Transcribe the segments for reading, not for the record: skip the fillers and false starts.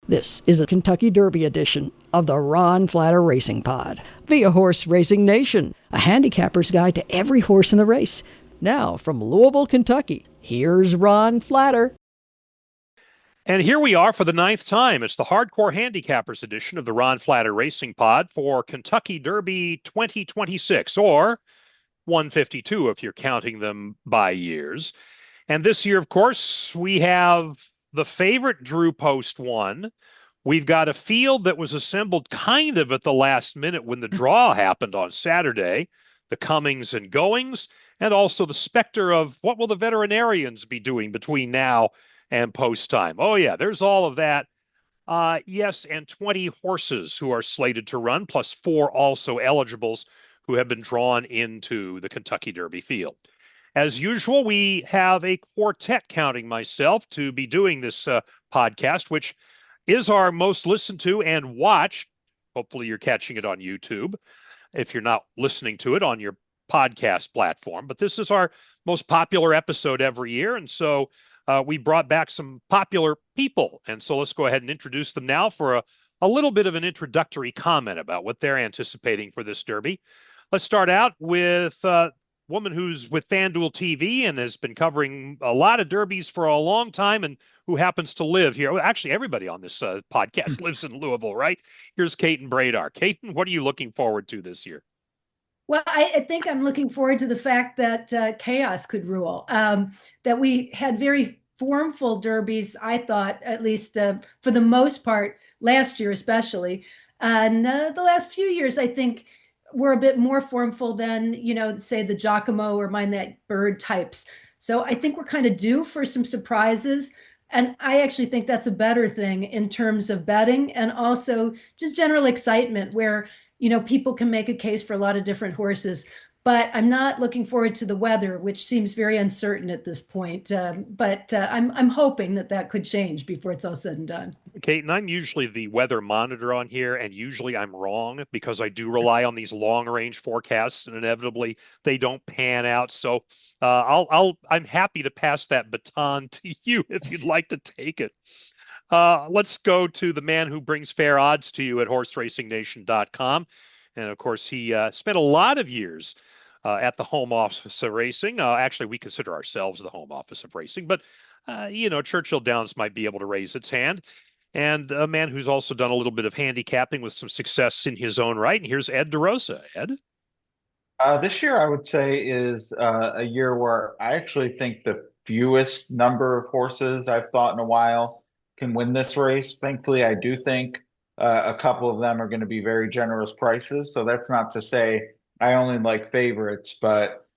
This is a Kentucky Derby edition of the Ron Flatter Racing Pod via Horse Racing Nation, a handicapper's guide to every horse in the race. Now, from Louisville, Kentucky, here's Ron Flatter. And here we are for the ninth time. It's the Hardcore Handicappers edition of the Ron Flatter Racing Pod for Kentucky Derby 2026, or 152 if you're counting them by years. And this year, of course, we have the favorite Drew Post won. We've got a field that was assembled kind of at the last minute when the draw happened on Saturday, the comings and goings, and also the specter of what will the veterinarians be doing between now and post time. Oh, yeah, there's all of that. Yes, and 20 horses who are slated to run, plus 4 also eligibles who have been drawn into the Kentucky Derby field. As usual, we have a quartet, counting myself, to be doing this podcast, which is our most listened to and watched. Hopefully you're catching it on YouTube if you're not listening to it on your podcast platform. But this is our most popular episode every year, and so we brought back some popular people. And so let's go ahead and introduce them now for a little bit of an introductory comment about what they're anticipating for this Derby. Let's start out with woman who's with FanDuel TV and has been covering a lot of derbies for a long time and who happens to live here. Well, actually, everybody on this podcast lives in Louisville, right? Here's Caton Bredar. Caton, what are you looking forward to this year? Well, I think I'm looking forward to the fact that chaos could rule, that we had very formful derbies, I thought, at least for the most part, last year especially. And the last few years, I think, were a bit more formful than, say the Giacomo or Mind That Bird types. So I think we're kind of due for some surprises. And I actually think that's a better thing in terms of betting and also just general excitement where, people can make a case for a lot of different horses. But I'm not looking forward to the weather, which seems very uncertain at this point. But I'm hoping that could change before it's all said and done. Okay, and I'm usually the weather monitor on here, and usually I'm wrong because I do rely on these long-range forecasts, and inevitably they don't pan out. So I'm happy to pass that baton to you if you'd like to take it. Let's go to the man who brings fair odds to you at HorseRacingNation.com. And of course, he spent a lot of years at the home office of racing. Actually, we consider ourselves the home office of racing, but, Churchill Downs might be able to raise its hand. And a man who's also done a little bit of handicapping with some success in his own right. And here's Ed DeRosa. Ed? This year, I would say, is a year where I actually think the fewest number of horses I've thought in a while can win this race. Thankfully, I do think a couple of them are going to be very generous prices. So that's not to say I only like favorites, but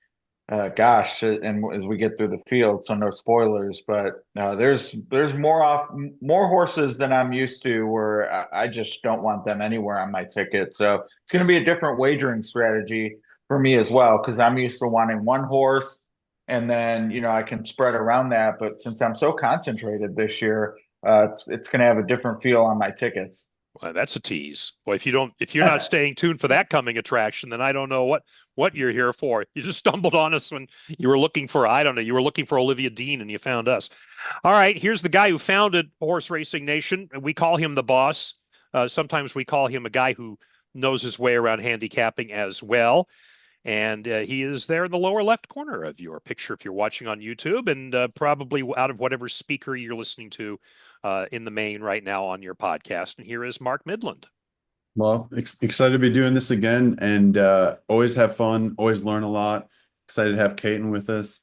gosh, and as we get through the field, so no spoilers, but there's more horses than I'm used to where I just don't want them anywhere on my ticket. So it's going to be a different wagering strategy for me as well, because I'm used to wanting one horse and then, I can spread around that. But since I'm so concentrated this year, it's going to have a different feel on my tickets. Well, that's a tease. Boy, if you're not staying tuned for that coming attraction, then I don't know what you're here for. You just stumbled on us when you were looking for, I don't know, you were looking for Olivia Dean and you found us. All right, here's the guy who founded Horse Racing Nation. We call him the boss. Sometimes we call him a guy who knows his way around handicapping as well. And he is there in the lower left corner of your picture if you're watching on YouTube, and probably out of whatever speaker you're listening to in the main right now on your podcast. And here is Mark Midland. Well, excited to be doing this again, and always have fun, always learn a lot. Excited to have Caton with us,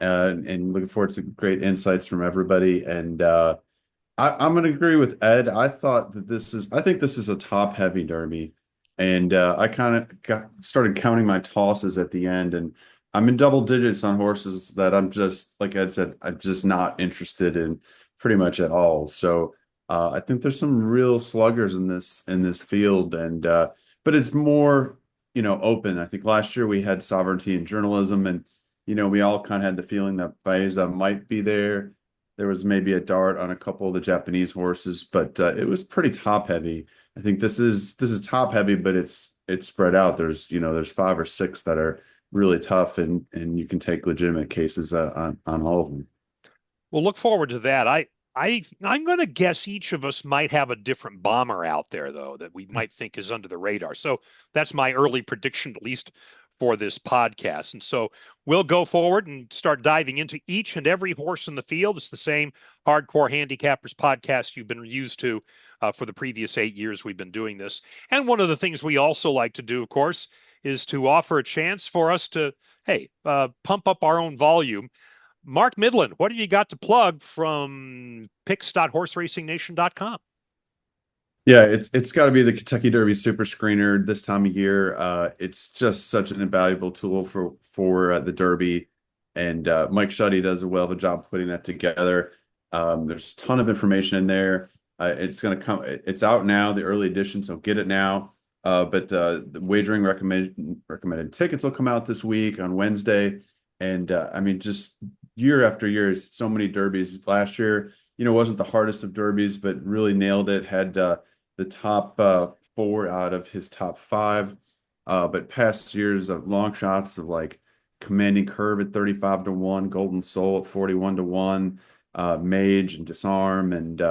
and looking forward to great insights from everybody. And I'm going to agree with Ed. I think this is a top-heavy derby. And I kind of started counting my tosses at the end, and I'm in double digits on horses that I'm just, like Ed said, I'm just not interested in pretty much at all. So I think there's some real sluggers in this field, and but it's more, open. I think last year we had Sovereignty and Journalism, and we all kind of had the feeling that Baeza might be there. There was maybe a dart on a couple of the Japanese horses, but it was pretty top heavy. I think this is top heavy, but it's spread out. There's 5 or 6 that are really tough, and you can take legitimate cases on all of them. We'll look forward to that. I'm going to guess each of us might have a different bomber out there, though, that we might think is under the radar. So that's my early prediction, at least for this podcast. And so we'll go forward and start diving into each and every horse in the field. It's the same Hardcore Handicappers podcast you've been used to for the previous 8 years we've been doing this. And one of the things we also like to do, of course, is to offer a chance for us to, hey, pump up our own volume. Mark Midland, what have you got to plug from picks.horseracing.nation.com? Yeah, it's got to be the Kentucky Derby Super Screener this time of year. It's just such an invaluable tool for the Derby, and Mike Shuddy does a well of a job putting that together. There's a ton of information in there. It's going to come. It's out now, the early edition, so get it now. But the wagering recommended tickets will come out this week on Wednesday, and I mean, just year after year, so many derbies. Last year, wasn't the hardest of derbies, but really nailed it. Had the top 4 out of his top 5. But past years of long shots of like Commanding Curve at 35-1, Golden Soul at 41-1, Mage and Disarm, and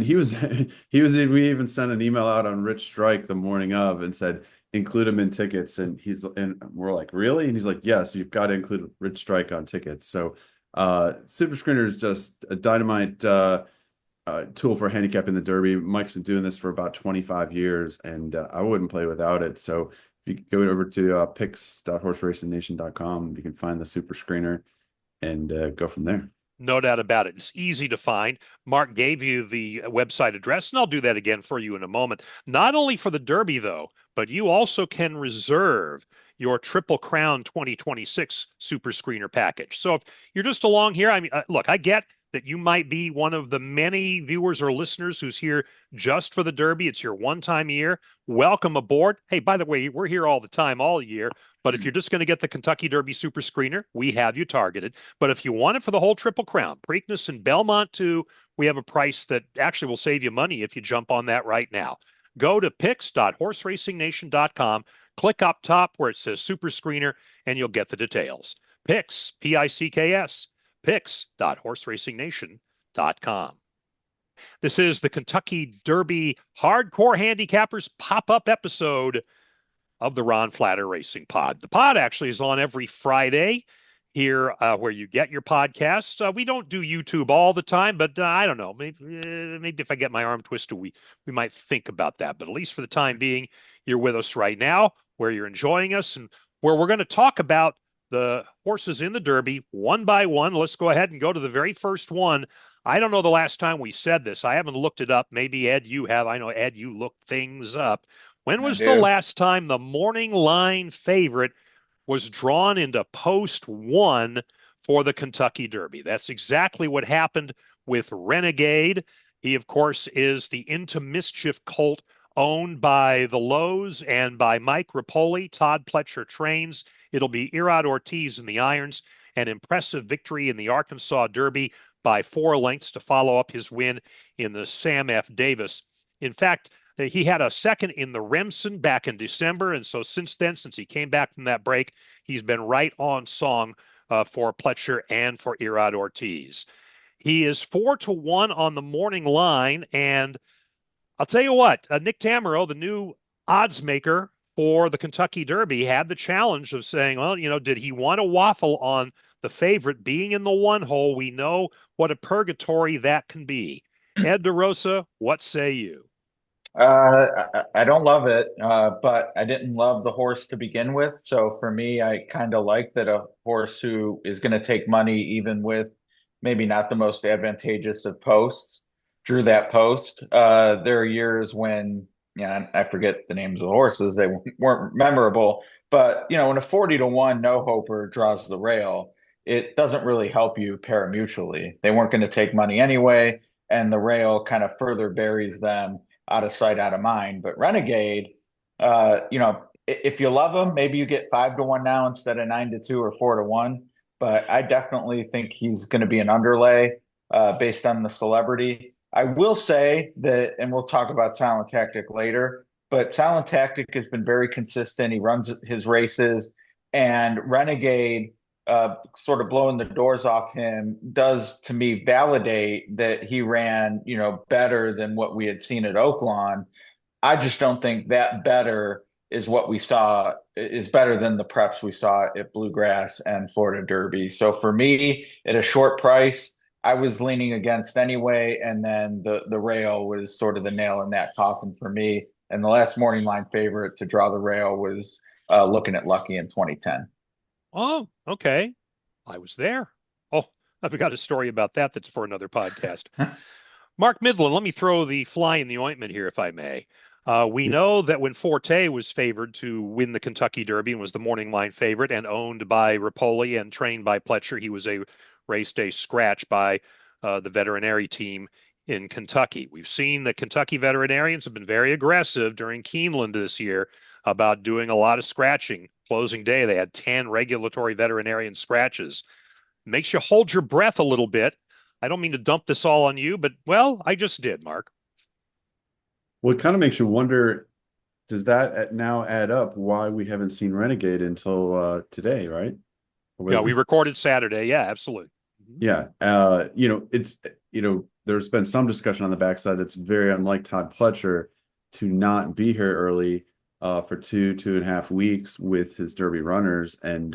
he was we even sent an email out on Rich Strike the morning of and said include him in tickets, and we're like, really? And he's like, yes, you've got to include Rich Strike on tickets. So Super Screener is just a dynamite tool for handicapping the Derby. Mike's been doing this for about 25 years, and I wouldn't play without it. So if you go over to picks.horseracing.nation.com, you can find the Super Screener and go from there. No doubt about it. It's easy to find. Mark gave you the website address, and I'll do that again for you in a moment. Not only for the Derby, though, but you also can reserve your Triple Crown 2026 Super Screener package. So if you're just along here, I mean, look, I get that you might be one of the many viewers or listeners who's here just for the Derby. It's your one-time year. Welcome aboard. Hey, by the way, we're here all the time, all year. But if you're just going to get the Kentucky Derby Super Screener, we have you targeted. But if you want it for the whole Triple Crown, Preakness and Belmont too, we have a price that actually will save you money if you jump on that right now. Go to picks.horseracing.nation.com, click up top where it says Super Screener, and you'll get the details. Picks, P-I-C-K-S, picks.horseracing.nation.com. This is the Kentucky Derby Hardcore Handicappers pop-up episode of the Ron Flatter Racing Pod. The pod actually is on every Friday here where you get your podcasts. We don't do YouTube all the time, but I don't know. Maybe if I get my arm twisted, we might think about that. But at least for the time being, you're with us right now, where you're enjoying us and where we're going to talk about the horses in the Derby one by one. Let's go ahead and go to the very first one. I don't know the last time we said this. I haven't looked it up. Maybe, Ed, you have. I know, Ed, you looked things up. When was the last time the morning line favorite was drawn into post 1 for the Kentucky Derby? That's exactly what happened with Renegade. He, of course, is the Into Mischief colt owned by the Lowe's and by Mike Rapoli. Todd Pletcher trains. It'll be Irad Ortiz in the irons. An impressive victory in the Arkansas Derby by 4 lengths to follow up his win in the Sam F. Davis. In fact, he had a second in the Remsen back in December, and so since then, since he came back from that break, he's been right on song for Pletcher and for Irad Ortiz. He is 4-1 on the morning line, and I'll tell you what, Nick Tamero, the new odds maker for the Kentucky Derby, had the challenge of saying, well, did he want to waffle on the favorite being in the 1 hole? We know what a purgatory that can be. Ed DeRosa, what say you? I don't love it, but I didn't love the horse to begin with. So for me, I kind of like that a horse who is going to take money, even with maybe not the most advantageous of posts, drew that post. There are years when, I forget the names of the horses. They weren't memorable, but when a 40-1 no-hoper draws the rail, it doesn't really help you pari-mutually. They weren't going to take money anyway, and the rail kind of further buries them out of sight, out of mind. But Renegade, if you love him, maybe you get 5-1 now instead of 9-2 or 4-1. But I definitely think he's going to be an underlay based on the celebrity. I will say that, and we'll talk about Talent Tactic later, but Talent Tactic has been very consistent. He runs his races, and Renegade sort of blowing the doors off him does to me validate that he ran, better than what we had seen at Oaklawn. I just don't think that better is what we saw is better than the preps we saw at Bluegrass and Florida Derby. So for me, at a short price, I was leaning against anyway, and then the rail was sort of the nail in that coffin for me. And the last morning line favorite to draw the rail was looking at Lucky in 2010. Oh, okay. I was there. Oh, I've got a story about that that's for another podcast. Mark Midland, let me throw the fly in the ointment here, if I may. We know that when Forte was favored to win the Kentucky Derby and was the morning line favorite and owned by Rapoli and trained by Pletcher, he was a race day scratch by the veterinary team in Kentucky. We've seen the Kentucky veterinarians have been very aggressive during Keeneland this year about doing a lot of scratching. Closing day, they had 10 regulatory veterinarian scratches. Makes you hold your breath a little bit. I don't mean to dump this all on you, but, well, I just did, Mark. Well, it kind of makes you wonder, does that now add up why we haven't seen Renegade until today, right? Yeah, we recorded Saturday. Yeah, absolutely. Yeah. There's been some discussion on the backside that's very unlike Todd Pletcher to not be here early for 2.5 weeks with his Derby runners. And,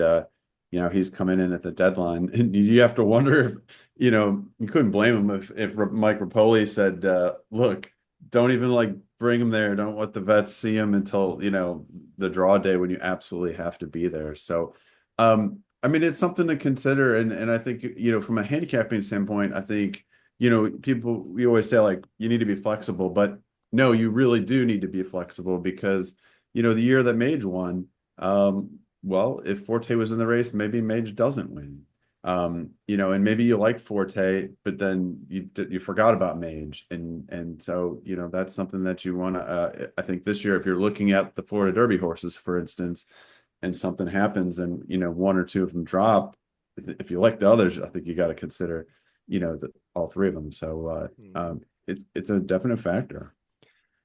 he's coming in at the deadline. And you have to wonder if, you couldn't blame him if Mike Rapoli said, look, don't even bring him there. Don't let the vets see him until, the draw day when you absolutely have to be there. So, it's something to consider. And I think, from a handicapping standpoint, I think, we always say you need to be flexible, but no, you really do need to be flexible because, the year that Mage won, if Forte was in the race, maybe Mage doesn't win. And maybe you liked Forte, but then you forgot about Mage. And so, that's something that you want to, I think this year, if you're looking at the Florida Derby horses, for instance, and something happens and, one or two of them drop, if you like the others, I think you got to consider, all three of them. So it's a definite factor.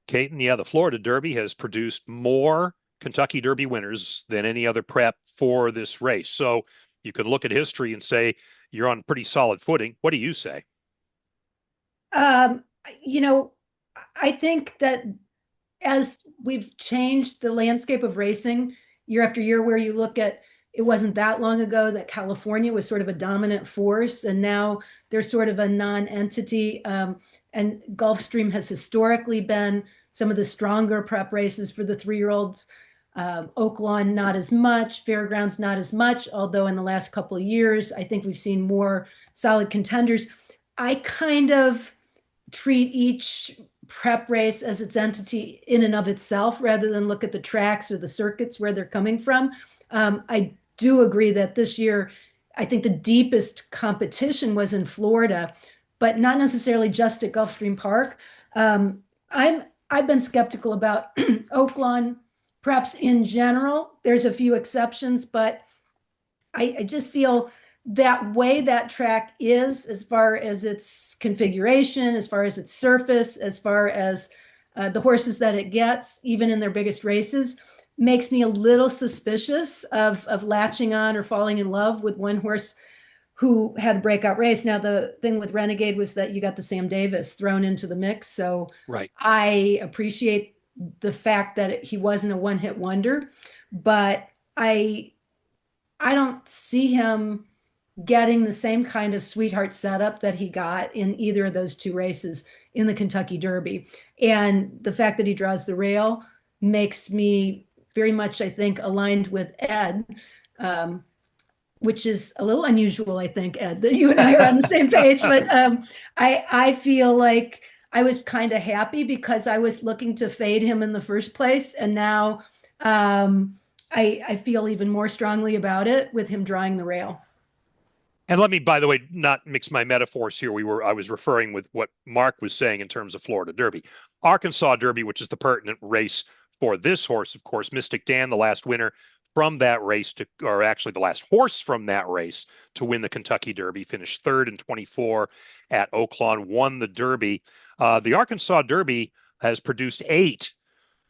Caton, yeah, the Florida Derby has produced more Kentucky Derby winners than any other prep for this race. So you could look at history and say you're on pretty solid footing. What do you say? I think that as we've changed the landscape of racing year after year, where you look at, it wasn't that long ago that California was sort of a dominant force, and now there's sort of a non-entity. And Gulfstream has historically been some of the stronger prep races for the 3-year-olds. Oaklawn, not as much. Fairgrounds, not as much. Although in the last couple of years, I think we've seen more solid contenders. I kind of treat each prep race as its entity in and of itself, rather than look at the tracks or the circuits where they're coming from. I do agree that this year, I think the deepest competition was in Florida, but not necessarily just at Gulfstream Park. I've been skeptical about Oaklawn preps in general. There's a few exceptions, but I just feel that way that track is, as far as its configuration, as far as its surface, as far as the horses that it gets, even in their biggest races, makes me a little suspicious of latching on or falling in love with one horse who had a breakout race. Now, the thing with Renegade was that you got the Sam Davis thrown into the mix. So right. I appreciate the fact that he wasn't a one-hit wonder, but I don't see him getting the same kind of sweetheart setup that he got in either of those two races in the Kentucky Derby. And the fact that he draws the rail makes me very much, I think, aligned with Ed, which is a little unusual, I think, Ed, that you and I are on the same page. But I feel like I was kind of happy because I was looking to fade him in the first place. And now I feel even more strongly about it with him drawing the rail. And let me, by the way, not mix my metaphors here. I was referring with what Mark was saying in terms of Florida Derby. Arkansas Derby, which is the pertinent race for this horse, of course, Mystic Dan, the last winner from that race, or actually the last horse from that race to win the Kentucky Derby, finished third in 24 at Oaklawn, won the Derby. The Arkansas Derby has produced 8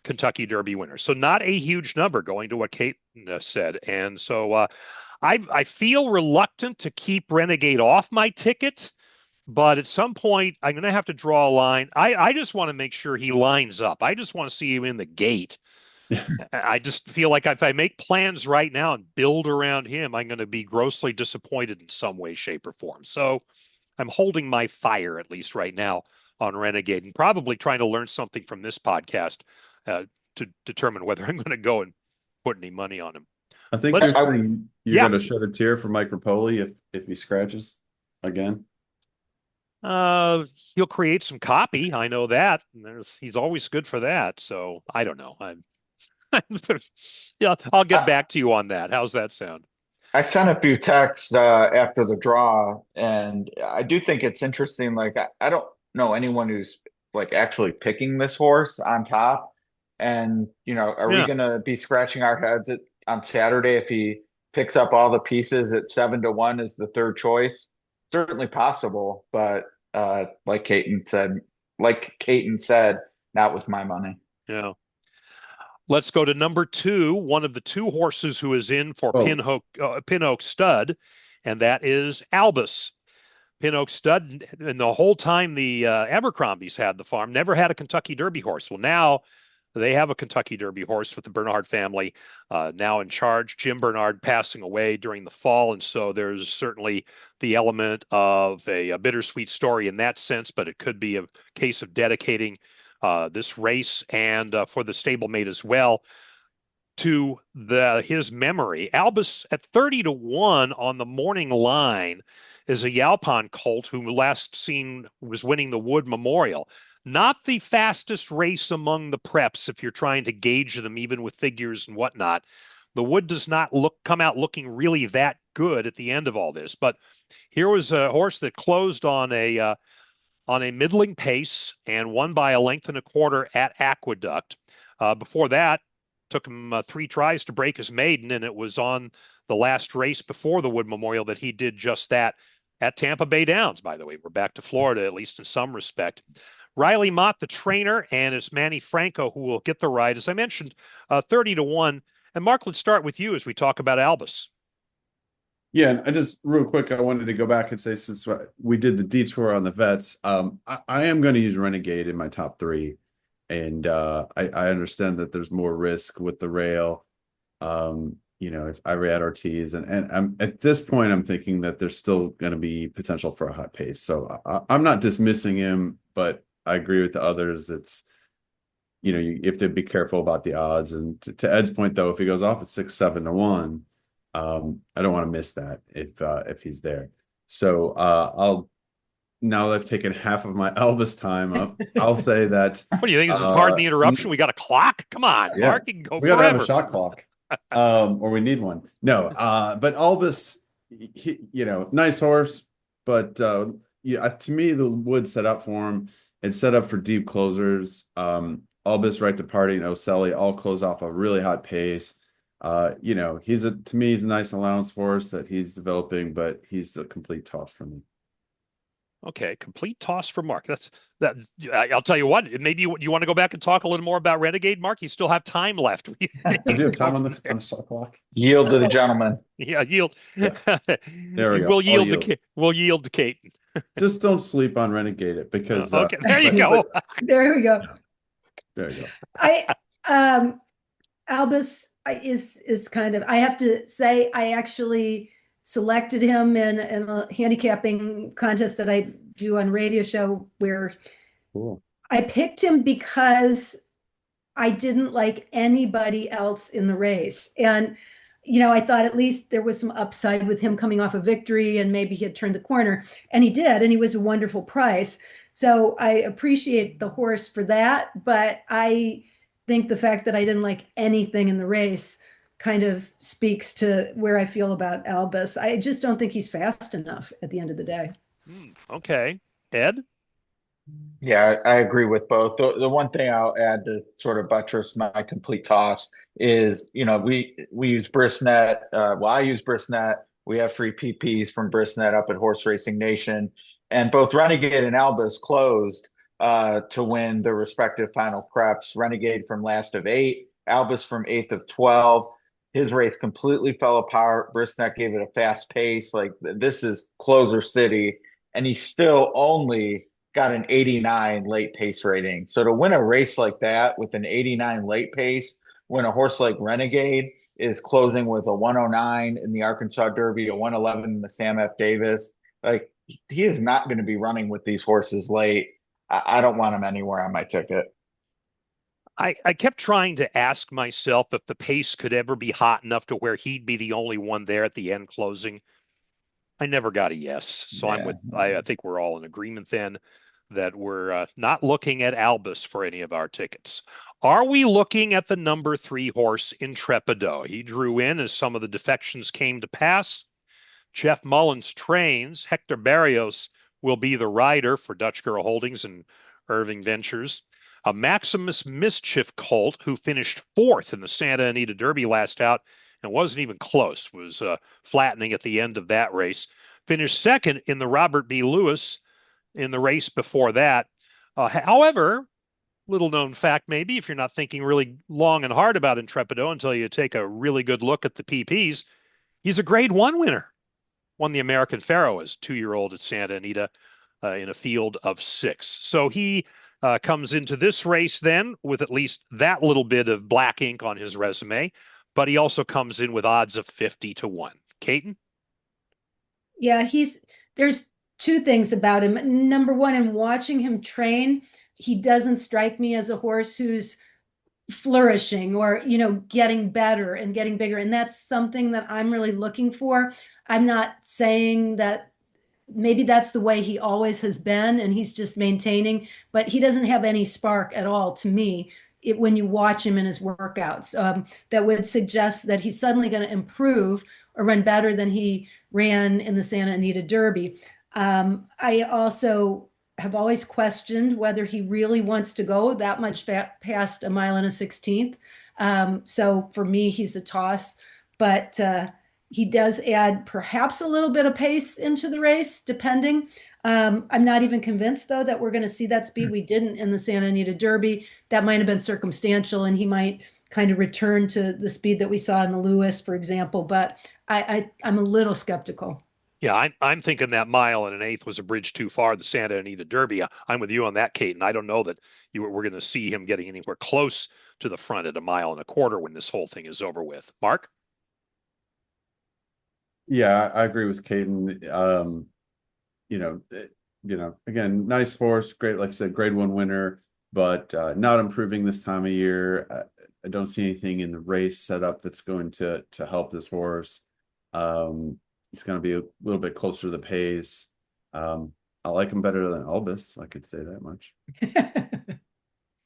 Kentucky Derby winners. So not a huge number, going to what Kate said. And so I feel reluctant to keep Renegade off my ticket, but at some point I'm going to have to draw a line. I just want to make sure he lines up. I just want to see him in the gate. I just feel like if I make plans right now and build around him, I'm going to be grossly disappointed in some way, shape, or form. So I'm holding my fire, at least right now, on Renegade, and probably trying to learn something from this podcast to determine whether I'm going to go and put any money on him. I think Let's- you're saying you're Yeah. going to shed a tear for Mike Rapoli if he scratches again. He'll create some copy. I know that. He's always good for that. So I don't know. Yeah, I'll get back to you on that. How's that sound? I sent a few texts after the draw, and I do think it's interesting. Like, I don't know anyone who's like actually picking this horse on top. And, are we Yeah. going to be scratching our heads on Saturday if he picks up all the pieces at 7-1 as the third choice? Certainly possible, but like Caton said, not with my money. Yeah. Let's go to number 2, one of the 2 horses who is in for Pinhook Stud, and that is Albus. Pinhook Stud, and the whole time the Abercrombies had the farm, never had a Kentucky Derby horse. Well, now they have a Kentucky Derby horse with the Bernard family now in charge. Jim Bernard passing away during the fall, and so there's certainly the element of a bittersweet story in that sense, but it could be a case of dedicating this race and for the stablemate as well to his memory. Albus at 30-1 on the morning line is a Yalpon colt who last seen was winning the Wood Memorial. Not the fastest race among the preps if you're trying to gauge them, even with figures and whatnot. The Wood does not come out looking really that good at the end of all this. But here was a horse that closed on a middling pace and won by a length and a quarter at Aqueduct. Before that, took him 3 tries to break his maiden, and it was on the last race before the Wood Memorial that he did just that at Tampa Bay Downs, by the way. We're back to Florida, at least in some respect. Riley Mott, the trainer, and it's Manny Franco who will get the ride. As I mentioned, 30-1. And Mark, let's start with you as we talk about Albus. Yeah, and I just real quick, I wanted to go back and say, since we did the detour on the vets, I am going to use Renegade in my top 3. And I understand that there's more risk with the rail. It's Iriad Ortiz. And I'm at this point, I'm thinking that there's still going to be potential for a hot pace. So I'm not dismissing him, but I agree with the others. It's, you have to be careful about the odds. And to Ed's point, though, if he goes off at 6-7-1, I don't want to miss that if he's there. So now that I've taken half of my Albus time up, I'll say that. What do you think? This is pardon the interruption. We got a clock. Come on, yeah. Mark. You can go We forever. got to have a shot clock, or we need one. No, but Albus, nice horse, but to me, the Wood set up for him. It's set up for deep closers. Albus, Right to Party, and Ocelli all close off a really hot pace. To me, he's a nice allowance horse that he's developing, but he's a complete toss for me. Okay, complete toss for Mark. That's that. I'll tell you what. Maybe you want to go back and talk a little more about Renegade, Mark. You still have time left. I do have time on the shot clock. Yield to the gentleman. Yeah, yield. Yeah. There we go. We'll yield to Caton. Just don't sleep on Renegade it because. Okay, there you go. There we go. There you go. Albus is kind of, I have to say, I actually selected him in a handicapping contest that I do on radio show where Cool. I picked him because I didn't like anybody else in the race. And, I thought at least there was some upside with him coming off a victory and maybe he had turned the corner, and he did, and he was a wonderful price. So I appreciate the horse for that, but I think the fact that I didn't like anything in the race kind of speaks to where I feel about Albus. I just don't think he's fast enough at the end of the day. Okay. Ed? Yeah, I agree with both. The one thing I'll add to sort of buttress my complete toss is, we use Brisnet. I use Brisnet. We have free PPs from Brisnet up at Horse Racing Nation. And both Renegade and Albus closed to win their respective final preps. Renegade from last of 8, Albus from 8th of 12. his race completely fell apart. Brisnet gave it a fast pace. Like this is closer city, and he still only got an 89 late pace rating. So to win a race like that with an 89 late pace, when a horse like Renegade is closing with a 109 in the Arkansas Derby, a 111 in the Sam F. Davis, like he is not going to be running with these horses late. I don't want him anywhere on my ticket. I kept trying to ask myself if the pace could ever be hot enough to where he'd be the only one there at the end closing. I never got a yes. So I think we're all in agreement then that we're not looking at Albus for any of our tickets. Are we looking at the number 3 horse, Intrepido? He drew in as some of the defections came to pass. Jeff Mullins trains. Hector Barrios will be the rider for Dutch Girl Holdings and Irving Ventures. A Maximus Mischief colt who finished 4th in the Santa Anita Derby last out and wasn't even close, was flattening at the end of that race. Finished 2nd in the Robert B. Lewis in the race before that. However, little known fact maybe, if you're not thinking really long and hard about Intrepido until you take a really good look at the PPs, he's a Grade 1 winner. Won the American Pharoah as a 2-year-old at Santa Anita in a field of 6. So he comes into this race then with at least that little bit of black ink on his resume, but he also comes in with odds of 50-1. Caton? Yeah, there's 2 things about him. Number one, in watching him train, he doesn't strike me as a horse who's flourishing or, getting better and getting bigger. And that's something that I'm really looking for. I'm not saying that maybe that's the way he always has been and he's just maintaining, but he doesn't have any spark at all to me when you watch him in his workouts. That would suggest that he's suddenly going to improve or run better than he ran in the Santa Anita Derby. I also have always questioned whether he really wants to go that much past a mile and a 16th. So for me, he's a toss, but he does add perhaps a little bit of pace into the race, depending. I'm not even convinced, though, that we're going to see that speed. We didn't in the Santa Anita Derby. That might have been circumstantial, and he might kind of return to the speed that we saw in the Lewis, for example. But I'm a little skeptical. Yeah, I'm thinking that mile and an eighth was a bridge too far, the Santa Anita Derby. I'm with you on that, Kate, and I don't know that we're going to see him getting anywhere close to the front at a mile and a quarter when this whole thing is over with. Mark? Yeah, I agree with Caton. Again, nice horse, great, like I said, Grade 1 winner, but not improving this time of year. I don't see anything in the race setup that's going to help this horse. He's going to be a little bit closer to the pace. I like him better than Albus. I could say that much.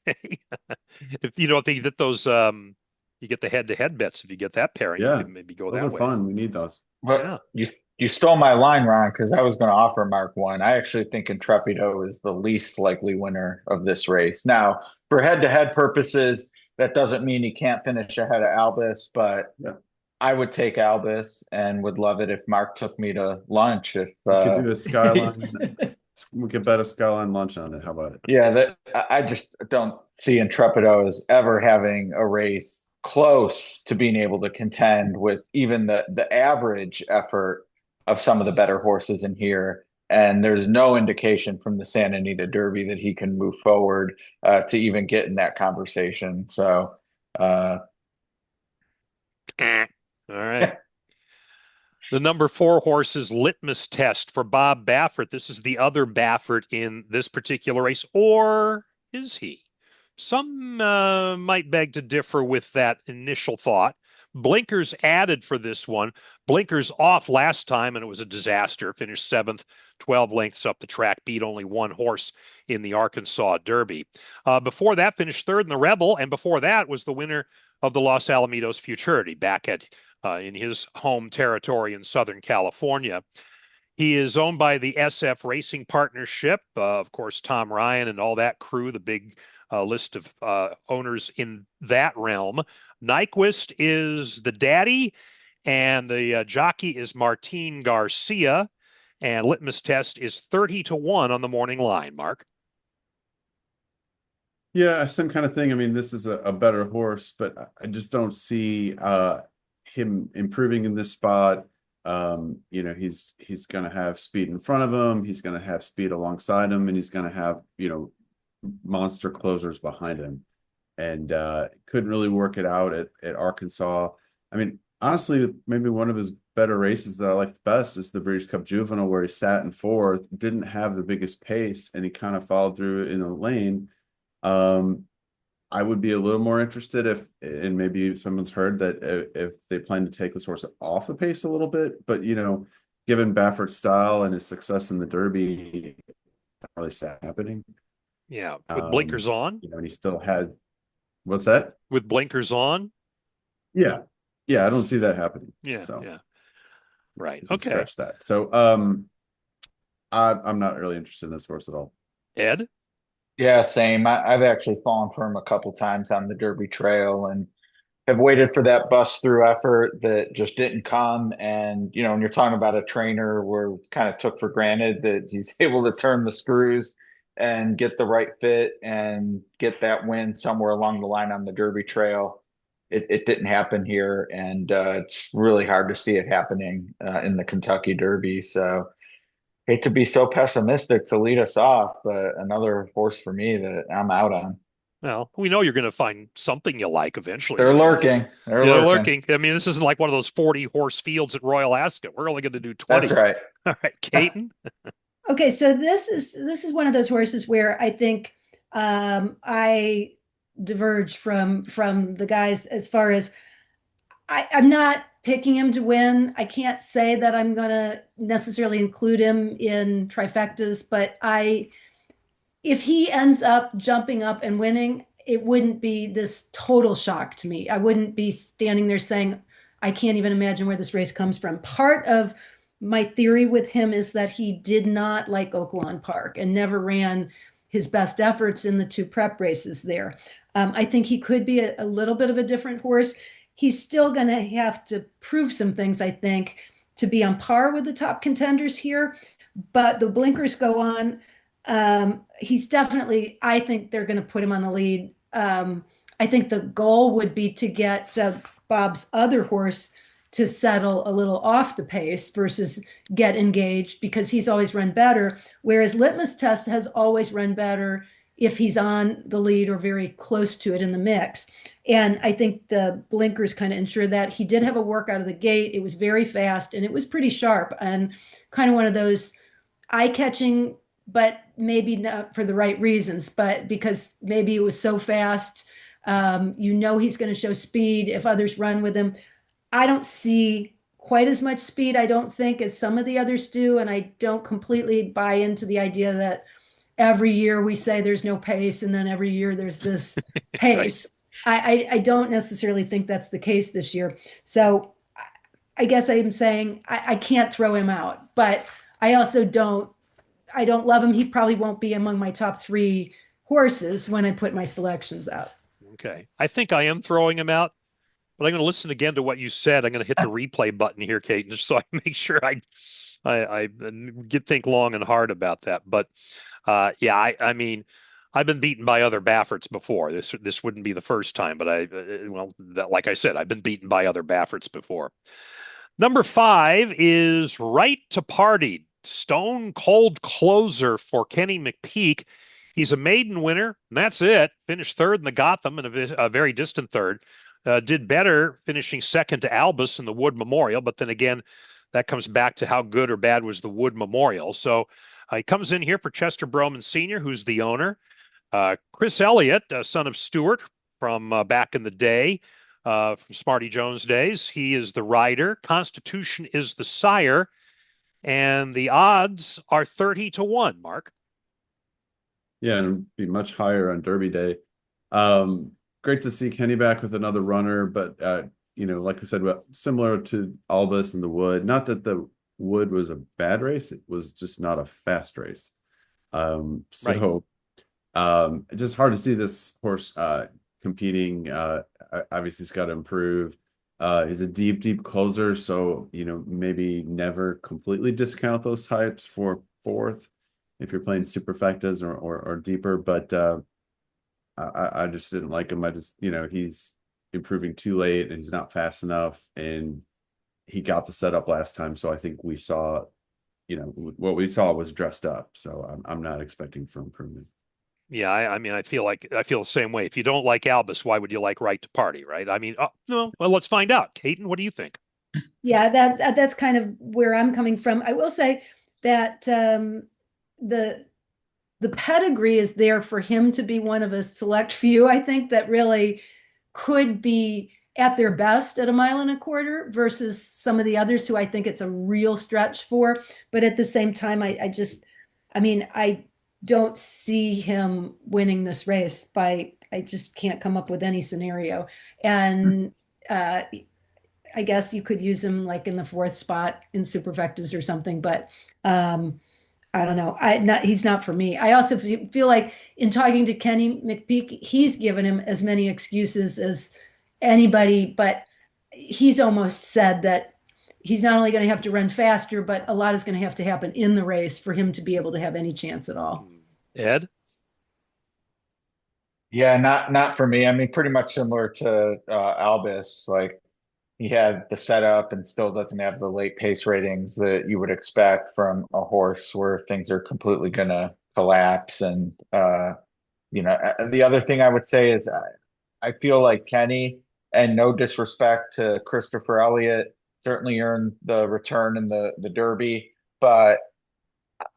If you don't think that those, you get the head-to-head bets. If you get that pairing, you can maybe go that way. Those are fun. We need those. But you stole my line, Ron, because I was going to offer Mark one. I actually think Intrepido is the least likely winner of this race. Now, for head-to-head purposes, that doesn't mean he can't finish ahead of Albus, but I would take Albus and would love it if Mark took me to lunch. If we could do a Skyline, we could bet a Skyline lunch on it. How about it? Yeah, I just don't see Intrepido as ever having a race close to being able to contend with even the average effort of some of the better horses in here. And there's no indication from the Santa Anita Derby that he can move forward to even get in that conversation. So, all right. The number 4 horse is Litmus Test for Bob Baffert. This is the other Baffert in this particular race, or is he? Some might beg to differ with that initial thought. Blinkers added for this one. Blinkers off last time, and it was a disaster. Finished 7th, 12 lengths up the track, beat only one horse in the Arkansas Derby. Before that, finished 3rd in the Rebel, and before that was the winner of the Los Alamitos Futurity back at in his home territory in Southern California. He is owned by the SF Racing Partnership, of course, Tom Ryan and all that crew, the big list of owners in that realm. Nyquist is the daddy, and the jockey is Martin Garcia, and Litmus Test is 30-1 on the morning line, Mark. Yeah, same kind of thing. I mean, this is a better horse, but I just don't see him improving in this spot. You know, he's going to have speed in front of him. He's going to have speed alongside him, and he's going to have, you know, monster closers behind him. And couldn't really work it out at Arkansas. I mean, honestly, maybe one of his better races that I like the best is the Breeders' Cup Juvenile, where he sat in fourth, didn't have the biggest pace, and he kind of followed through in the lane. I would be a little more interested and maybe someone's heard that if they plan to take this horse off the pace a little bit, but you know, given Baffert's style and his success in the Derby, not really see that happening. Yeah, with blinkers on. You know, and he still has. What's that? With blinkers on. Yeah, I don't see that happening. Yeah, so yeah, right. Okay, Okay, scratch that. So, I'm not really interested in this horse at all. Ed. Yeah, same. I've actually fallen for him a couple times on the Derby Trail and have waited for that bust through effort that just didn't come. And, you know, when you're talking about a trainer where kind of took for granted that he's able to turn the screws and get the right fit and get that win somewhere along the line on the Derby Trail, it didn't happen here. And it's really hard to see it happening in the Kentucky Derby. So, hate to be so pessimistic to lead us off, but another horse for me that I'm out on. Well, we know you're going to find something you like eventually. They're lurking. They're lurking. I mean, this isn't like one of those 40 horse fields at Royal Ascot. We're only going to do 20. That's right. All right, Caton. Okay, so this is one of those horses where I think I diverge from the guys as far as I'm not picking him to win. I can't say that I'm going to necessarily include him in trifectas, but if he ends up jumping up and winning, it wouldn't be this total shock to me. I wouldn't be standing there saying, I can't even imagine where this race comes from. Part of my theory with him is that he did not like Oaklawn Park and never ran his best efforts in the two prep races there. I think he could be a little bit of a different horse. He's still going to have to prove some things, I think, to be on par with the top contenders here. But the blinkers go on. He's definitely, I think they're going to put him on the lead. I think the goal would be to get Bob's other horse to settle a little off the pace versus get engaged, because he's always run better. Whereas Litmus Test has always run better if he's on the lead or very close to it in the mix. And I think the blinkers kind of ensure that. He did have a work out of the gate. It was very fast and it was pretty sharp and kind of one of those eye-catching, but maybe not for the right reasons, but because maybe it was so fast. You know he's going to show speed if others run with him. I don't see quite as much speed, I don't think, as some of the others do. And I don't completely buy into the idea that every year we say there's no pace and then every year there's this pace. Right. I don't necessarily think that's the case this year. So I guess I'm saying I can't throw him out, but I also I don't love him. He probably won't be among my top three horses when I put my selections out. Okay. I think I am throwing him out, but I'm going to listen again to what you said. I'm going to hit the replay button here, Caton, just so I make sure I think long and hard about that. But yeah, I mean, I've been beaten by other Bafferts before. This wouldn't be the first time, but like I said, I've been beaten by other Bafferts before. Number 5 is Right to Party, stone cold closer for Kenny McPeak. He's a maiden winner, and that's it. Finished third in the Gotham and a very distant third. Did better finishing second to Albus in the Wood Memorial, but then again, that comes back to how good or bad was the Wood Memorial. So he comes in here for Chester Broman Sr., who's the owner. Chris Elliott, son of Stewart from back in the day, from Smarty Jones days. He is the rider. Constitution is the sire. And the odds are 30-1, Mark. Yeah, and it'd be much higher on Derby Day. Great to see Kenny back with another runner, but you know, like I said, similar to Albus and the Wood. Not that the Wood was a bad race; it was just not a fast race. So just hard to see this horse competing. Obviously, he's got to improve. He's a deep closer, so you know, maybe never completely discount those types for fourth if you're playing superfectas or deeper. But I just didn't like him. You know, he's improving too late and he's not fast enough, and he got the setup last time. So I think we saw, what we saw was dressed up. So I'm not expecting for improvement. Yeah, I mean, I feel the same way. If you don't like Albus, why would you like Right to Party, right? I mean, no. Well, let's find out. Caton, what do you think? Yeah, that's kind of where I'm coming from. I will say that the pedigree is there for him to be one of a select few, I think, that really could be at their best at 1.25 miles versus some of the others who I think it's a real stretch for. But at the same time, I don't see him winning this race I just can't come up with any scenario. And I guess you could use him like in the 4th spot in superfectas or something, but I don't know. He's not for me. I also feel like in talking to Kenny McPeak, he's given him as many excuses as anybody, but he's almost said that he's not only going to have to run faster, but a lot is going to have to happen in the race for him to be able to have any chance at all. Ed? Yeah, not for me. I mean, pretty much similar to Albus. Like, he had the setup and still doesn't have the late pace ratings that you would expect from a horse where things are completely gonna collapse. And the other thing I would say is I feel like Kenny, and no disrespect to Christopher Elliott, certainly earned the return in the Derby, but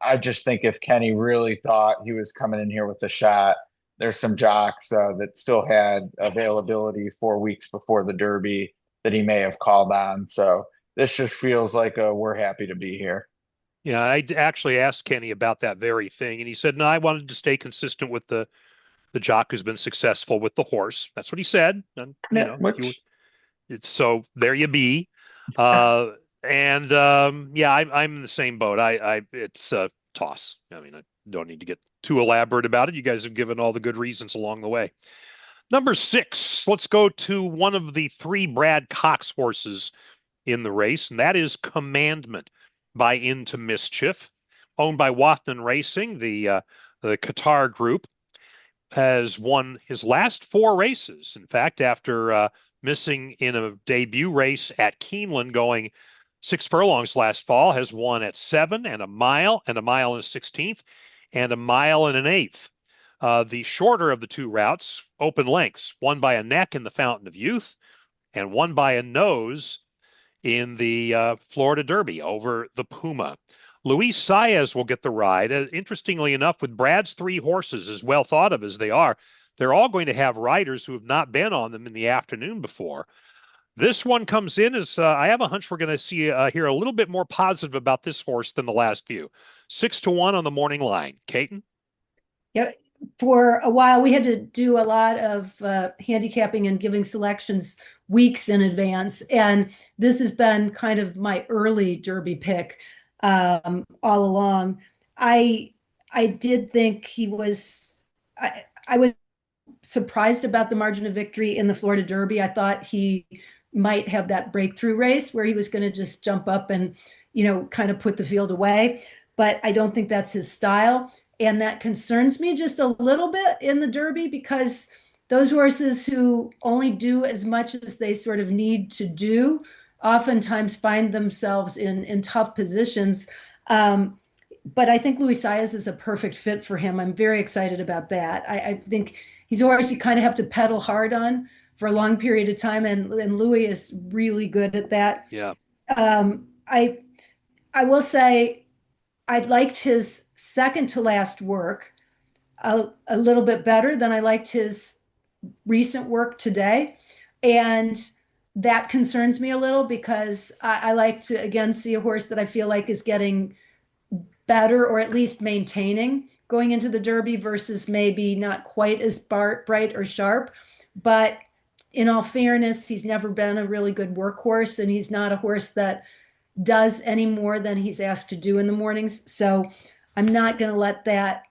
I just think if Kenny really thought he was coming in here with a shot, there's some jocks that still had availability 4 weeks before the Derby that he may have called on. So this just feels like we're happy to be here. Yeah, I actually asked Kenny about that very thing, and he said, no, I wanted to stay consistent with the jock who's been successful with the horse. That's what he said. And, so there you be. I'm in the same boat. It's a toss. I mean, I don't need to get too elaborate about it. You guys have given all the good reasons along the way. Number 6, let's go to one of the 3 Brad Cox horses in the race, and that is Commandment by Into Mischief, owned by Wathan Racing, the Qatar group. Has won his last 4 races. In fact, after missing in a debut race at Keeneland, going 6 furlongs last fall, has won at 7 and a mile and a 1/16, and a 1.125. The shorter of the 2 routes, open lengths, won by a neck in the Fountain of Youth and won by a nose in the Florida Derby over the Puma. Luis Saez will get the ride. Interestingly enough, with Brad's 3 horses, as well thought of as they are, they're all going to have riders who have not been on them in the afternoon before. This one comes in as I have a hunch we're going to see here a little bit more positive about this horse than the last few. 6-1 on the morning line. Caton? Yeah, for a while we had to do a lot of handicapping and giving selections weeks in advance, and this has been kind of my early Derby pick. All along. I did think he was, I was surprised about the margin of victory in the Florida Derby. I thought he might have that breakthrough race where he was going to just jump up and, kind of put the field away. But I don't think that's his style. And that concerns me just a little bit in the Derby, because those horses who only do as much as they sort of need to do oftentimes find themselves in tough positions. But I think Luis Saez is a perfect fit for him. I'm very excited about that. I think he's a horse you kind of have to pedal hard on for a long period of time, and Louis is really good at that. Yeah. I will say I liked his second to last work a little bit better than I liked his recent work today. And that concerns me a little, because I like to, again, see a horse that I feel like is getting better, or at least maintaining going into the Derby, versus maybe not quite as bright or sharp. But in all fairness, he's never been a really good workhorse, and he's not a horse that does any more than he's asked to do in the mornings. So I'm not going to let that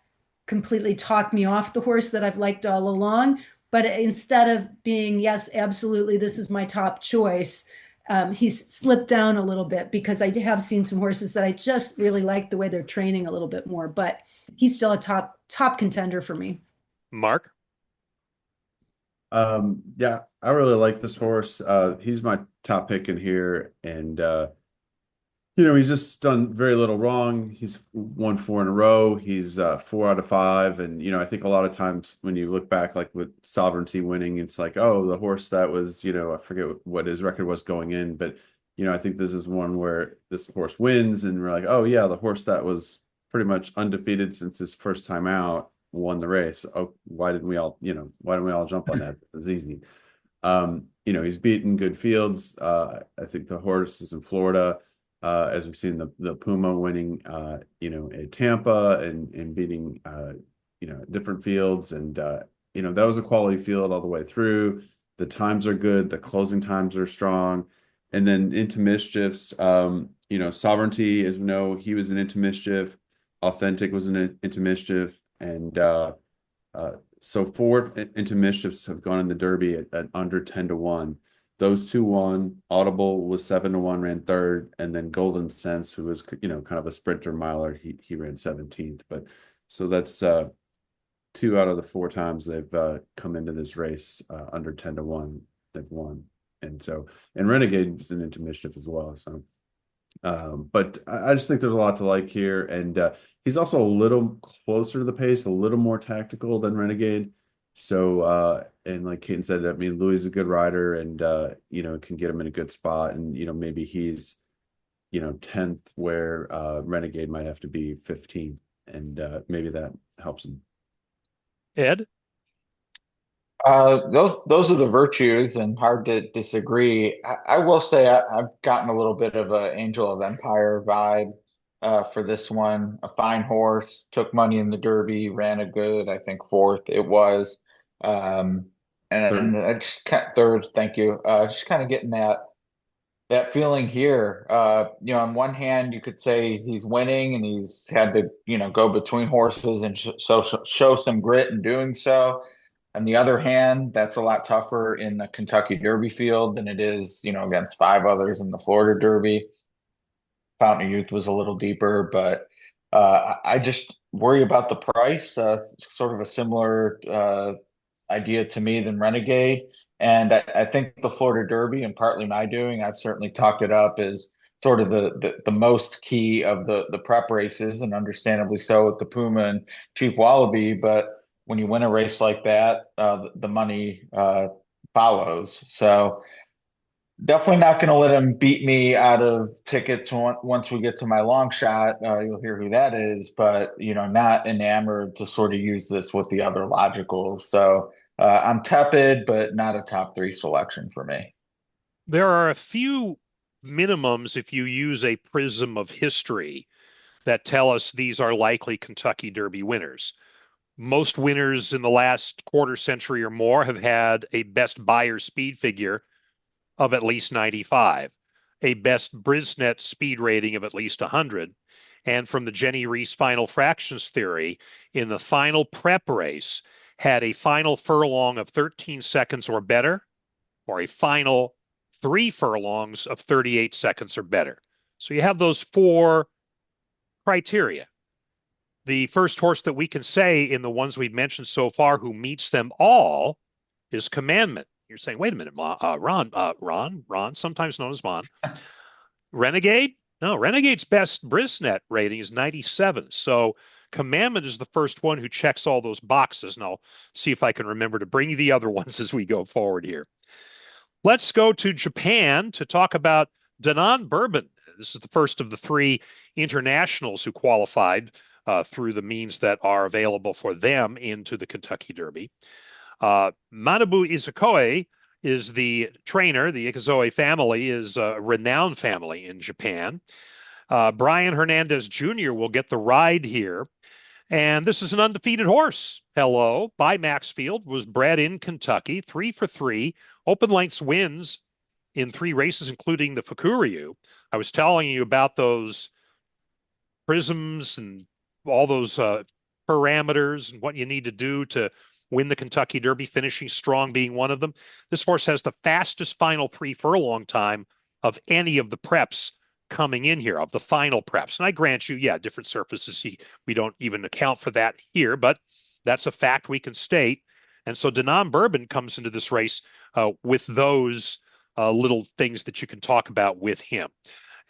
completely talk me off the horse that I've liked all along. But instead of being, yes, absolutely, this is my top choice, he's slipped down a little bit, because I have seen some horses that I just really like the way they're training a little bit more. But he's still a top contender for me. Mark? Yeah, I really like this horse. He's my top pick in here, and he's just done very little wrong. He's won 4 in a row. He's 4 out of 5, and I think a lot of times when you look back, like with Sovereignty winning, it's like, oh, the horse that was, I forget what his record was going in, but I think this is one where this horse wins, and we're like, oh yeah, the horse that was pretty much undefeated since his first time out won the race. Oh, why didn't we all jump on that? It was easy. He's beaten good fields. I think the horse is in Florida, as we've seen the Puma winning, at Tampa and beating, different fields. And, that was a quality field all the way through. The times are good. The closing times are strong. And then into mischiefs, Sovereignty, as we know, he was an into mischief. Authentic was an into mischief. And, so 4 into mischiefs have gone in the Derby at under 10-1. Those 2 won. Audible was 7-1, ran third, and then Golden Sense, who was kind of a sprinter miler, he ran 17th. But so that's 2 out of the 4 times they've come into this race under 10-1, they've won. And Renegade is an into mischief as well. So but I just think there's a lot to like here, and he's also a little closer to the pace, a little more tactical than Renegade. So and like Caton said, I mean, Louis is a good rider, and can get him in a good spot, and maybe he's 10th where Renegade might have to be 15th, and maybe that helps him. Ed? Those are the virtues, and hard to disagree. I will say I've gotten a little bit of a Angel of Empire vibe for this one. A fine horse, took money in the Derby, ran a good, I think 4th it was. And I just third, thank you. Just kind of getting that feeling here. On one hand, you could say he's winning, and he's had to go between horses and show some grit in doing so. On the other hand, that's a lot tougher in the Kentucky Derby field than it is, against 5 others in the Florida Derby. Fountain of Youth was a little deeper, but I just worry about the price. Sort of a similar idea to me than Renegade. And I think the Florida Derby, and partly my doing, I've certainly talked it up as sort of the most key of the prep races, and understandably so with the Puma and Chief Wallabee. But when you win a race like that, the money follows. So definitely not going to let him beat me out of tickets once we get to my long shot. You'll hear who that is, but not enamored to sort of use this with the other logicals. So I'm tepid, but not a top 3 selection for me. There are a few minimums if you use a prism of history that tell us these are likely Kentucky Derby winners. Most winners in the last quarter century or more have had a best Beyer speed figure of at least 95, a best Brisnet speed rating of at least 100. And from the Jenny Reese final fractions theory, in the final prep race, had a final furlong of 13 seconds or better, or a final 3 furlongs of 38 seconds or better. So you have those 4 criteria. The first horse that we can say in the ones we've mentioned so far who meets them all is Commandment. You're saying, wait a minute, Ron, sometimes known as Mon. Renegade? No, Renegade's best Brisnet rating is 97. So Commandment is the first one who checks all those boxes. And I'll see if I can remember to bring you the other ones as we go forward here. Let's go to Japan to talk about Danon Bourbon. This is the first of the 3 internationals who qualified through the means that are available for them into the Kentucky Derby. Manabu Izukoe is the trainer. The Ikazoe family is a renowned family in Japan. Brian Hernandez Jr. will get the ride here. And this is an undefeated horse. Hello, by Maxfield, was bred in Kentucky, 3 for 3, open lengths wins in 3 races, including the Fukuryu. I was telling you about those prisms and all those parameters and what you need to do to win the Kentucky Derby, finishing strong being one of them. This horse has the fastest final 3 furlong time of any of the preps coming in here, of the final preps. And I grant you, yeah, different surfaces, we don't even account for that here, but that's a fact we can state. And so Danon Bourbon comes into this race with those little things that you can talk about with him.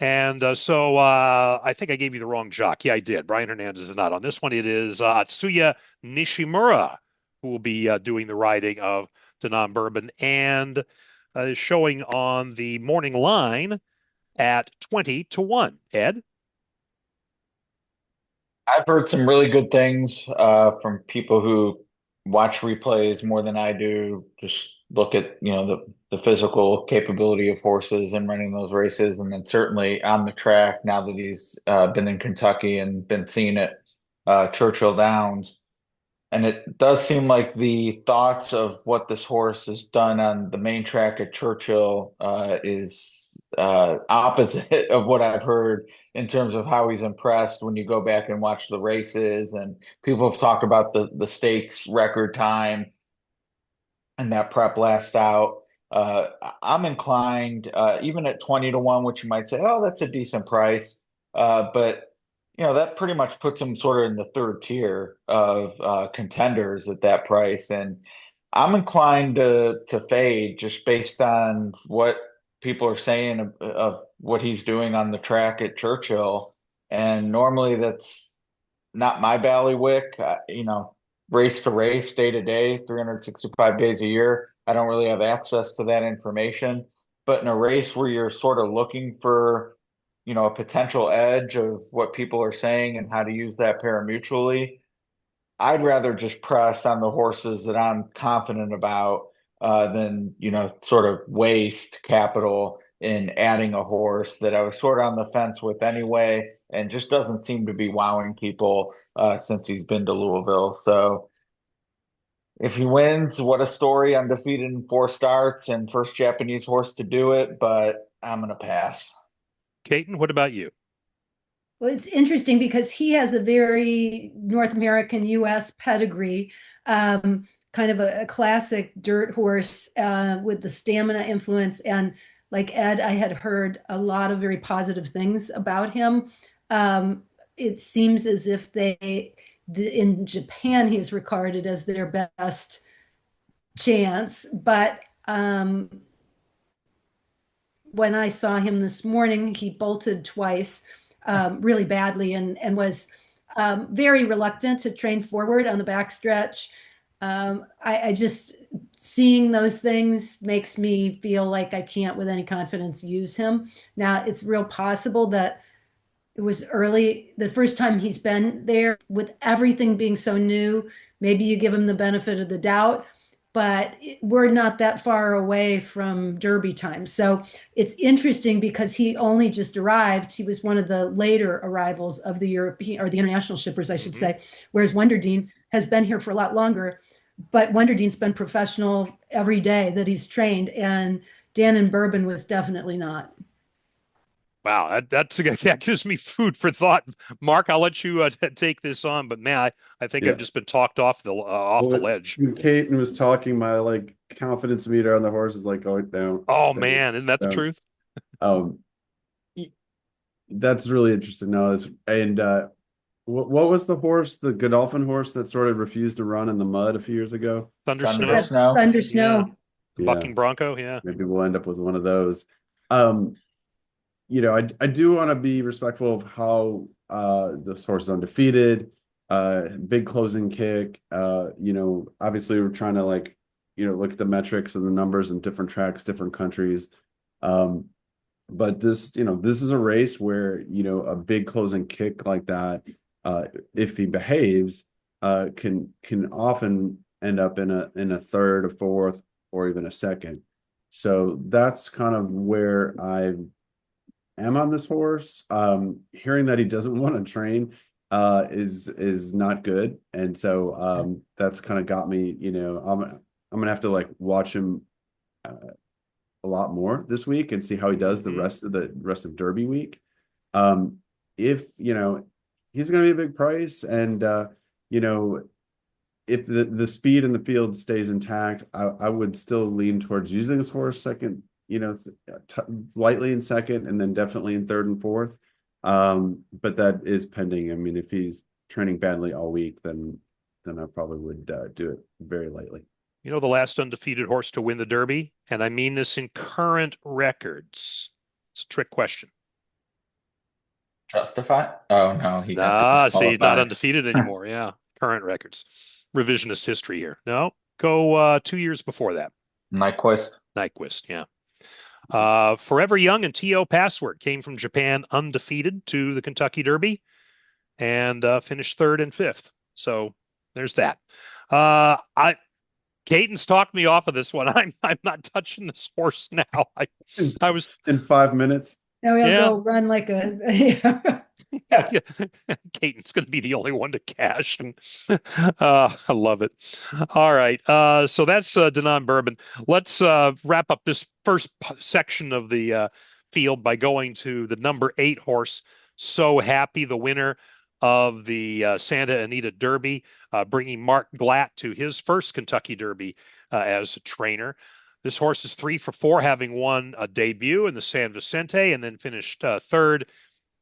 And so I think I gave you the wrong jock. Yeah, I did. Brian Hernandez is not on this one. It is Atsuya Nishimura who will be doing the riding of Danon Bourbon and showing on the morning line at 20-1. Ed? I've heard some really good things from people who watch replays more than I do. Just look at, the physical capability of horses and running those races, and then certainly on the track now that he's been in Kentucky and been seeing it Churchill Downs. And it does seem like the thoughts of what this horse has done on the main track at Churchill is opposite of what I've heard in terms of how he's impressed when you go back and watch the races. And people have talked about the stakes record time and that prep last out. I'm inclined, even at 20-1, which you might say, oh, that's a decent price. But that pretty much puts him sort of in the third tier of contenders at that price. And I'm inclined to fade just based on what people are saying of what he's doing on the track at Churchill. And normally that's not my bailiwick. Race to race, day to day, 365 days a year. I don't really have access to that information. But in a race where you're sort of looking for a potential edge of what people are saying and how to use that pari-mutually, I'd rather just press on the horses that I'm confident about than, sort of waste capital in adding a horse that I was sort of on the fence with anyway, and just doesn't seem to be wowing people since he's been to Louisville. So if he wins, what a story, undefeated in 4 starts and first Japanese horse to do it, but I'm going to pass. Caton, what about you? Well, it's interesting because he has a very North American U.S. pedigree, kind of a classic dirt horse with the stamina influence. And like Ed, I had heard a lot of very positive things about him. It seems as if in Japan, he's regarded as their best chance. But when I saw him this morning, he bolted twice really badly and was very reluctant to train forward on the backstretch. I just, seeing those things makes me feel like I can't with any confidence use him. Now, it's real possible that it was early, the first time he's been there, with everything being so new, maybe you give him the benefit of the doubt, but we're not that far away from Derby time. So it's interesting because he only just arrived. He was one of the later arrivals of the European, or the international shippers, I should say, whereas Wonderdine has been here for a lot longer. But Wonderdine's been professional every day that he's trained, and Danon Bourbon was definitely not. Wow, that gives me food for thought. Mark, I'll let you take this on, but man, I think I've just been talked off the ledge. Caton was talking, my confidence meter on the horse is going down. Oh man, isn't that the truth? That's really interesting. No, what was the horse, the Godolphin horse that sort of refused to run in the mud a few years ago? Thunder Snow. Thunder Snow. Yeah. Bucking Bronco, yeah. Maybe we'll end up with one of those. I do want to be respectful of how this horse is undefeated, big closing kick. Obviously we're trying to look at the metrics and the numbers in different tracks, different countries. But this is a race where, a big closing kick like that, if he behaves, can often end up in a third, a fourth, or even a second. So that's kind of where I am on this horse. Hearing that he doesn't want to train is not good, and so that's kind of got me. I'm gonna have to watch him a lot more this week and see how he does the rest of Derby week. If he's gonna be a big price, and if the speed in the field stays intact, I would still lean towards using this horse second, lightly in second, and then definitely in third and fourth. But that is pending. I mean, if he's training badly all week, then I probably would do it very lightly. You know the last undefeated horse to win the Derby? And I mean this in current records. It's a trick question. Justify? Oh no, he got Ah, see, not disqualified. undefeated anymore. Yeah, current records. Revisionist history here. No, go 2 years before that. Nyquist. Nyquist, yeah. Forever Young and T.O. Password came from Japan undefeated to the Kentucky Derby and finished 3rd and 5th. So there's that. Caton's talked me off of this one. I'm not touching this horse now. I was in 5 minutes. Now he'll go run like a. Caton's going to be the only one to cash, and I love it. All right, so that's Danon Bourbon. Let's wrap up this first section of the field by going to the number 8 horse. So Happy, the winner of the Santa Anita Derby, bringing Mark Glatt to his first Kentucky Derby as a trainer. This horse is 3 for 4, having won a debut in the San Vicente and then finished 3rd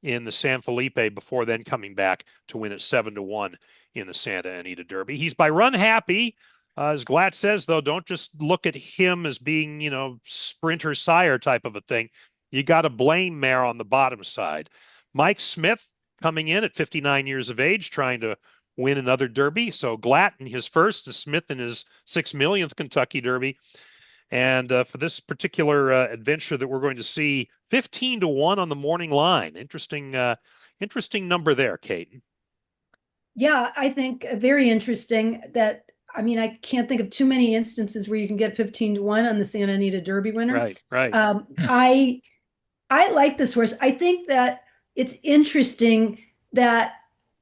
in the San Felipe before then coming back to win at 7-1 in the Santa Anita Derby. He's by Run Happy. As Glatt says, though, don't just look at him as being, sprinter sire type of a thing. You got a blame mare on the bottom side. Mike Smith coming in at 59 years of age, trying to win another Derby. So Glatt in his first, and Smith in his 6 millionth Kentucky Derby. And for this particular adventure that we're going to see, 15-1 on the morning line. Interesting number there, Caton. Yeah, I think very interesting that, I can't think of too many instances where you can get 15-1 on the Santa Anita Derby winner. Right. I like this horse. I think that it's interesting that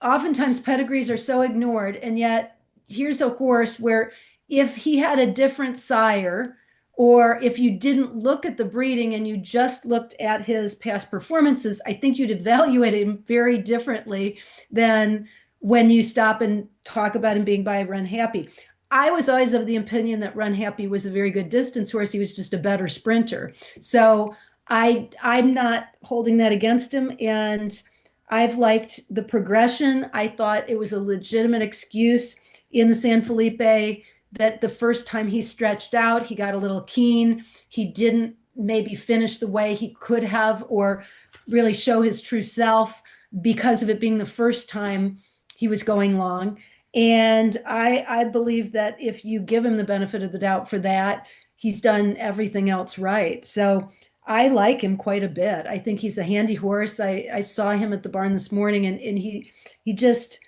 oftentimes pedigrees are so ignored, and yet here's a horse where if he had a different sire, or if you didn't look at the breeding and you just looked at his past performances, I think you'd evaluate him very differently than when you stop and talk about him being by Run Happy. I was always of the opinion that Run Happy was a very good distance horse. He was just a better sprinter. So I'm not holding that against him. And I've liked the progression. I thought it was a legitimate excuse in the San Felipe that the first time he stretched out, he got a little keen. He didn't maybe finish the way he could have or really show his true self because of it being the first time he was going long. And I believe that if you give him the benefit of the doubt for that, he's done everything else right. So I like him quite a bit. I think he's a handy horse. I saw him at the barn this morning, and he just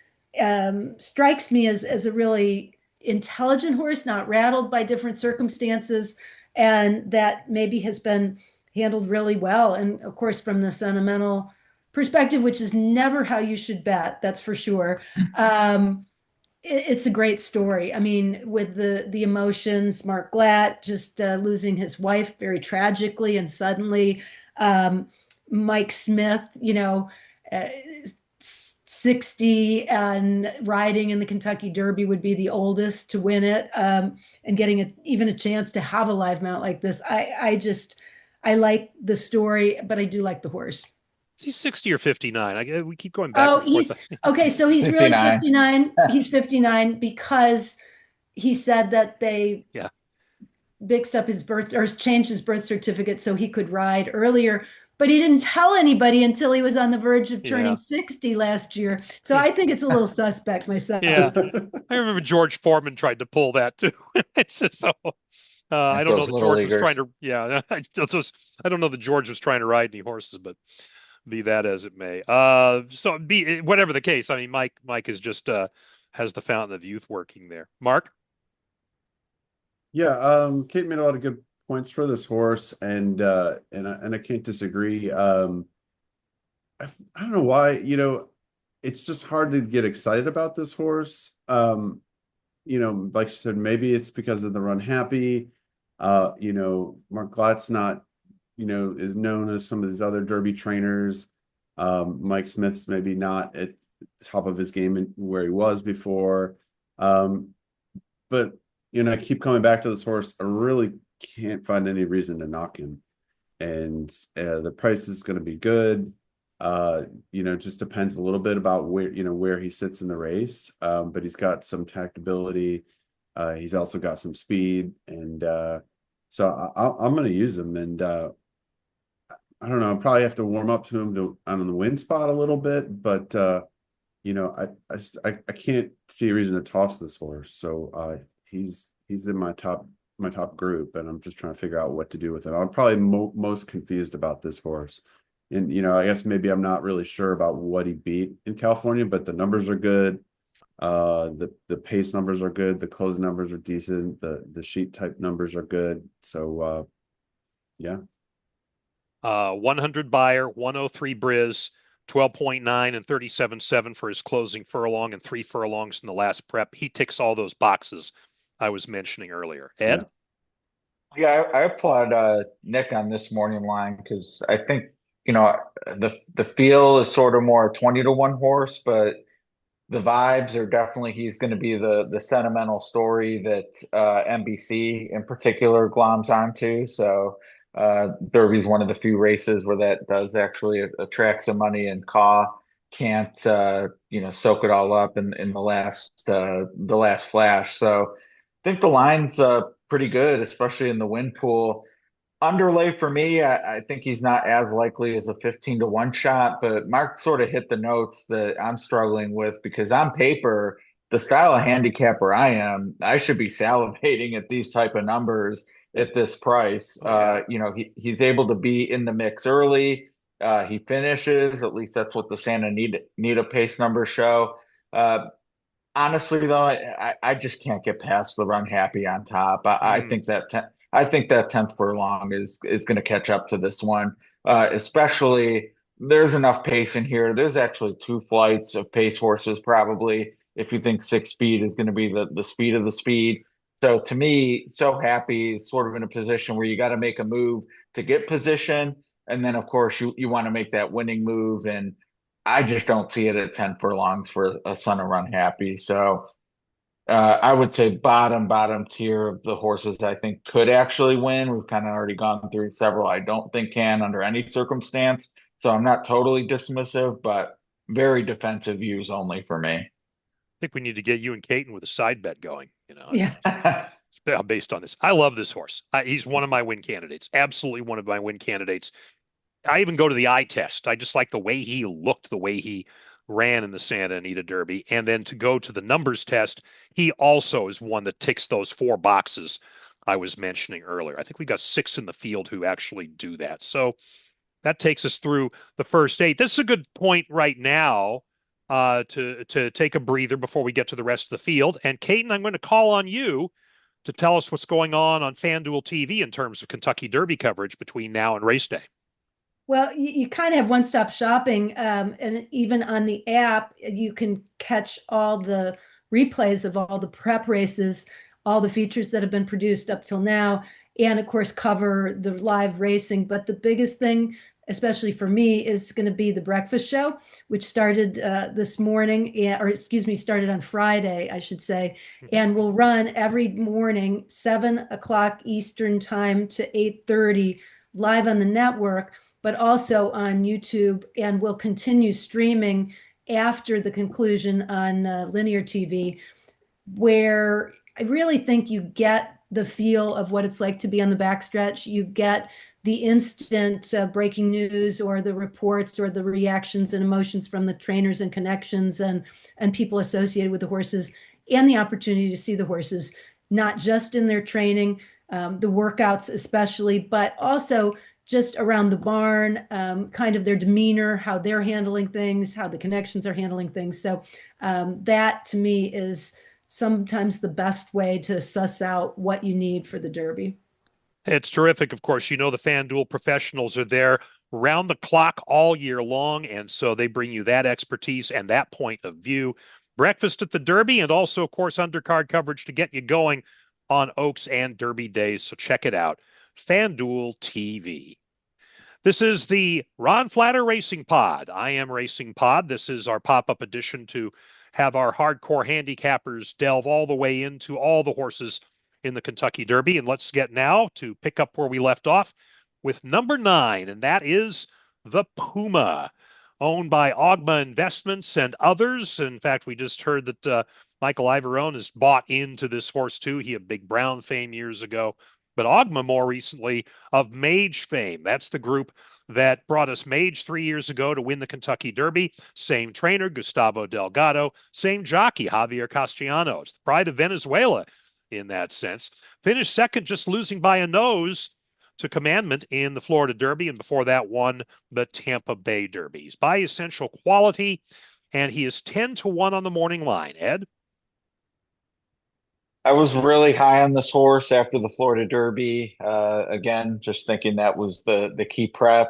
strikes me as a really intelligent horse, not rattled by different circumstances, and that maybe has been handled really well. And of course, from the sentimental perspective, which is never how you should bet, that's for sure. It's a great story. With the emotions, Mark Glatt just losing his wife very tragically and suddenly, Mike Smith, 60 and riding in the Kentucky Derby would be the oldest to win it, and getting even a chance to have a live mount like this. I like the story, but I do like the horse. Is he 60 or 59? We keep going back. Oh, he's okay. So he's 59. Really 59. He's 59 because he said that they mixed up his birth or changed his birth certificate so he could ride earlier. But he didn't tell anybody until he was on the verge of turning 60 last year. So I think it's a little suspect myself. Yeah, I remember George Foreman tried to pull that too. It's just so. I don't know that George was trying to. Yeah, I don't know that George was trying to ride any horses, but be that as it may. So be whatever the case. Mike is just has the fountain of youth working there. Mark. Yeah, Kate made a lot of good points for this horse, and I can't disagree. I don't know why, it's just hard to get excited about this horse. Like you said, maybe it's because of the Run Happy. Mark Glatt's not, is known as some of these other Derby trainers. Mike Smith's maybe not at the top of his game where he was before. But I keep coming back to this horse. I really can't find any reason to knock him, and the price is going to be good. Just depends a little bit about where he sits in the race, but he's got some tactability. He's also got some speed, and so I'm going to use him. And I don't know, I'll probably have to warm up to him on the win spot a little bit, but I can't see a reason to toss this horse. So he's in my top group, and I'm just trying to figure out what to do with him. I'm probably most confused about this horse. And I guess maybe I'm not really sure about what he beat in California, but the numbers are good. The pace numbers are good. The closing numbers are decent. The sheet type numbers are good. So yeah. 100 Beyer, 103 Briz, 12.9 and 37.7 for his closing furlong and 3 furlongs in the last prep. He ticks all those boxes I was mentioning earlier. Ed? Yeah, I applaud Nick on this morning line because I think, the feel is sort of more a 20-1 horse, but the vibes are definitely he's going to be the sentimental story that NBC in particular gloms onto. So Derby's one of the few races where that does actually attract some money, and Caw can't soak it all up in the last flash. So I think the line's pretty good, especially in the win pool. Underlay for me, I think he's not as likely as a 15-1 shot, but Mark sort of hit the notes that I'm struggling with because on paper, the style of handicapper I should be salivating at these type of numbers at this price. He's able to be in the mix early. He finishes, at least that's what the Santa Anita pace numbers show. Honestly, though, I just can't get past the run happy on top. I think that 10th furlong is going to catch up to this one. Especially there's enough pace in here. There's actually 2 flights of pace horses probably if you think 6 speed is going to be the speed of the speed. So to me, So Happy is sort of in a position where you got to make a move to get position, and then of course you want to make that winning move, and I just don't see it at 10 furlongs for a son of Run Happy. So I would say bottom tier of the horses I think could actually win. We've kind of already gone through several I don't think can under any circumstance. So I'm not totally dismissive, but very defensive views only for me. I think we need to get you and Caton with a side bet going, Yeah. based on this. I love this horse. He's one of my win candidates. Absolutely one of my win candidates. I even go to the eye test. I just like the way he looked, the way he ran in the Santa Anita Derby. And then to go to the numbers test, he also is one that ticks those 4 boxes I was mentioning earlier. I think we got 6 in the field who actually do that. So that takes us through the first 8. This is a good point right now to take a breather before we get to the rest of the field. And Caton, I'm going to call on you to tell us what's going on FanDuel TV in terms of Kentucky Derby coverage between now and race day. Well, you kind of have one-stop shopping, and even on the app, you can catch all the replays of all the prep races, all the features that have been produced up till now, and of course cover the live racing. But the biggest thing, especially for me, is going to be the breakfast show, which started this morning, started on Friday, I should say, and will run every morning, 7 o'clock Eastern time to 8:30, live on the network, but also on YouTube, and will continue streaming after the conclusion on linear TV, where I really think you get the feel of what it's like to be on the backstretch. You get the instant breaking news or the reports or the reactions and emotions from the trainers and connections and people associated with the horses, and the opportunity to see the horses, not just in their training, the workouts especially, but also just around the barn, kind of their demeanor, how they're handling things, how the connections are handling things. So that to me is sometimes the best way to suss out what you need for the Derby. It's terrific. Of course, the FanDuel professionals are there round the clock all year long, and so they bring you that expertise and that point of view. Breakfast at the Derby, and also, of course, undercard coverage to get you going on Oaks and Derby days. So check it out. FanDuel TV. This is the Ron Flatter Racing Pod. I am Racing Pod. This is our pop-up edition to have our hardcore handicappers delve all the way into all the horses in the Kentucky Derby. And let's get now to pick up where we left off with number 9, and that is the Puma, owned by Ogma Investments and others. In fact, we just heard that Michael Ivorone has bought into this horse too. He had Big Brown fame years ago, but Ogma more recently of Mage fame. That's the group that brought us Mage 3 years ago to win the Kentucky Derby. Same trainer, Gustavo Delgado. Same jockey, Javier Castellanos. The pride of Venezuela in that sense. Finished second, just losing by a nose to Commandment in the Florida Derby, and before that won the Tampa Bay Derby. He's by essential quality, and he is 10-1 on the morning line. Ed? I was really high on this horse after the Florida Derby. Again, just thinking that was the key prep.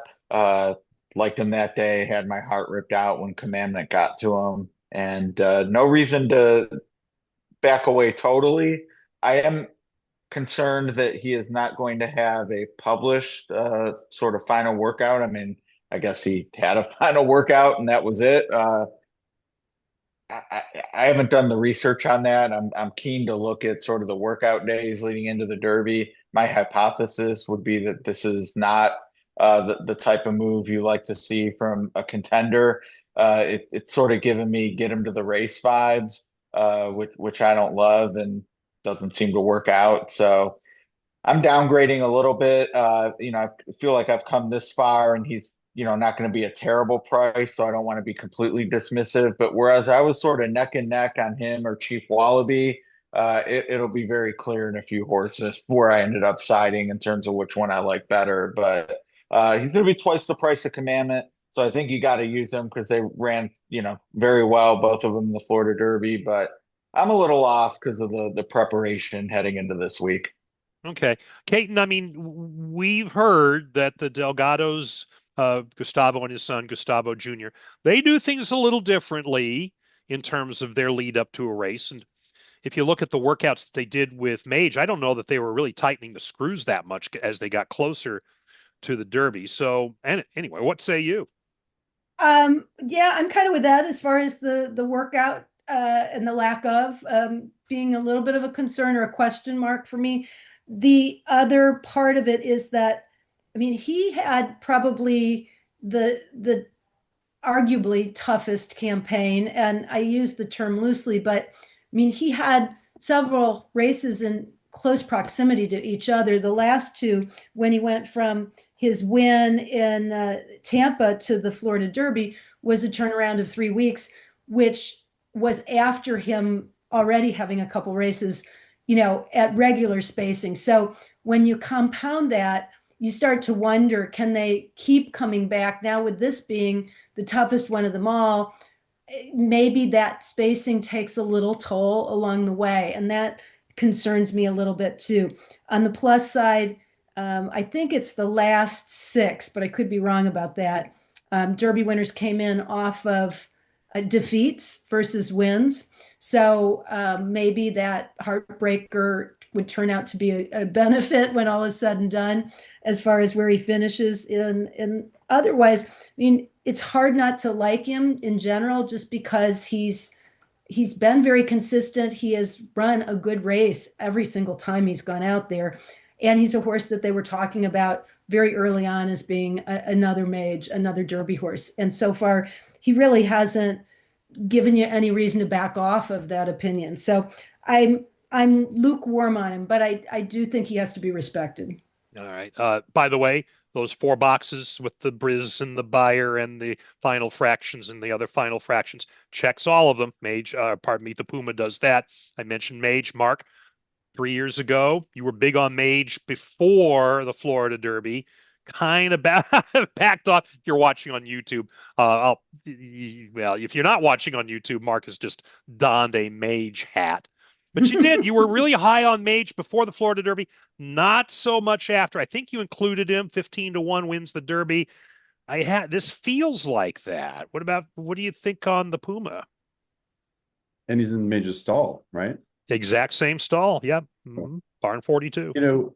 Liked him that day, had my heart ripped out when Commandment got to him, and no reason to back away totally. I am concerned that he is not going to have a published sort of final workout. I mean, I guess he had a final workout and that was it. I haven't done the research on that. I'm keen to look at sort of the workout days leading into the Derby. My hypothesis would be that this is not the type of move you like to see from a contender. It's sort of giving me get him to the race vibes, which I don't love and doesn't seem to work out. So I'm downgrading a little bit. I feel like I've come this far and he's, not going to be a terrible price. So I don't want to be completely dismissive, but whereas I was sort of neck and neck on him or Chief Wallabee, it'll be very clear in a few horses where I ended up siding in terms of which one I like better, but he's going to be twice the price of Commandment. So I think you got to use them because they ran, very well, both of them in the Florida Derby, but I'm a little off because of the preparation heading into this week. Okay. Caton, I mean, we've heard that the Delgados, Gustavo and his son, Gustavo Jr., they do things a little differently in terms of their lead up to a race. And if you look at the workouts that they did with Mage, I don't know that they were really tightening the screws that much as they got closer to the Derby. So, and anyway, what say you? Yeah, I'm kind of with that as far as the workout and the lack of being a little bit of a concern or a question mark for me. The other part of it is that, I mean, he had probably the arguably toughest campaign, and I use the term loosely, but I mean, he had several races in close proximity to each other. The last two, when he went from his win in Tampa to the Florida Derby, was a turnaround of 3 weeks, which was after him already having a couple races, at regular spacing. So when you compound that, you start to wonder, can they keep coming back? Now, with this being the toughest one of them all, maybe that spacing takes a little toll along the way. And that concerns me a little bit too. On the plus side, I think it's the last 6, but I could be wrong about that. Derby winners came in off of defeats versus wins. So maybe that heartbreaker would turn out to be a benefit when all is said and done, as far as where he finishes in otherwise. I mean, it's hard not to like him in general, just because he's been very consistent. He has run a good race every single time he's gone out there. And he's a horse that they were talking about very early on as being another Mage, another Derby horse. And so far, he really hasn't given you any reason to back off of that opinion. So I'm lukewarm on him, but I do think he has to be respected. All right. By the way, those 4 boxes with the Briz and the Buyer and the final fractions and the other final fractions checks all of them. Mage, the Puma does that. I mentioned Mage. Mark, 3 years ago, you were big on Mage before the Florida Derby. Kind of backed off. If you're watching on YouTube, if you're not watching on YouTube, Mark has just donned a Mage hat. But you did. You were really high on Mage before the Florida Derby, not so much after. I think you included him. 15-1 wins the Derby. This feels like that. What do you think on the Puma? And he's in the Mage's stall, right? Exact same stall. Yeah. Mm-hmm. Barn 42.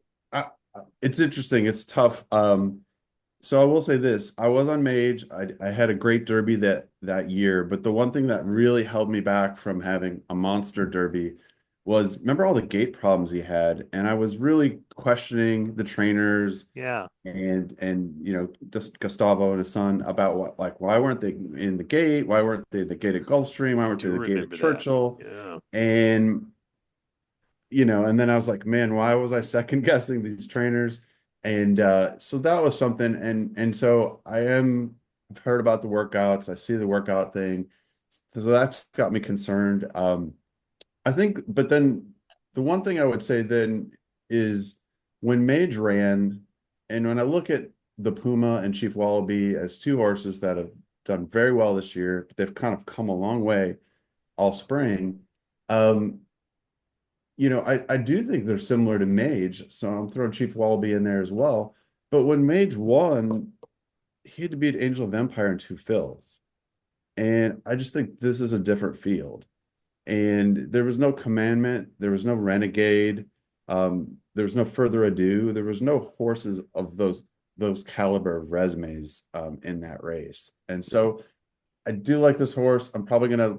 It's interesting. It's tough. So I will say this. I was on Mage. I had a great Derby that year, but the one thing that really held me back from having a monster Derby was, remember all the gait problems he had, and I was really questioning the trainers Yeah. and you know, just Gustavo and his son about what, like, why weren't they in the gate? Why weren't they the gate at Gulfstream? Why weren't they Do the gate at remember that. Churchill? Yeah. And you know, and then I was like, man, why was I second guessing these trainers? And so that was something. And so I've heard about the workouts. I see the workout thing. So that's got me concerned. I think, but then the one thing I would say then is when Mage ran, and when I look at the Puma and Chief Wallabee as two horses that have done very well this year, they've kind of come a long way all spring. Um, you know, I do think they're similar to Mage, so I'm throwing Chief Wallaby in there as well. But when Mage won, he had to beat Angel of Empire in two fills. And I just think this is a different field. And there was no Commandment, there was no Renegade, there was no Further Ado, there was no horses of those caliber of resumes in that race. And so I do like this horse. I'm probably gonna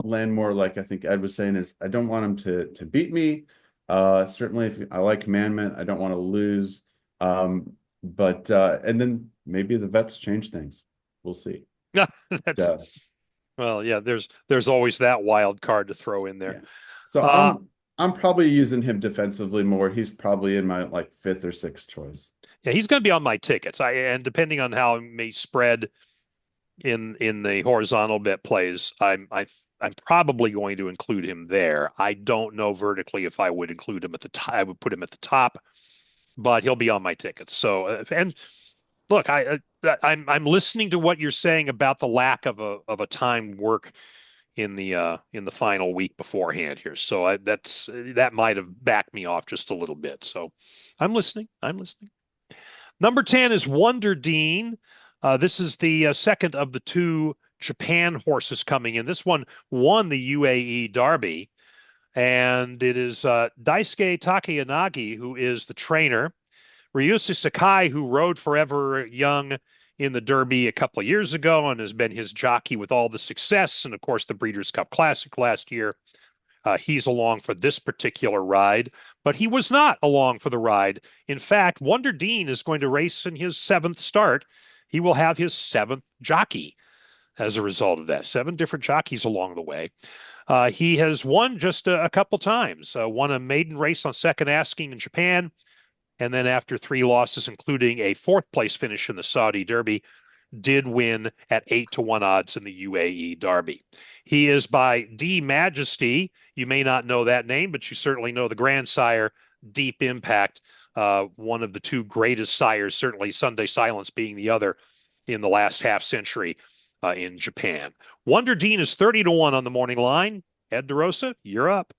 land more like I think Ed was saying, is I don't want him to beat me. Certainly if I like Commandment, I don't want to lose. But and then maybe the vets change things. We'll see. That's Uh, well, yeah, there's always that wild card to throw in there. yeah. So I'm probably using him defensively more. He's probably in my like fifth or sixth choice. Yeah, he's going to be on my tickets. And depending on how he may spread in the horizontal bet plays, I'm probably going to include him there. I don't know vertically if I would include him at the top. I would put him at the top, but he'll be on my tickets. So and look, I'm listening to what you're saying about the lack of a timed work in the final week beforehand here. So that might have backed me off just a little bit. So I'm listening. I'm listening. Number 10 is Wonder Dean. This is the second of the two Japan horses coming in. This one won the UAE Derby, and it is Daisuke Takayanagi who is the trainer. Ryusu Sakai, who rode Forever Young in the Derby a couple of years ago and has been his jockey with all the success, and of course the Breeders' Cup Classic last year. He's along for this particular ride, but he was not along for the ride. In fact, Wonder Dean is going to race in his seventh start. He will have his seventh jockey as a result of that. 7 different jockeys along the way. He has won just a couple times. Won a maiden race on second asking in Japan, and then after 3 losses, including a 4th place finish in the Saudi Derby, did win at 8-1 odds in the UAE Derby. He is by D Majesty. You may not know that name, but you certainly know the grandsire, Deep Impact, one of the 2 greatest sires, certainly Sunday Silence being the other in the last half century in Japan. Wonder Dean is 30-1 on the morning line. Ed DeRosa, you're up.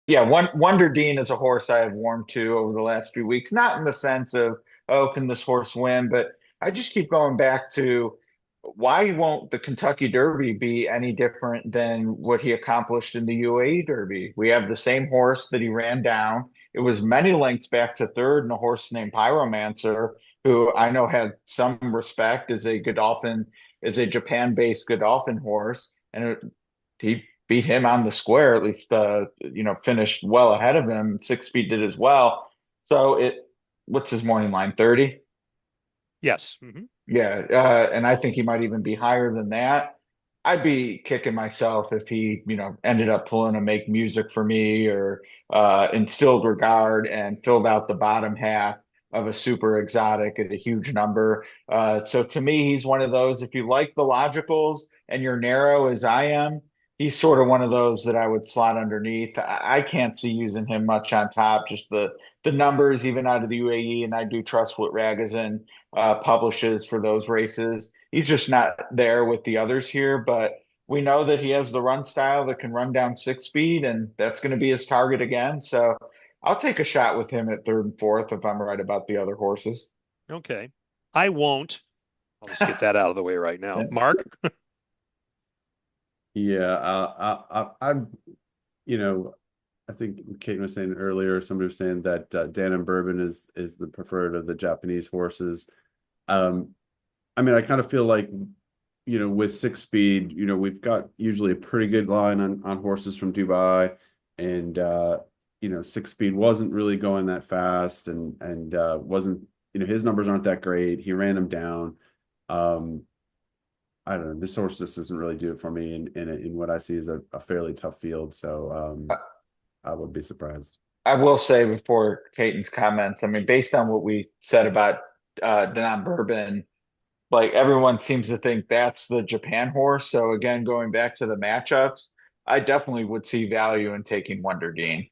Yeah, Wonder Dean is a horse I have warmed to over the last few weeks, not in the sense of, oh, can this horse win? But I just keep going back to why won't the Kentucky Derby be any different than what he accomplished in the UAE Derby? We have the same horse that he ran down. It was many lengths back to third, and a horse named Pyromancer, who I know had some respect as a Godolphin, as a Japan-based Godolphin horse. And he beat him on the square, at least, finished well ahead of him. 6 Speed did as well. So what's his morning line? 30? Yes. Mm-hmm. Yeah. And I think he might even be higher than that. I'd be kicking myself if he, ended up pulling a Make Music for Me or Instilled Regard and filled out the bottom half of a super exotic at a huge number. So to me, he's one of those, if you like the logicals and you're narrow as I am, he's sort of one of those that I would slot underneath. I can't see using him much on top, just the numbers even out of the UAE, and I do trust what Ragozin publishes for those races. He's just not there with the others here, but we know that he has the run style that can run down 6 Speed, and that's going to be his target again. So I'll take a shot with him at 3rd and 4th if I'm right about the other horses. Okay. I won't. I'll just get that out of the way right now. Yeah. Mark? Yeah, I think Caton was saying earlier, somebody was saying that Danon Bourbon is the preferred of the Japanese horses. I mean, I kind of feel like, with 6 Speed, we've got usually a pretty good line on horses from Dubai. and 6 speed wasn't really going that fast, and wasn't, his numbers aren't that great. He ran him down. I don't know. This horse just doesn't really do it for me in what I see as a fairly tough field. So I would be surprised. I will say before Caton's comments, I mean, based on what we said about Danon Bourbon, like everyone seems to think that's the Japan horse. So again, going back to the matchups, I definitely would see value in taking Wonder Dean.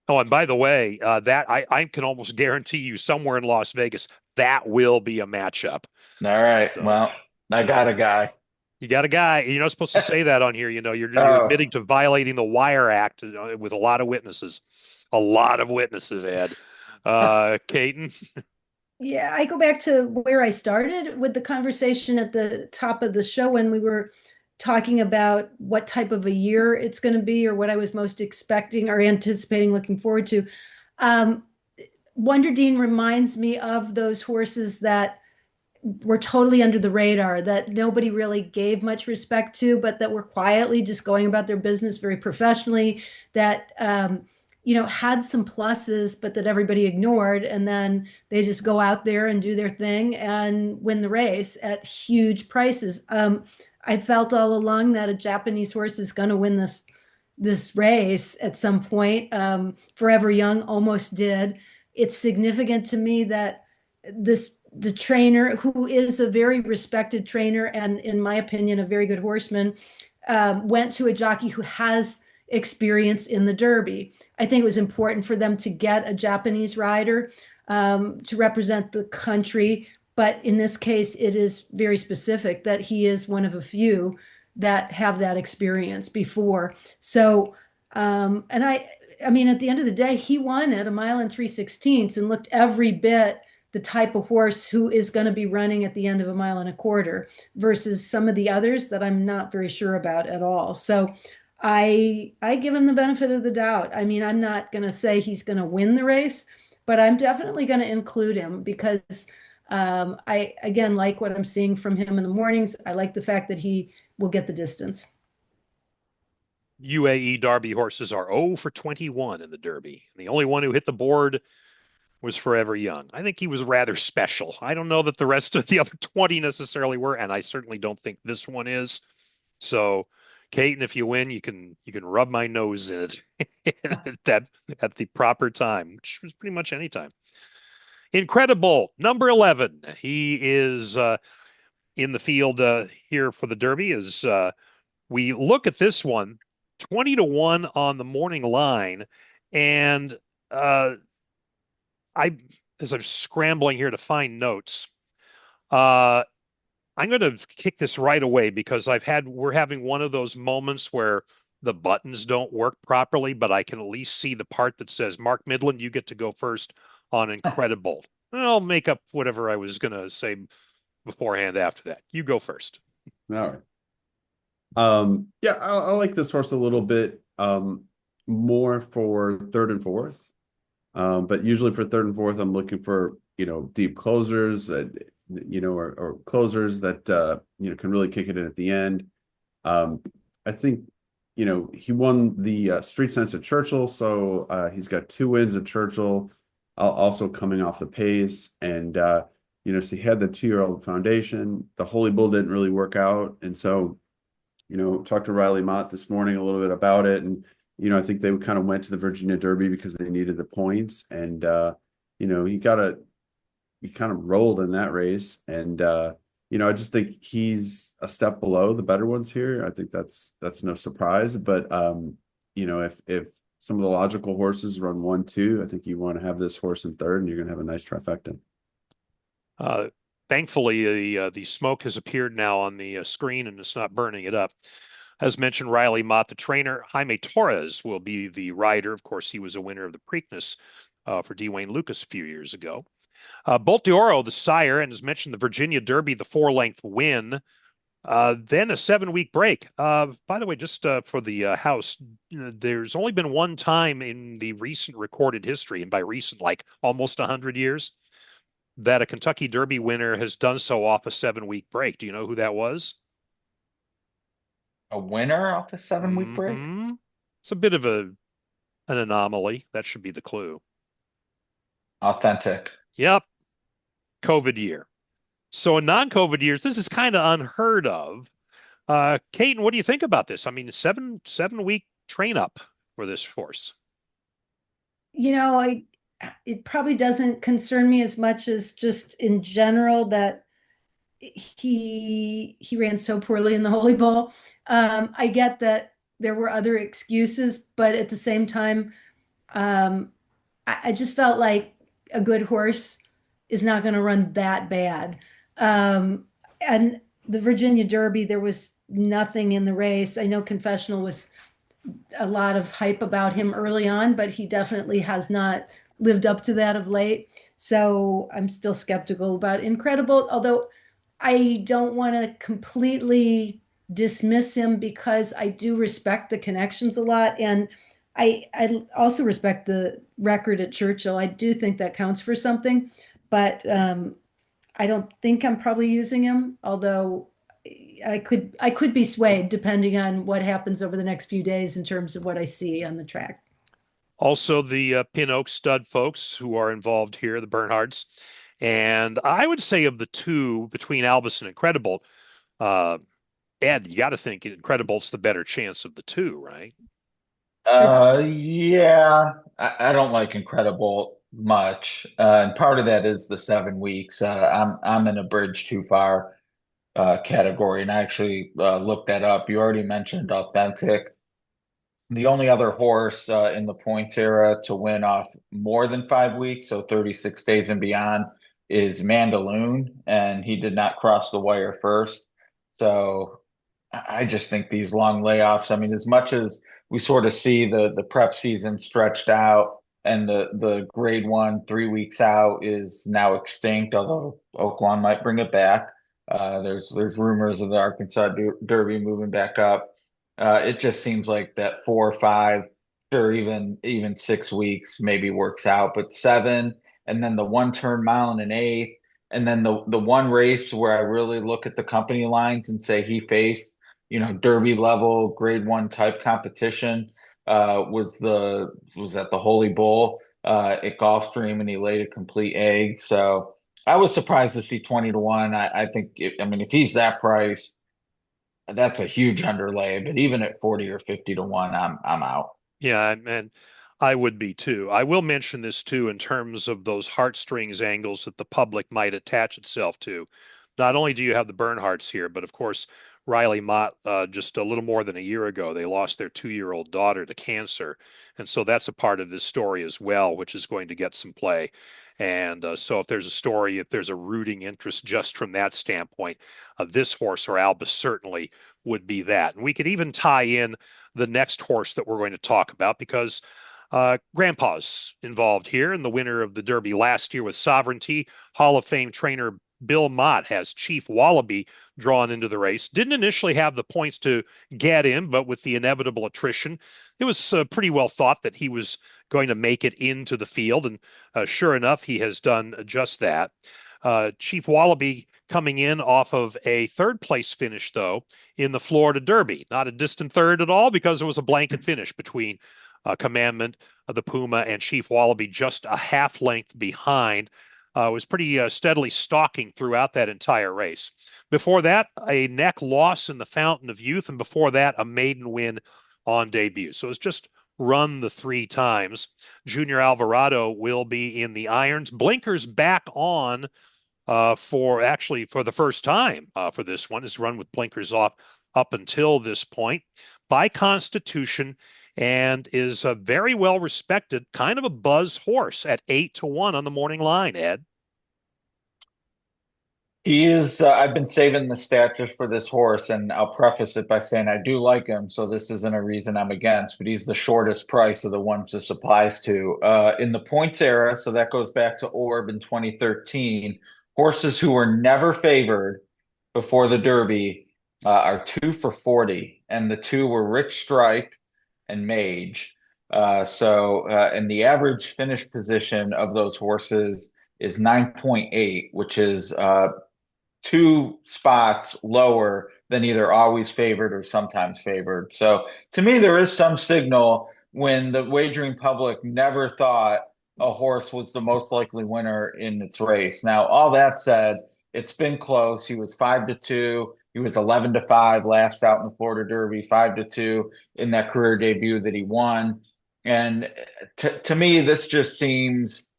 Oh, and by the way, that I can almost guarantee you somewhere in Las Vegas that will be a matchup. All right. So, Well, I got a guy. You got a guy. You're not supposed to say that on here. You're Oh, admitting to violating the Wire Act with a lot of witnesses. A lot of witnesses, Ed. Caton. Yeah, I go back to where I started with the conversation at the top of the show when we were talking about what type of a year it's going to be or what I was most expecting or anticipating, looking forward to. Um, Wonder Dean reminds me of those horses that were totally under the radar, that nobody really gave much respect to, but that were quietly just going about their business very professionally, that had some pluses, but that everybody ignored. And then they just go out there and do their thing and win the race at huge prices. I felt all along that a Japanese horse is going to win this race at some point. Forever Young almost did. It's significant to me that the trainer, who is a very respected trainer and, in my opinion, a very good horseman, went to a jockey who has experience in the Derby. I think it was important for them to get a Japanese rider to represent the country. But in this case, it is very specific that he is one of a few that have that experience before. So, and I mean, at the end of the day, he won at 1 3/16 and looked every bit the type of horse who is going to be running at the end of 1.25 miles versus some of the others that I'm not very sure about at all. So I give him the benefit of the doubt. I mean, I'm not going to say he's going to win the race, but I'm definitely going to include him because I, again, like what I'm seeing from him in the mornings. I like the fact that he will get the distance. UAE Derby horses are 0 for 21 in the Derby. And the only one who hit the board was Forever Young. I think he was rather special. I don't know that the rest of the other 20 necessarily were, and I certainly don't think this one is. So, Caton, if you win, you can rub my nose in it at the proper time, which was pretty much any time. Incredible, number 11. He is in the field here for the Derby. As we look at this one, 20-1 on the morning line, and as I'm scrambling here to find notes, I'm going to kick this right away because we're having one of those moments where the buttons don't work properly, but I can at least see the part that says, Mark Midland, you get to go first on Incredible. And I'll make up whatever I was going to say beforehand after that. You go first. All right. Yeah, I like this horse a little bit more for third and fourth. But usually for third and fourth, I'm looking for, deep closers, or closers that, can really kick it in at the end. I think, he won the Street Sense at Churchill. So he's got 2 wins at Churchill, also coming off the pace. And, so he had the 2-year-old foundation. The Holy Bull didn't really work out. And so, talked to Riley Mott this morning a little bit about it. And, I think they kind of went to the Virginia Derby because they needed the points. And, he kind of rolled in that race. And, I just think he's a step below the better ones here. I think that's no surprise. But, if some of the logical horses run 1, 2, I think you want to have this horse in third and you're going to have a nice trifecta. Thankfully, the smoke has appeared now on the screen and it's not burning it up. As mentioned, Riley Mott, the trainer. Jaime Torres will be the rider. Of course, he was a winner of the Preakness for D. Wayne Lucas a few years ago. Bolt d'Oro, the sire, and as mentioned, the Virginia Derby, the 4-length win. Then a 7-week break. By the way, just for the house, there's only been one time in the recent recorded history, and by recent, like almost 100 years, that a Kentucky Derby winner has done so off a 7-week break. Do you know who that was? A winner off a 7-week break? It's a bit of a an anomaly. That should be the clue. Authentic. Yep. COVID year. So in non-COVID years, this is kind of unheard of. Caton, what do you think about this? I mean, seven-week train up for this horse. It probably doesn't concern me as much as just in general that he ran so poorly in the Holy Bowl. I get that there were other excuses, but at the same time, I just felt like a good horse is not going to run that bad. And the Virginia Derby, there was nothing in the race. I know Confessional was a lot of hype about him early on, but he definitely has not lived up to that of late. So I'm still skeptical about Incredible, although I don't want to completely dismiss him because I do respect the connections a lot. And I also respect the record at Churchill. I do think that counts for something, but I don't think I'm probably using him, although I could be swayed depending on what happens over the next few days in terms of what I see on the track. Also, the Pin Oak stud folks who are involved here, the Bernhards. And I would say of the two between Albus and Incredible, Ed, you got to think Incredible's the better chance of the two, right? Yeah, I don't like Incredible much, and part of that is the 7 weeks. I'm in a bridge too far category, and I actually looked that up. You already mentioned Authentic. The only other horse in the points era to win off more than 5 weeks, so 36 days and beyond, is Mandaloon, and he did not cross the wire first. So I just think these long layoffs, I mean, as much as we sort of see the prep season stretched out and the grade one 3 weeks out is now extinct, although Oaklawn might bring it back. There's rumors of the Arkansas Derby moving back up. It just seems like that 4 or 5, sure, even 6 weeks maybe works out, but 7, and then the one turn mile and an eighth, and then the one race where I really look at the company lines and say he faced, Derby level grade one type competition, was at the Holy Bull at Gulfstream, and he laid a complete egg. So I was surprised to see 20 to 1. I think I mean, if he's that price, that's a huge underlay, but even at 40 or 50 to 1, I'm out. Yeah, and I would be too. I will mention this too in terms of those heartstrings angles that the public might attach itself to. Not only do you have the Bernhardts here, but of course, Riley Mott, just a little more than a year ago, they lost their 2-year-old daughter to cancer. And so that's a part of this story as well, which is going to get some play. And so if there's a story, if there's a rooting interest just from that standpoint, this horse or Albus certainly would be that. And we could even tie in the next horse that we're going to talk about because Grandpa's involved here, and the winner of the Derby last year with Sovereignty, Hall of Fame trainer Bill Mott has Chief Wallabee drawn into the race. Didn't initially have the points to get in, but with the inevitable attrition, it was pretty well thought that he was going to make it into the field. And sure enough, he has done just that. Chief Wallabee coming in off of a third place finish, though, in the Florida Derby. Not a distant third at all because it was a blanket finish between Commandment, the Puma, and Chief Wallabee, just a half length behind. Was pretty steadily stalking throughout that entire race. Before that, a neck loss in the Fountain of Youth, and before that, a maiden win on debut. So it's just run the 3 times. Junior Alvarado will be in the irons. Blinkers back on for the first time for this one. Is run with blinkers off up until this point by constitution, and is a very well respected, kind of a buzz horse at 8 to 1 on the morning line, Ed. He is, I've been saving the stat just for this horse, and I'll preface it by saying I do like him, so this isn't a reason I'm against, but he's the shortest price of the ones this applies to. In the points era, so that goes back to Orb in 2013, horses who were never favored before the Derby are 2 for 40, and the two were Rich Strike and Mage. And the average finish position of those horses is 9.8, which is 2 spots lower than either always favored or sometimes favored. So to me, there is some signal when the wagering public never thought a horse was the most likely winner in its race. Now, all that said, it's been close. He was 5-2. He was 11-5 last out in the Florida Derby, 5-2 in that career debut that he won. And to me, this just seems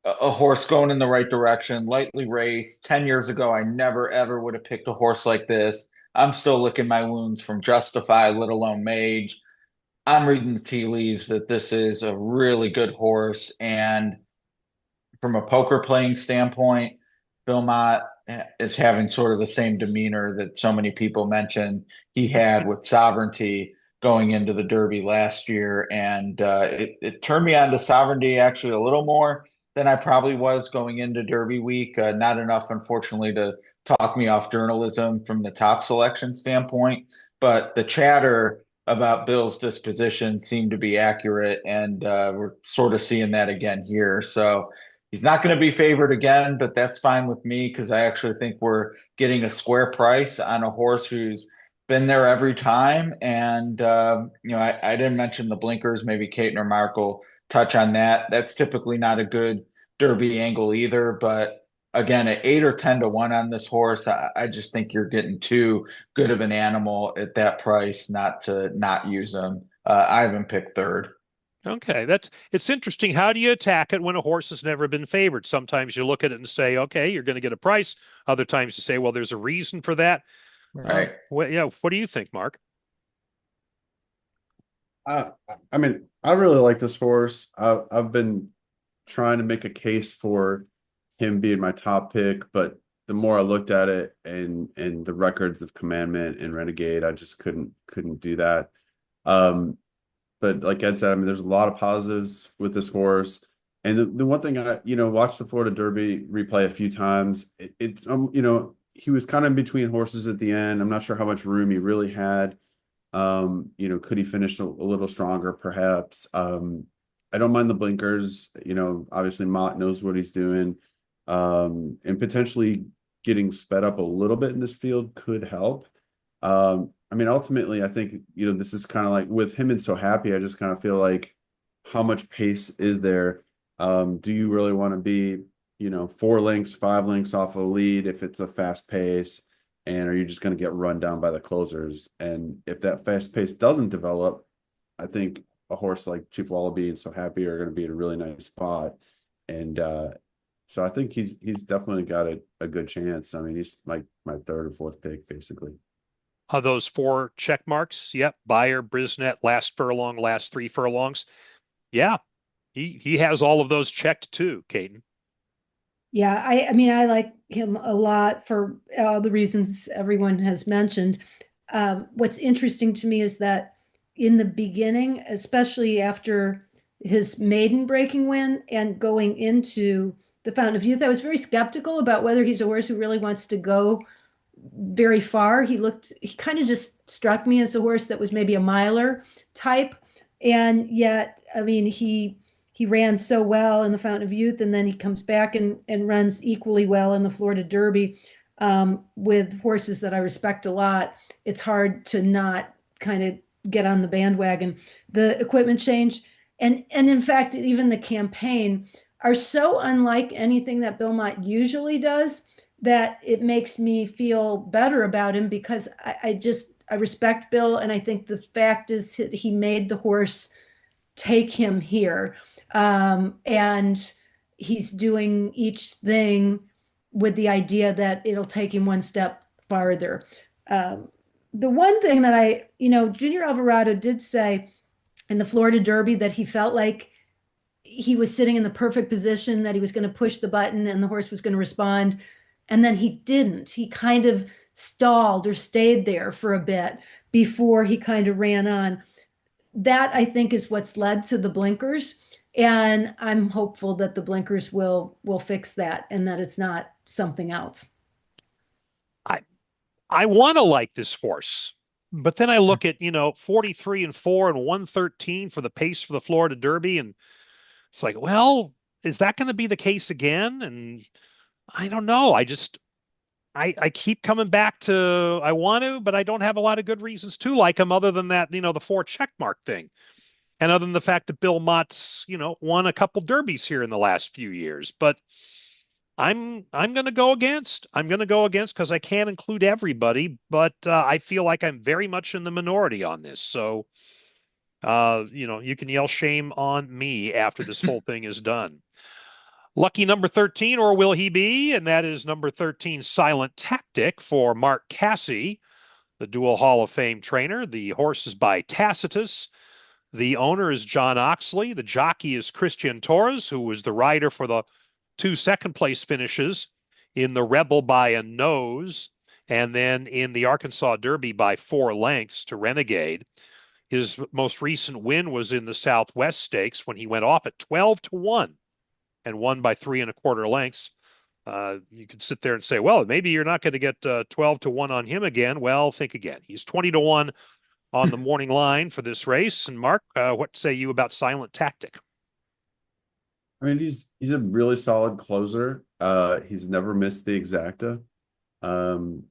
a horse going in the right direction, lightly raced. 10 years ago, I never ever would have picked a horse like this. I'm still licking my wounds from Justify, let alone Mage. I'm reading the tea leaves that this is a really good horse. And from a poker playing standpoint, Bill Mott is having sort of the same demeanor that so many people mentioned he had with Sovereignty going into the Derby last year. And it turned me on to Sovereignty actually a little more than I probably was going into Derby week. Not enough, unfortunately, to talk me off journalism from the top selection standpoint. But the chatter about Bill's disposition seemed to be accurate. And we're sort of seeing that again here. So he's not going to be favored again, but that's fine with me because I actually think we're getting a square price on a horse who's been there every time. And, I didn't mention the blinkers. Maybe Caton or Mark will touch on that. That's typically not a good Derby angle either. But again, at 8 or 10-1 on this horse, I just think you're getting too good of an animal at that price not to not use him. I haven't picked third. Okay, it's interesting. How do you attack it when a horse has never been favored? Sometimes you look at it and say, okay, you're going to get a price. Other times you say, well, there's a reason for that. Right. What do you think, Mark? I mean, I really like this horse. I've been trying to make a case for him being my top pick, but the more I looked at it and the records of Commandment and Renegade, I just couldn't do that. But like Ed said, I mean, there's a lot of positives with this horse. And the one thing I, watched the Florida Derby replay a few times. It's he was kind of in between horses at the end. I'm not sure how much room he really had. Could he finish a little stronger, perhaps? I don't mind the blinkers. Obviously Mott knows what he's doing. And potentially getting sped up a little bit in this field could help. I mean, ultimately, I think, this is kind of like with him and So Happy, I just kind of feel like how much pace is there? Do you really want to be, 4 lengths, 5 lengths off a lead if it's a fast pace? And are you just going to get run down by the closers? And if that fast pace doesn't develop, I think a horse like Chief Wallabee and So Happy are going to be in a really nice spot. And so I think he's definitely got a good chance. I mean, he's like my 3rd or 4th pick, basically. Those 4 check marks. Yep. Beyer, Brisnet, last furlong, last 3 furlongs. Yeah. He has all of those checked too, Caton. Yeah, I mean, I like him a lot for all the reasons everyone has mentioned. What's interesting to me is that in the beginning, especially after his maiden breaking win and going into the Fountain of Youth, I was very skeptical about whether he's a horse who really wants to go very far. He kind of just struck me as a horse that was maybe a miler type. And yet, I mean, he ran so well in the Fountain of Youth, and then he comes back and runs equally well in the Florida Derby with horses that I respect a lot. It's hard to not kind of get on the bandwagon. The equipment change and in fact, even the campaign are so unlike anything that Bill Mott usually does that it makes me feel better about him because I respect Bill, and I think the fact is that he made the horse take him here. And he's doing each thing with the idea that it'll take him one step farther. The one thing that Junior Alvarado did say in the Florida Derby that he felt like he was sitting in the perfect position, that he was going to push the button and the horse was going to respond. And then he didn't. He kind of stalled or stayed there for a bit before he kind of ran on. That, I think, is what's led to the blinkers. And I'm hopeful that the blinkers will fix that and that it's not something else. I want to like this horse, but then I look at, 43-4 and 113 for the pace for the Florida Derby. And it's like, well, is that going to be the case again? And I don't know. I keep coming back to, I want to, but I don't have a lot of good reasons to like him other than that, the 4 check mark thing. And other than the fact that Bill Mott's, won a couple derbies here in the last few years. But I'm going to go against. I'm going to go against because I can't include everybody, but I feel like I'm very much in the minority on this. So, you can yell shame on me after this whole thing is done. Lucky number 13, or will he be? And that is number 13, Silent Tactic for Mark Casse, the dual Hall of Fame trainer. The horse is by Tacitus. The owner is John Oxley. The jockey is Christian Torres, who was the rider for the 2 second-place finishes in the Rebel by a nose, and then in the Arkansas Derby by 4 lengths to Renegade. His most recent win was in the Southwest Stakes when he went off at 12-1 and won by 3 1/4 lengths. You could sit there and say, well, maybe you're not going to get 12-1 on him again. Well, think again. He's 20-1 on the morning line for this race. And Mark, what say you about Silent Tactic? I mean, he's a really solid closer. He's never missed the exacta. And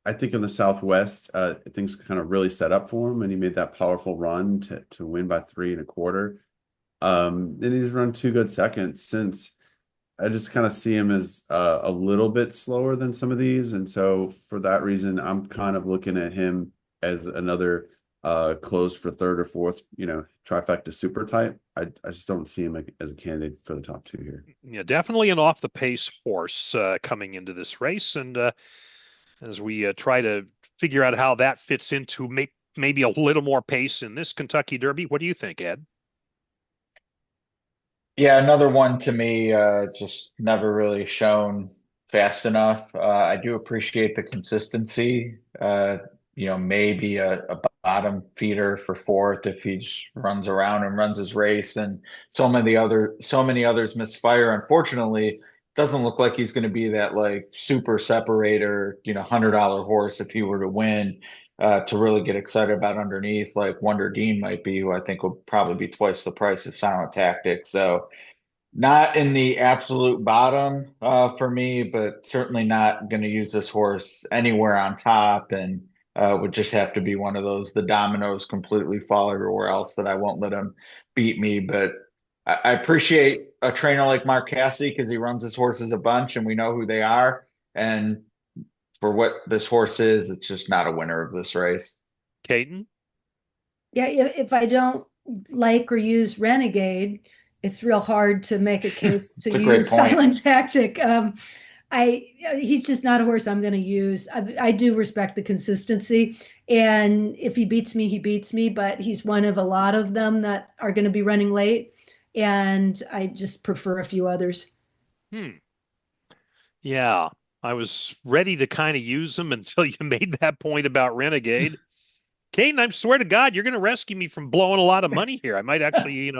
I think in the Southwest, things kind of really set up for him, and he made that powerful run to win by 3 1/4. And he's run 2 good seconds since. I just kind of see him as a little bit slower than some of these, and so for that reason, I'm kind of looking at him as another close for 3rd or 4th, trifecta super type. I just don't see him as a candidate for the top 2 here. Yeah, definitely an off the pace horse coming into this race, and as we try to figure out how that fits into maybe a little more pace in this Kentucky Derby, what do you think, Ed? Yeah, another one to me, just never really shown fast enough. I do appreciate the consistency. Maybe a bottom feeder for 4th if he just runs around and runs his race, and so many others misfire. Unfortunately, doesn't look like he's going to be that like super separator, $100 horse if he were to win. To really get excited about underneath, like Wonder Dean might be, who I think will probably be twice the price of Silent Tactic. So not in the absolute bottom for me, but certainly not going to use this horse anywhere on top, and would just have to be one of those, the dominoes completely fall everywhere else, that I won't let him beat me. But I appreciate a trainer like Mark Casse because he runs his horses a bunch and we know who they are. And for what this horse is, it's just not a winner of this race. Caton? Yeah, if I don't like or use Renegade, it's real hard to make a case to use Silent Tactic. He's just not a horse I'm going to use. I do respect the consistency, and if he beats me, he beats me. But he's one of a lot of them that are going to be running late, and I just prefer a few others. Yeah, I was ready to kind of use him until you made that point about Renegade. Caton, I swear to God, you're going to rescue me from blowing a lot of money here. I might actually,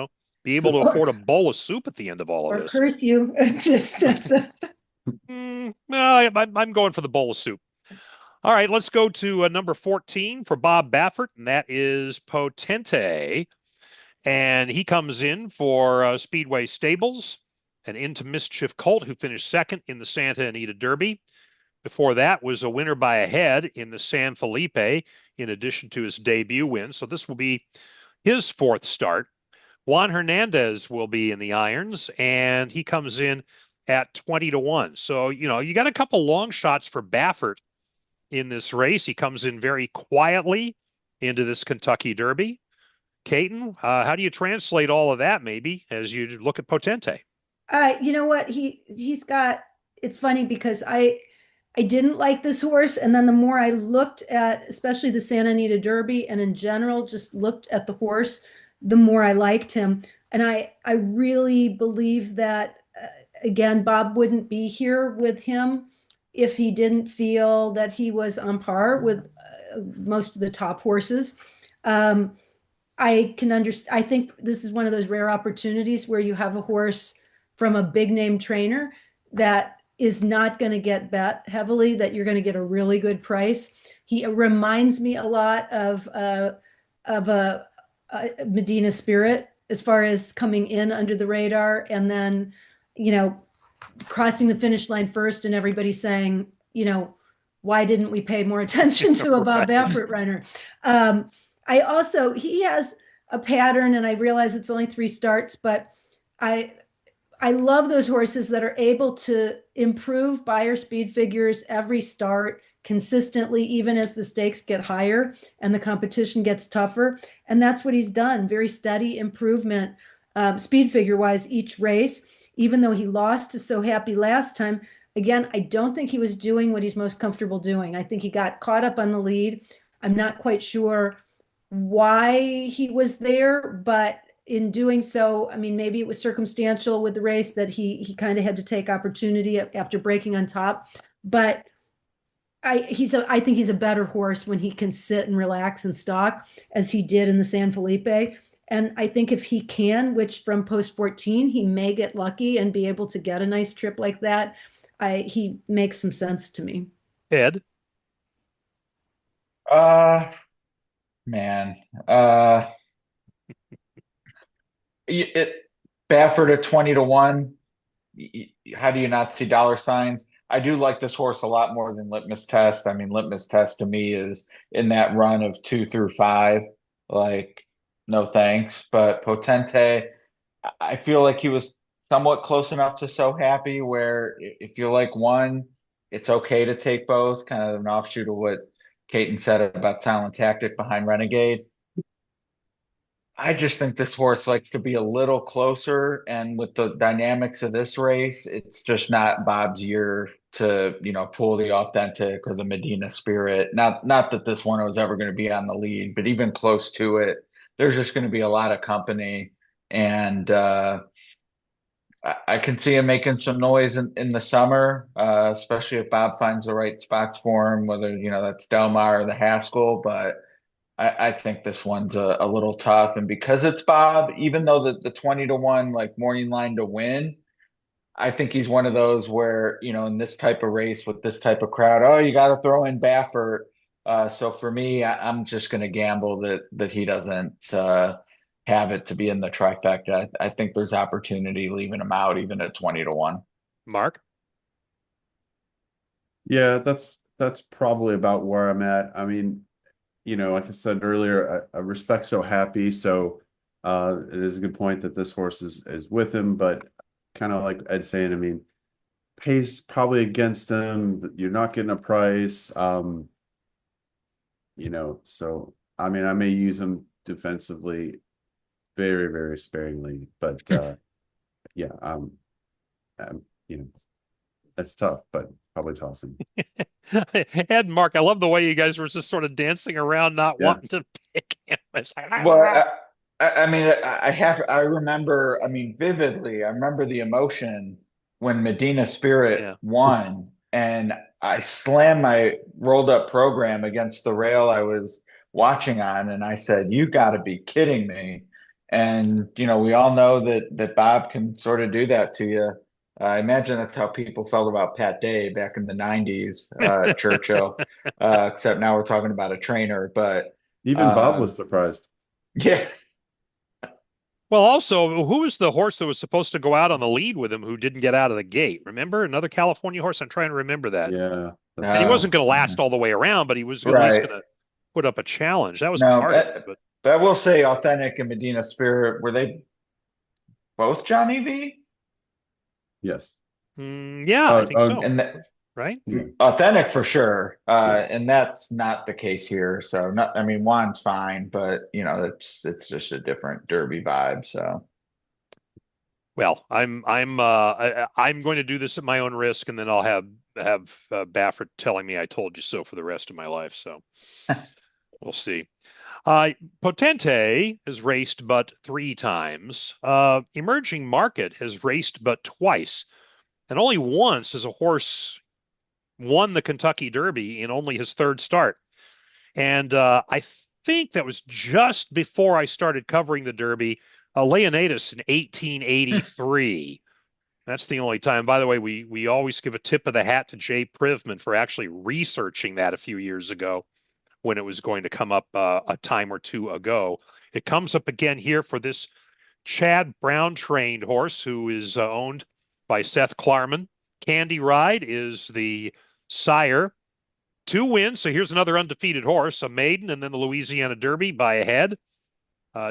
be able to afford a bowl of soup at the end of all of this. Or curse you. No, I'm going for the bowl of soup. All right, let's go to number 14 for Bob Baffert, and that is Potente. And he comes in for Speedway Stables, an Into Mischief colt who finished 2nd in the Santa Anita Derby. Before that was a winner by a head in the San Felipe, in addition to his debut win. So this will be his 4th start. Juan Hernandez will be in the irons, and he comes in at 20-1. So, you got a couple long shots for Baffert in this race. He comes in very quietly into this Kentucky Derby. Caton, how do you translate all of that maybe as you look at Potente? You know what? He's got, it's funny because I didn't like this horse. And then the more I looked at, especially the Santa Anita Derby, and in general, just looked at the horse, the more I liked him. And I really believe that, again, Bob wouldn't be here with him if he didn't feel that he was on par with most of the top horses. I can understand. I think this is one of those rare opportunities where you have a horse from a big name trainer that is not going to get bet heavily, that you're going to get a really good price. He reminds me a lot of a Medina Spirit as far as coming in under the radar and then, crossing the finish line first and everybody saying, why didn't we pay more attention to a Bob Baffert runner? He has a pattern, and I realize it's only 3 starts, but I love those horses that are able to improve buyer speed figures every start consistently, even as the stakes get higher and the competition gets tougher. And that's what he's done. Very steady improvement, speed figure wise, each race, even though he lost to So Happy last time. Again, I don't think he was doing what he's most comfortable doing. I think he got caught up on the lead. I'm not quite sure why he was there, but in doing so, I mean, maybe it was circumstantial with the race that he kind of had to take opportunity after breaking on top. But I think he's a better horse when he can sit and relax and stalk, as he did in the San Felipe. And I think if he can, which from post 14, he may get lucky and be able to get a nice trip like that. He makes some sense to me. Ed? Man. Baffert at 20-1. How do you not see dollar signs? I do like this horse a lot more than Litmus Test. I mean, Litmus Test to me is in that run of 2 through 5. Like, no thanks. But Potente, I feel like he was somewhat close enough to So Happy where if you like one, it's okay to take both. Kind of an offshoot of what Caton said about Silent Tactic behind Renegade. I just think this horse likes to be a little closer, and with the dynamics of this race, it's just not Bob's year to, pull the Authentic or the Medina Spirit. Not that this one was ever going to be on the lead, but even close to it, there's just going to be a lot of company, and I can see him making some noise in the summer, especially if Bob finds the right spots for him, whether, that's Del Mar or the Haskell, but I think this one's a little tough. And because it's Bob, even though the 20-1 like morning line to win, I think he's one of those where, in this type of race with this type of crowd, oh, you got to throw in Baffert. So for me, I'm just going to gamble that he doesn't have it to be in the trifecta. I think there's opportunity leaving him out even at 20-1. Mark? Yeah, that's probably about where I'm at. I mean, like I said earlier, I respect So Happy. So it is a good point that this horse is with him, but kind of like Ed saying, I mean, pace probably against him. You're not getting a price. So I mean, I may use him defensively very, very sparingly, but yeah, that's tough, but probably tossing. Ed and Mark, I love the way you guys were just sort of dancing around, not wanting to pick him. It's like, well, I mean, I remember, vividly, I remember the emotion when Medina Spirit won, and I slammed my rolled up program against the rail I was watching on, and I said, "You got to be kidding me!" And we all know that Bob can sort of do that to you. I imagine that's how people felt about Pat Day back in the 90s, Churchill, except now we're talking about a trainer. But even Bob was surprised. Yeah. Well, also, who was the horse that was supposed to go out on the lead with him who didn't get out of the gate? Remember? Another California horse? I'm trying to remember that. Yeah. And he wasn't going to last all the way around, but he was at least going to put up a challenge. That was part of it. But I will say Authentic and Medina Spirit, were they both Johnny V? Yes. Yeah, I think so. And right? Authentic for sure. And that's not the case here. So Juan's fine, but it's just a different Derby vibe. So well, I'm going to do this at my own risk, and then I'll have Baffert telling me I told you so for the rest of my life. So we'll see. Potente has raced but 3 times. Emerging Market has raced but twice. And only once has a horse won the Kentucky Derby in only his 3rd start. And I think that was just before I started covering the Derby, Leonidas in 1883. That's the only time. By the way, we always give a tip of the hat to Jay Privman for actually researching that a few years ago when it was going to come up a time or two ago. It comes up again here for this Chad Brown trained horse who is owned by Seth Klarman. Candy Ride is the sire. 2 wins. So here's another undefeated horse, a maiden, and then the Louisiana Derby by a head.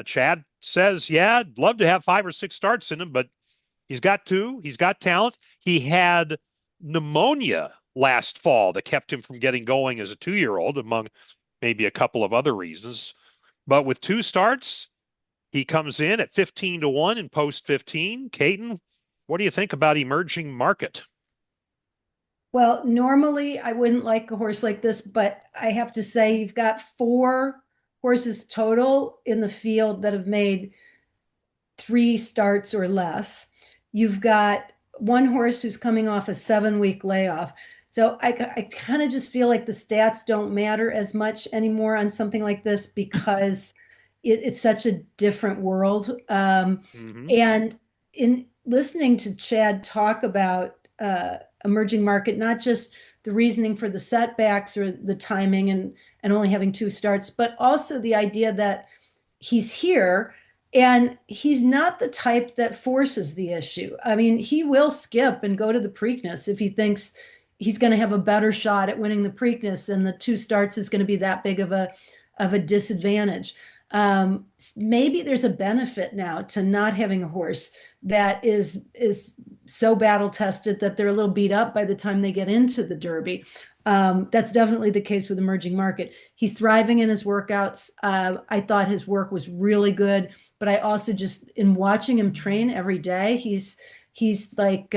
Chad says, yeah, I'd love to have 5 or 6 starts in him, but he's got 2. He's got talent. He had pneumonia last fall that kept him from getting going as a 2-year-old, among maybe a couple of other reasons. But with 2 starts, he comes in at 15-1 in post 15. Caton, what do you think about Emerging Market? Well, normally I wouldn't like a horse like this, but I have to say you've got 4 horses total in the field that have made 3 starts or less. You've got 1 horse who's coming off a 7-week layoff. So I kind of just feel like the stats don't matter as much anymore on something like this because it's such a different world. And in listening to Chad talk about emerging market, not just the reasoning for the setbacks or the timing and only having 2 starts, but also the idea that he's here and he's not the type that forces the issue. I mean, he will skip and go to the Preakness if he thinks he's going to have a better shot at winning the Preakness and the 2 starts is going to be that big of a disadvantage. Maybe there's a benefit now to not having a horse that is so battle tested that they're a little beat up by the time they get into the Derby. That's definitely the case with Emerging Market. He's thriving in his workouts. I thought his work was really good, but I also just, in watching him train every day, he's like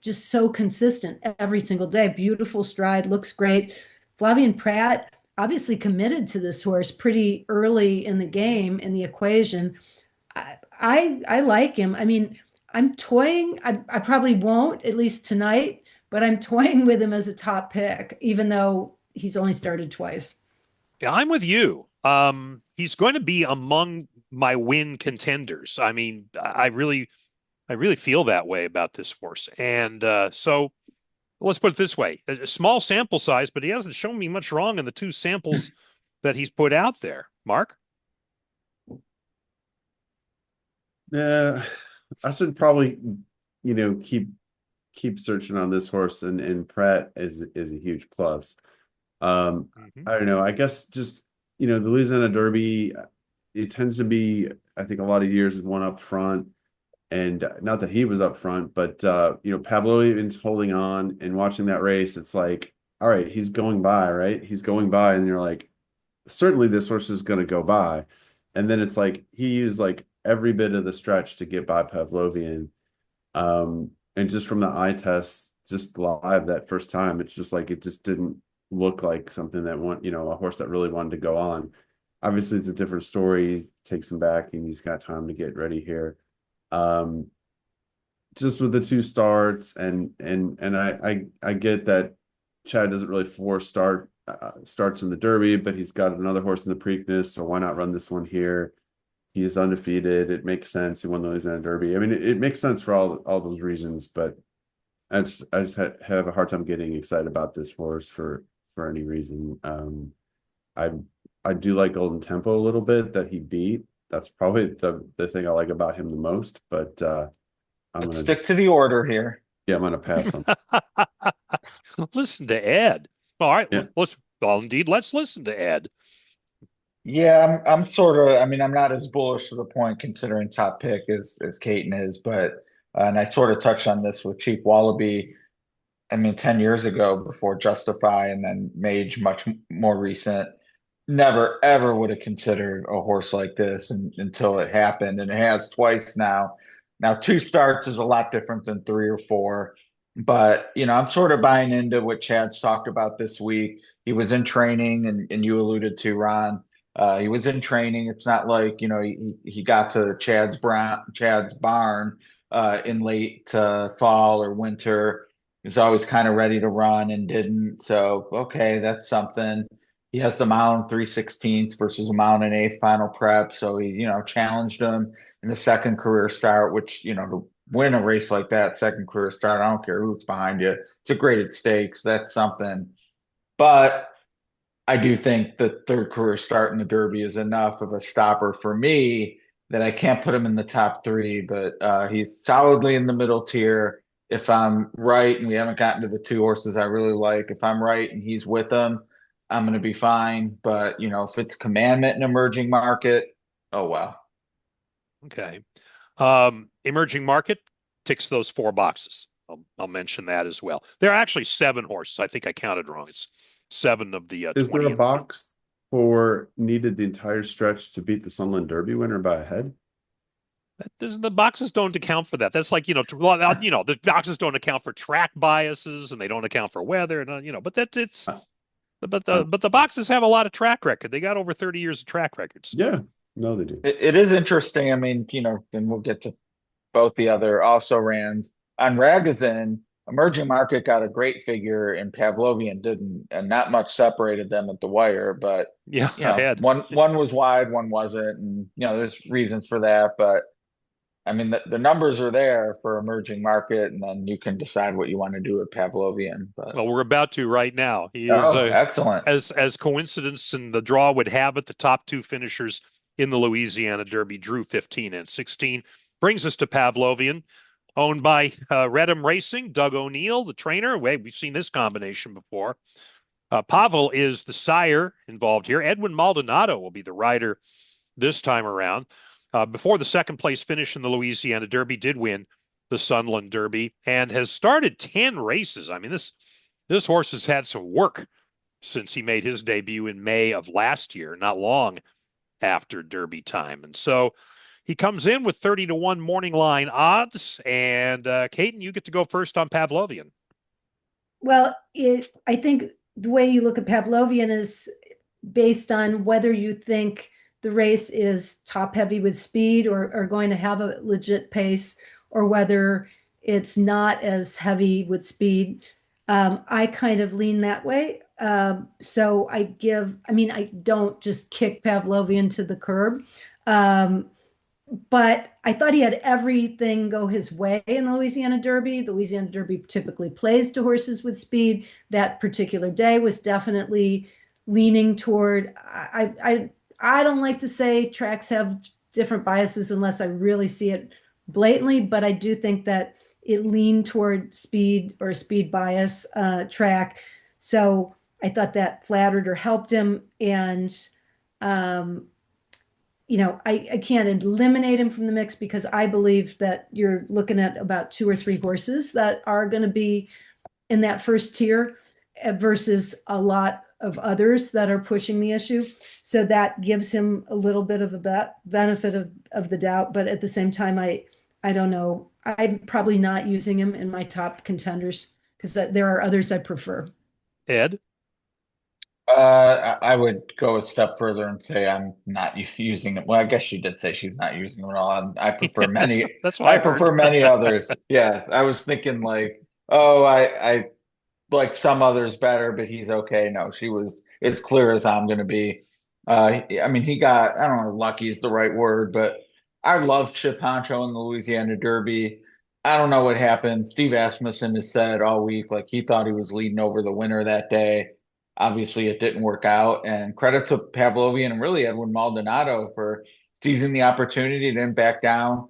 just so consistent every single day. Beautiful stride, looks great. Flavien Prat obviously committed to this horse pretty early in the game, in the equation. I like him. I mean, I'm toying. I probably won't, at least tonight, but I'm toying with him as a top pick, even though he's only started twice. Yeah, I'm with you. He's going to be among my win contenders. I mean, I really feel that way about this horse. And so let's put it this way, a small sample size, but he hasn't shown me much wrong in the 2 samples that he's put out there. Mark? Yeah, I should probably, keep searching on this horse, and Pratt is a huge plus. I don't know. I guess just, the Louisiana Derby, it tends to be, I think, a lot of years one up front. And not that he was up front, but Pavlovian's holding on, and watching that race, it's like, all right, he's going by, right? He's going by, and you're like, certainly this horse is going to go by. And then it's like he used like every bit of the stretch to get by Pavlovian. And just from the eye test, just live that first time, it's just like it just didn't look like something that a horse that really wanted to go on. Obviously, it's a different story. Takes him back, and he's got time to get ready here. Just with the 2 starts, and I get that Chad doesn't really force starts in the Derby, but he's got another horse in the Preakness, so why not run this one here? He is undefeated. It makes sense. He won the Louisiana Derby. I mean, it makes sense for all those reasons, but I just have a hard time getting excited about this horse for any reason. I do like Golden Tempo a little bit that he beat. That's probably the thing I like about him the most, but Let's stick to the order here. Yeah, I'm gonna pass on this. Listen to Ed. All right, Yeah. let's listen to Ed. Yeah, I'm sort of, I mean, I'm not as bullish to the point considering top pick as Caton is, but and I sort of touched on this with Chief Wallabee. I mean, 10 years ago before Justify and then Mage, much more recent, never ever would have considered a horse like this until it happened, and it has twice now. Now 2 starts is a lot different than 3 or 4, but I'm sort of buying into what Chad's talked about this week. He was in training, and you alluded to, Ron. He was in training. It's not like he got to Chad's barn in late fall or winter. He's always kind of ready to run and didn't. So okay, that's something. He has the mile in 3/16 versus a mile in 1/8 final prep. So he, challenged him in the second career start, which, to win a race like that, second career start, I don't care who's behind you. It's a graded stakes. That's something. But I do think the third career start in the Derby is enough of a stopper for me that I can't put him in the top 3, but he's solidly in the middle tier. If I'm right, and we haven't gotten to the 2 horses I really like, if I'm right and he's with them, I'm going to be fine. But, if it's Commandment and Emerging Market, oh, well. Okay. Emerging market ticks those 4 boxes. I'll mention that as well. There are actually 7 horses. I think I counted wrong. It's 7 of the Is there 20. a box for needed the entire stretch to beat the Sunland Derby winner by a head? The boxes don't account for that. That's like, the boxes don't account for track biases and they don't account for weather and, but the boxes have a lot of track record. They got over 30 years of track records. Yeah, no, they do. It is interesting. I mean, then we'll get to both the other also rans. On Ragozin, Emerging Market got a great figure and Pavlovian didn't, and not much separated them at the wire. But Yeah, I had one was wide, one wasn't, and there's reasons for that. But I mean, the numbers are there for Emerging Market, and then you can decide what you want to do with Pavlovian. But Well, we're about to right now. He is excellent. As coincidence and the draw would have it, the top 2 finishers in the Louisiana Derby drew 15 and 16. Brings us to Pavlovian, owned by Redham Racing, Doug O'Neill, the trainer. We've seen this combination before. Pavel is the sire involved here. Edwin Maldonado will be the rider this time around. Before the second place finish in the Louisiana Derby, did win the Sunland Derby and has started 10 races. I mean, this horse has had some work since he made his debut in May of last year, not long after Derby time. And so he comes in with 30-1 morning line odds. And Caton, you get to go first on Pavlovian. Well, I think the way you look at Pavlovian is based on whether you think the race is top heavy with speed or going to have a legit pace, or whether it's not as heavy with speed. I kind of lean that way. So I don't just kick Pavlovian to the curb. But I thought he had everything go his way in the Louisiana Derby. The Louisiana Derby typically plays to horses with speed. That particular day was definitely leaning toward, I don't like to say tracks have different biases unless I really see it blatantly, but I do think that it leaned toward speed or speed bias track. So I thought that flattered or helped him. And, I can't eliminate him from the mix because I believe that you're looking at about 2 or 3 horses that are going to be in that first tier versus a lot of others that are pushing the issue. So that gives him a little bit of a benefit of the doubt. But at the same time, I don't know. I'm probably not using him in my top contenders because there are others I prefer. Ed? I would go a step further and say I'm not using it. Well, I guess she did say she's not using it at all. I prefer many. That's what I prefer many others. Yeah, I was thinking like, I like some others better, but he's okay. No, she was as clear as I'm going to be. I mean, he got, I don't know, lucky is the right word, but I love Chip Honcho in the Louisiana Derby. I don't know what happened. Steve Asmussen has said all week, like he thought he was leading over the winner that day. Obviously, it didn't work out. And credit to Pavlovian and really Edwin Maldonado for seizing the opportunity, didn't back down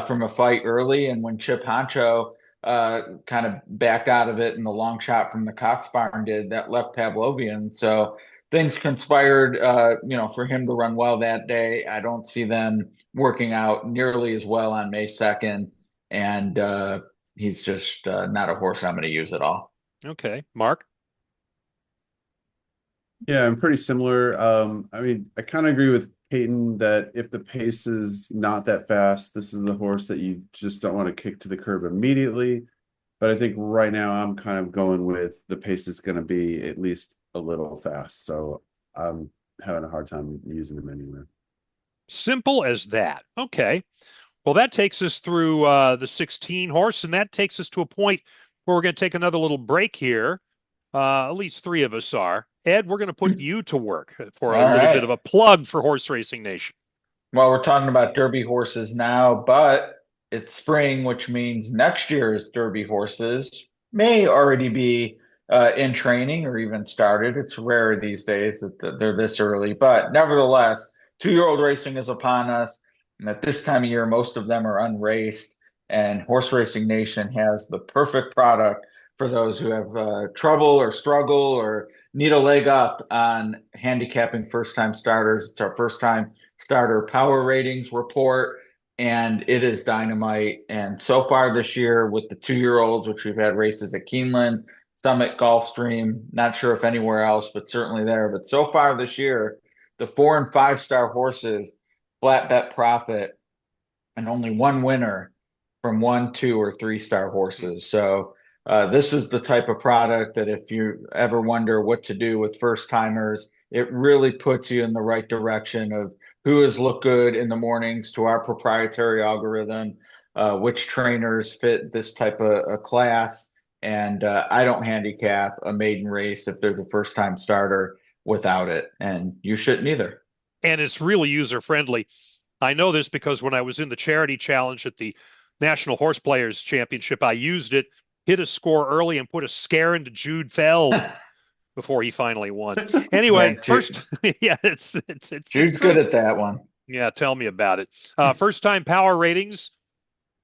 from a fight early. And when Chip Honcho kind of backed out of it and the long shot from the Cox barn did, that left Pavlovian. So things conspired, for him to run well that day. I don't see them working out nearly as well on May 2nd. And he's just not a horse I'm going to use at all. Okay. Mark? Yeah, I'm pretty similar. I mean, I kind of agree with Caton that if the pace is not that fast, this is a horse that you just don't want to kick to the curb immediately. But I think right now I'm kind of going with the pace is going to be at least a little fast. So I'm having a hard time using him anywhere. Simple as that. Okay. Well, that takes us through the 16 horse, and that takes us to a point where we're going to take another little break here. At least 3 of us are. Ed, we're going to put you to work for a little bit of a plug for Horse Racing Nation. Well, we're talking about Derby horses now, but it's spring, which means next year's Derby horses may already be in training or even started. It's rare these days that they're this early, but nevertheless, 2-year-old racing is upon us. And at this time of year, most of them are unraced, and Horse Racing Nation has the perfect product for those who have trouble or struggle or need a leg up on handicapping first-time starters. It's our first-time starter power ratings report. and it is dynamite. And so far this year with the 2-year-olds, which we've had races at Keeneland, Summit, Gulfstream, not sure if anywhere else, but certainly there. But so far this year, the 4 and 5 star horses, flat bet profit, and only one winner from 1, 2, or 3 star horses. So this is the type of product that if you ever wonder what to do with first timers, it really puts you in the right direction of who has looked good in the mornings to our proprietary algorithm, which trainers fit this type of a class. And I don't handicap a maiden race if there's a first time starter without it. And you shouldn't either. And it's really user friendly. I know this because when I was in the charity challenge at the National Horse Players Championship, I used it, hit a score early, and put a scare into Jude Feld before he finally won. Anyway, Man, first, yeah, it's Jude's good at that one. Yeah, tell me about it. First time power ratings,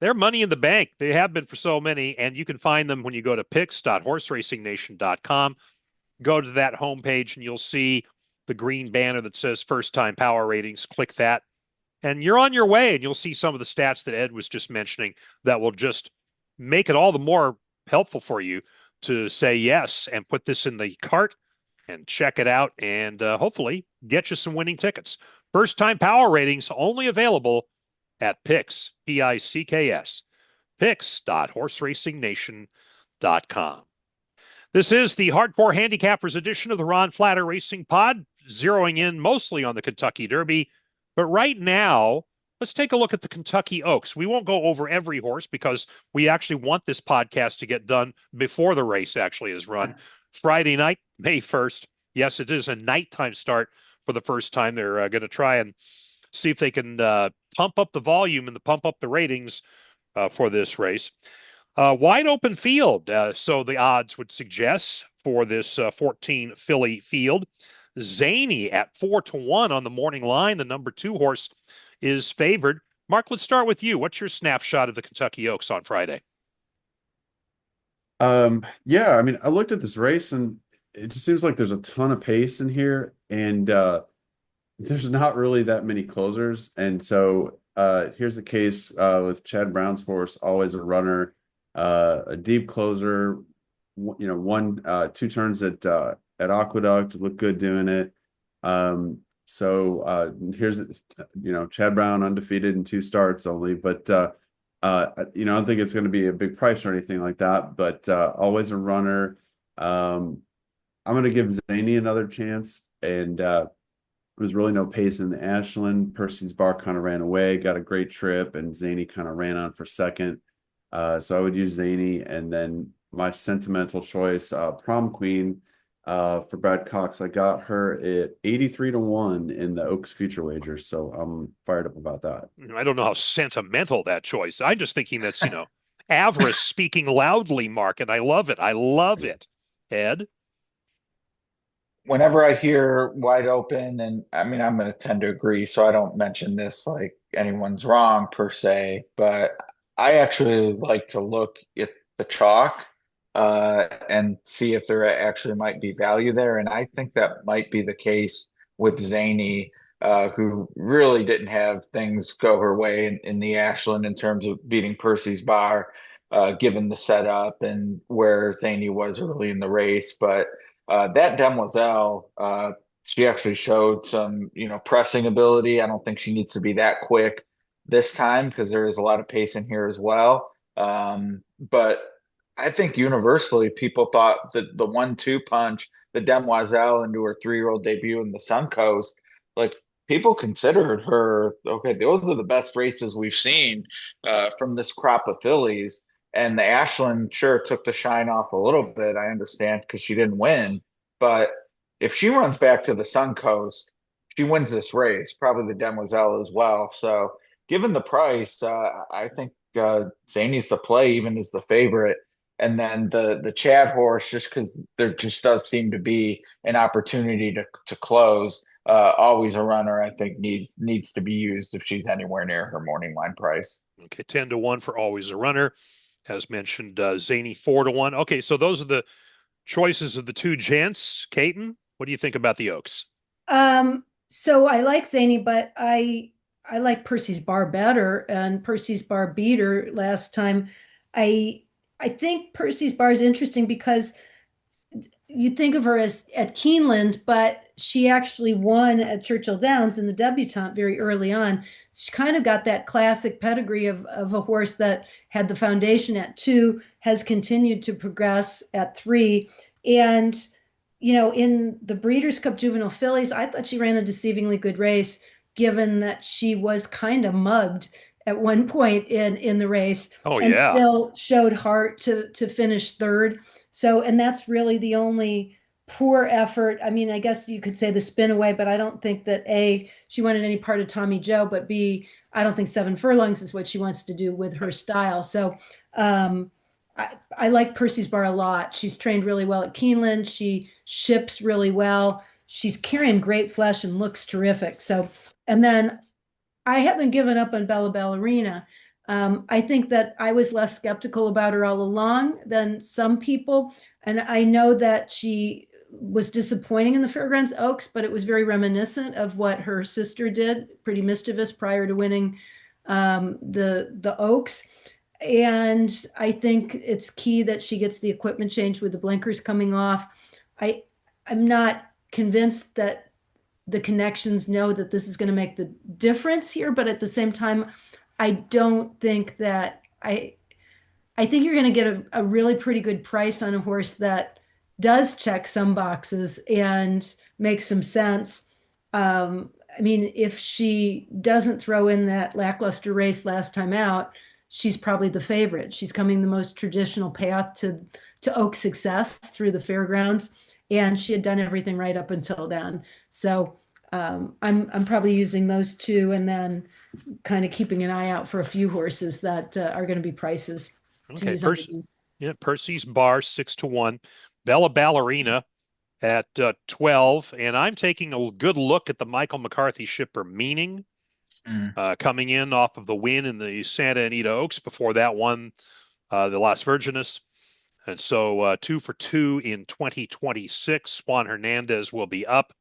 they're money in the bank. They have been for so many, and you can find them when you go to picks.horseраcingnation.com. Go to that homepage, and you'll see the green banner that says first time power ratings. Click that, and you're on your way, and you'll see some of the stats that Ed was just mentioning that will just make it all the more helpful for you to say yes and put this in the cart and check it out and hopefully get you some winning tickets. First time power ratings only available at Picks, P-I-C-K-S, picks.horseраcingnation.com. This is the Hardcore Handicappers edition of the Ron Flatter Racing Pod, zeroing in mostly on the Kentucky Derby. But right now, let's take a look at the Kentucky Oaks. We won't go over every horse because we actually want this podcast to get done before the race actually is run. Friday night, May 1st. Yes, it is a nighttime start for the first time. They're going to try and see if they can pump up the volume and pump up the ratings for this race. Wide open field, so the odds would suggest for this 14 filly field. Zany at 4-1 on the morning line. The number 2 horse is favored. Mark, let's start with you. What's your snapshot of the Kentucky Oaks on Friday? Yeah, I mean, I looked at this race and it just seems like there's a ton of pace in here, and there's not really that many closers. And so here's the case with Chad Brown's horse, Always a Runner, a deep closer, one 2 turns at Aqueduct, looked good doing it. So here's Chad Brown undefeated in 2 starts only, but I don't think it's going to be a big price or anything like that. But Always a Runner. I'm going to give Zany another chance, and there was really no pace in the Ashland. Percy's Bar kind of ran away, got a great trip, and Zany kind of ran on for second. So I would use Zany, and then my sentimental choice, Prom Queen, for Brad Cox. I got her at 83-1 in the Oaks future wagers, so I'm fired up about that. I don't know how sentimental that choice. I'm just thinking that's avarice speaking loudly, Mark, and I love it. I love it. Ed? Whenever I hear wide open, and I mean, I'm going to tend to agree, so I don't mention this like anyone's wrong per se, but I actually like to look at the chalk and see if there actually might be value there. And I think that might be the case with Zany, who really didn't have things go her way in the Ashland in terms of beating Percy's Bar, given the setup and where Zany was early in the race. But that Demoiselle, she actually showed some, pressing ability. I don't think she needs to be that quick this time because there is a lot of pace in here as well. But I think universally people thought that the 1-2 punch, the Demoiselle into her 3-year-old debut in the Suncoast, like people considered her, okay, those are the best races we've seen from this crop of fillies. And the Ashland sure took the shine off a little bit. I understand because she didn't win. But if she runs back to the Suncoast, she wins this race, probably the Demoiselle as well. So given the price, I think Zany's the play, even as the favorite. And then the Chad horse, just because there just does seem to be an opportunity to close. Always a Runner, I think, needs to be used if she's anywhere near her morning line price. Okay, 10-1 for Always a Runner. As mentioned, Zany 4-1. Okay, so those are the choices of the 2 gents. Caton, what do you think about the Oaks? So I like Zany, but I I like Percy's Bar better, and Percy's Bar beat her last time. I I think Percy's Bar is interesting because you think of her as at Keeneland, but she actually won at Churchill Downs in the debutante very early on. She kind of got that classic pedigree of a horse that had the foundation at 2, has continued to progress at 3. And, in the Breeders' Cup Juvenile Fillies, I thought she ran a deceivingly good race, given that she was kind of mugged at one point in the race, Oh, and yeah. still showed heart to finish 3rd. So, and that's really the only poor effort. I mean, I guess you could say the spin away, but I don't think that A, she wanted any part of Tommy Joe, but B, I don't think 7 furlongs is what she wants to do with her style. So, I like Percy's Bar a lot. She's trained really well at Keeneland. She ships really well. She's carrying great flesh and looks terrific. So, and then I haven't given up on Bella Ballerina. I think that I was less skeptical about her all along than some people. And I know that she was disappointing in the Fairgrounds Oaks, but it was very reminiscent of what her sister did, Pretty Mischievous, prior to winning the Oaks. And I think it's key that she gets the equipment changed with the blinkers coming off. I'm not convinced that the connections know that this is going to make the difference here, but at the same time, I don't think that I think you're going to get a really pretty good price on a horse that does check some boxes and makes some sense. I mean, if she doesn't throw in that lackluster race last time out, she's probably the favorite. She's coming the most traditional path to Oak success through the fairgrounds, and she had done everything right up until then. So I'm probably using those 2, and then kind of keeping an eye out for a few horses that are going to be prices. Okay, Percy's Bar 6-1, Bella Ballerina at 12, and I'm taking a good look at the Michael McCarthy shipper Meaning, coming in off of the win in the Santa Anita Oaks. Before that one, the Las Virgenes. And so 2 for 2 in 2026. Juan Hernandez will be up.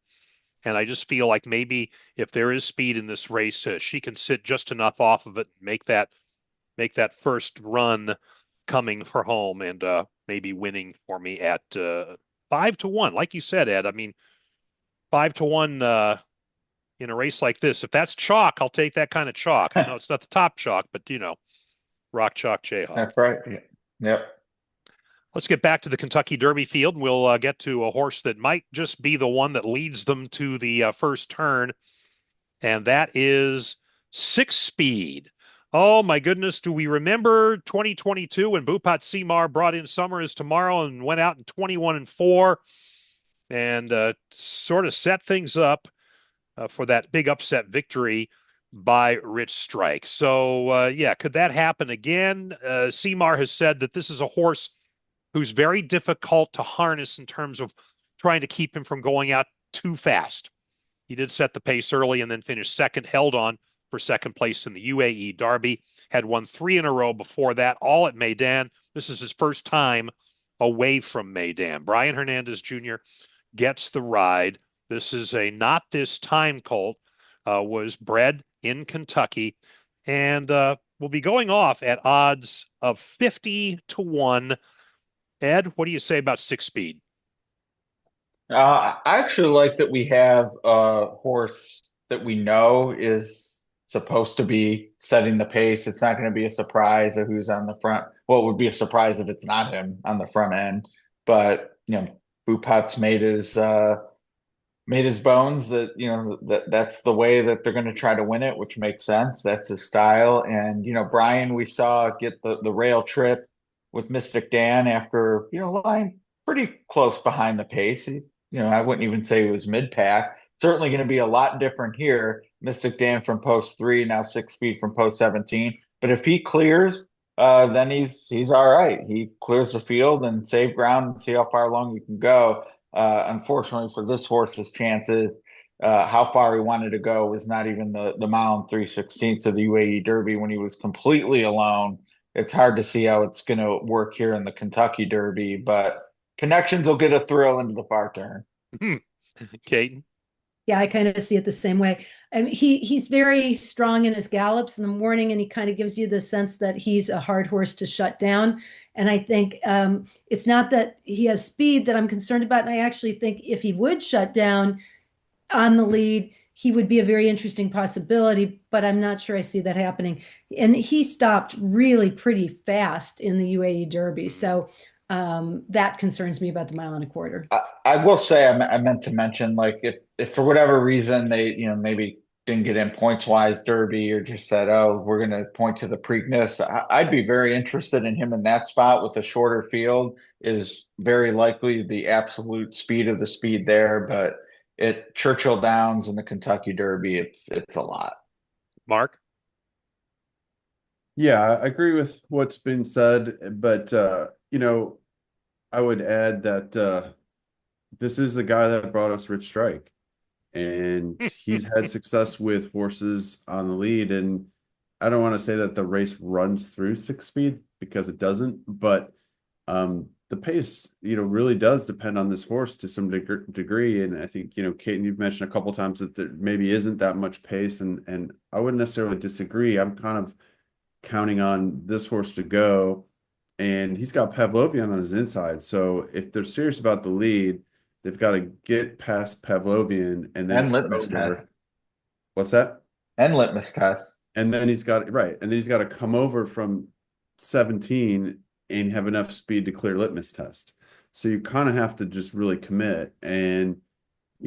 And I just feel like maybe if there is speed in this race, she can sit just enough off of it and make that first run coming for home, and maybe winning for me at 5-1. Like you said, Ed, I mean, 5-1 in a race like this. If that's chalk, I'll take that kind of chalk. I know it's not the top chalk, but rock chalk Jayhawk. That's right. Yeah. Yep. Let's get back to the Kentucky Derby field. We'll get to a horse that might just be the one that leads them to the first turn, and that is 6 Speed. Oh, my goodness. Do we remember 2022 when Bupat Simar brought in Summer Is Tomorrow and went out in 21-4 and sort of set things up for that big upset victory by Rich Strike? So, yeah, could that happen again? Simar has said that this is a horse who's very difficult to harness in terms of trying to keep him from going out too fast. He did set the pace early and then finished second, held on for second place in the UAE Derby, had won 3 in a row before that, all at Meydan. This is his first time away from Meydan. Brian Hernandez Jr. gets the ride. This is a not this time colt, was bred in Kentucky, and will be going off at odds of 50-1. Ed, what do you say about 6 Speed? I actually like that we have a horse that we know is supposed to be setting the pace. It's not going to be a surprise of who's on the front. Well, it would be a surprise if it's not him on the front end. But Bupat's made his bones that that's the way that they're going to try to win it, which makes sense. That's his style. And Brian, we saw get the rail trip with Mystic Dan after lying pretty close behind the pace. I wouldn't even say it was mid-pack. Certainly going to be a lot different here. Mystic Dan from post 3, now 6 Speed from post 17. But if he clears, then he's all right. He clears the field and save ground and see how far along he can go. Unfortunately for this horse, his chances, how far he wanted to go was not even the mile and 3/16 of the UAE Derby when he was completely alone. It's hard to see how it's going to work here in the Kentucky Derby, but connections will get a thrill into the far turn. Caton? Yeah, I kind of see it the same way. I mean, he's very strong in his gallops in the morning, and he kind of gives you the sense that he's a hard horse to shut down. And I think it's not that he has speed that I'm concerned about. And I actually think if he would shut down on the lead, he would be a very interesting possibility, but I'm not sure I see that happening. And he stopped really pretty fast in the UAE Derby. So that concerns me about the 1.25 miles. I will say I meant to mention, like, if for whatever reason they, maybe didn't get in points wise Derby, or just said, oh, we're going to point to the Preakness, I'd be very interested in him in that spot with a shorter field. Is very likely the absolute speed of the speed there, but at Churchill Downs and the Kentucky Derby, it's a lot. Mark? Yeah, I agree with what's been said, but I would add that this is the guy that brought us Rich Strike, and he's had success with horses on the lead. And I don't want to say that the race runs through 6 speed, because it doesn't, but the pace, really does depend on this horse to some degree. And I think, Caton, you've mentioned a couple of times that there maybe isn't that much pace, and I wouldn't necessarily disagree. I'm kind of counting on this horse to go, and he's got Pavlovian on his inside. So if they're serious about the lead, they've got to get past Pavlovian and then Litmus Test. What's that? And Litmus Test. And then he's got to come over from 17 and have enough speed to clear Litmus Test. So you kind of have to just really commit. And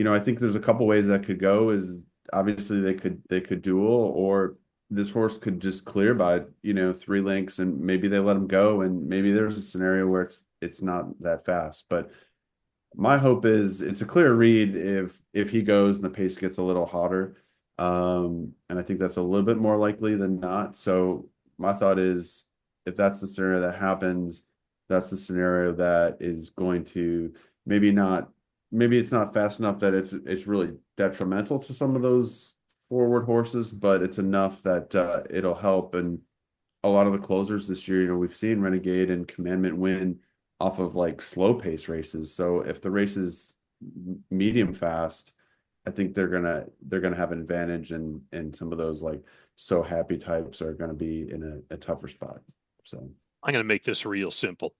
I think there's a couple ways that could go. Is obviously they could duel, or this horse could just clear by 3 lengths, and maybe they let him go, and maybe there's a scenario where it's not that fast. But my hope is it's a clear read if he goes and the pace gets a little hotter, and I think that's a little bit more likely than not. So my thought is, if that's the scenario that happens, that's the scenario that is going to maybe it's not fast enough that it's really detrimental to some of those forward horses, but it's enough that it'll help. And a lot of the closers this year, we've seen Renegade and Commandment win off of like slow pace races. So if the race is medium fast, I think they're gonna have an advantage, and some of those like So Happy types are gonna be in a tougher spot. So I'm going to make this real simple.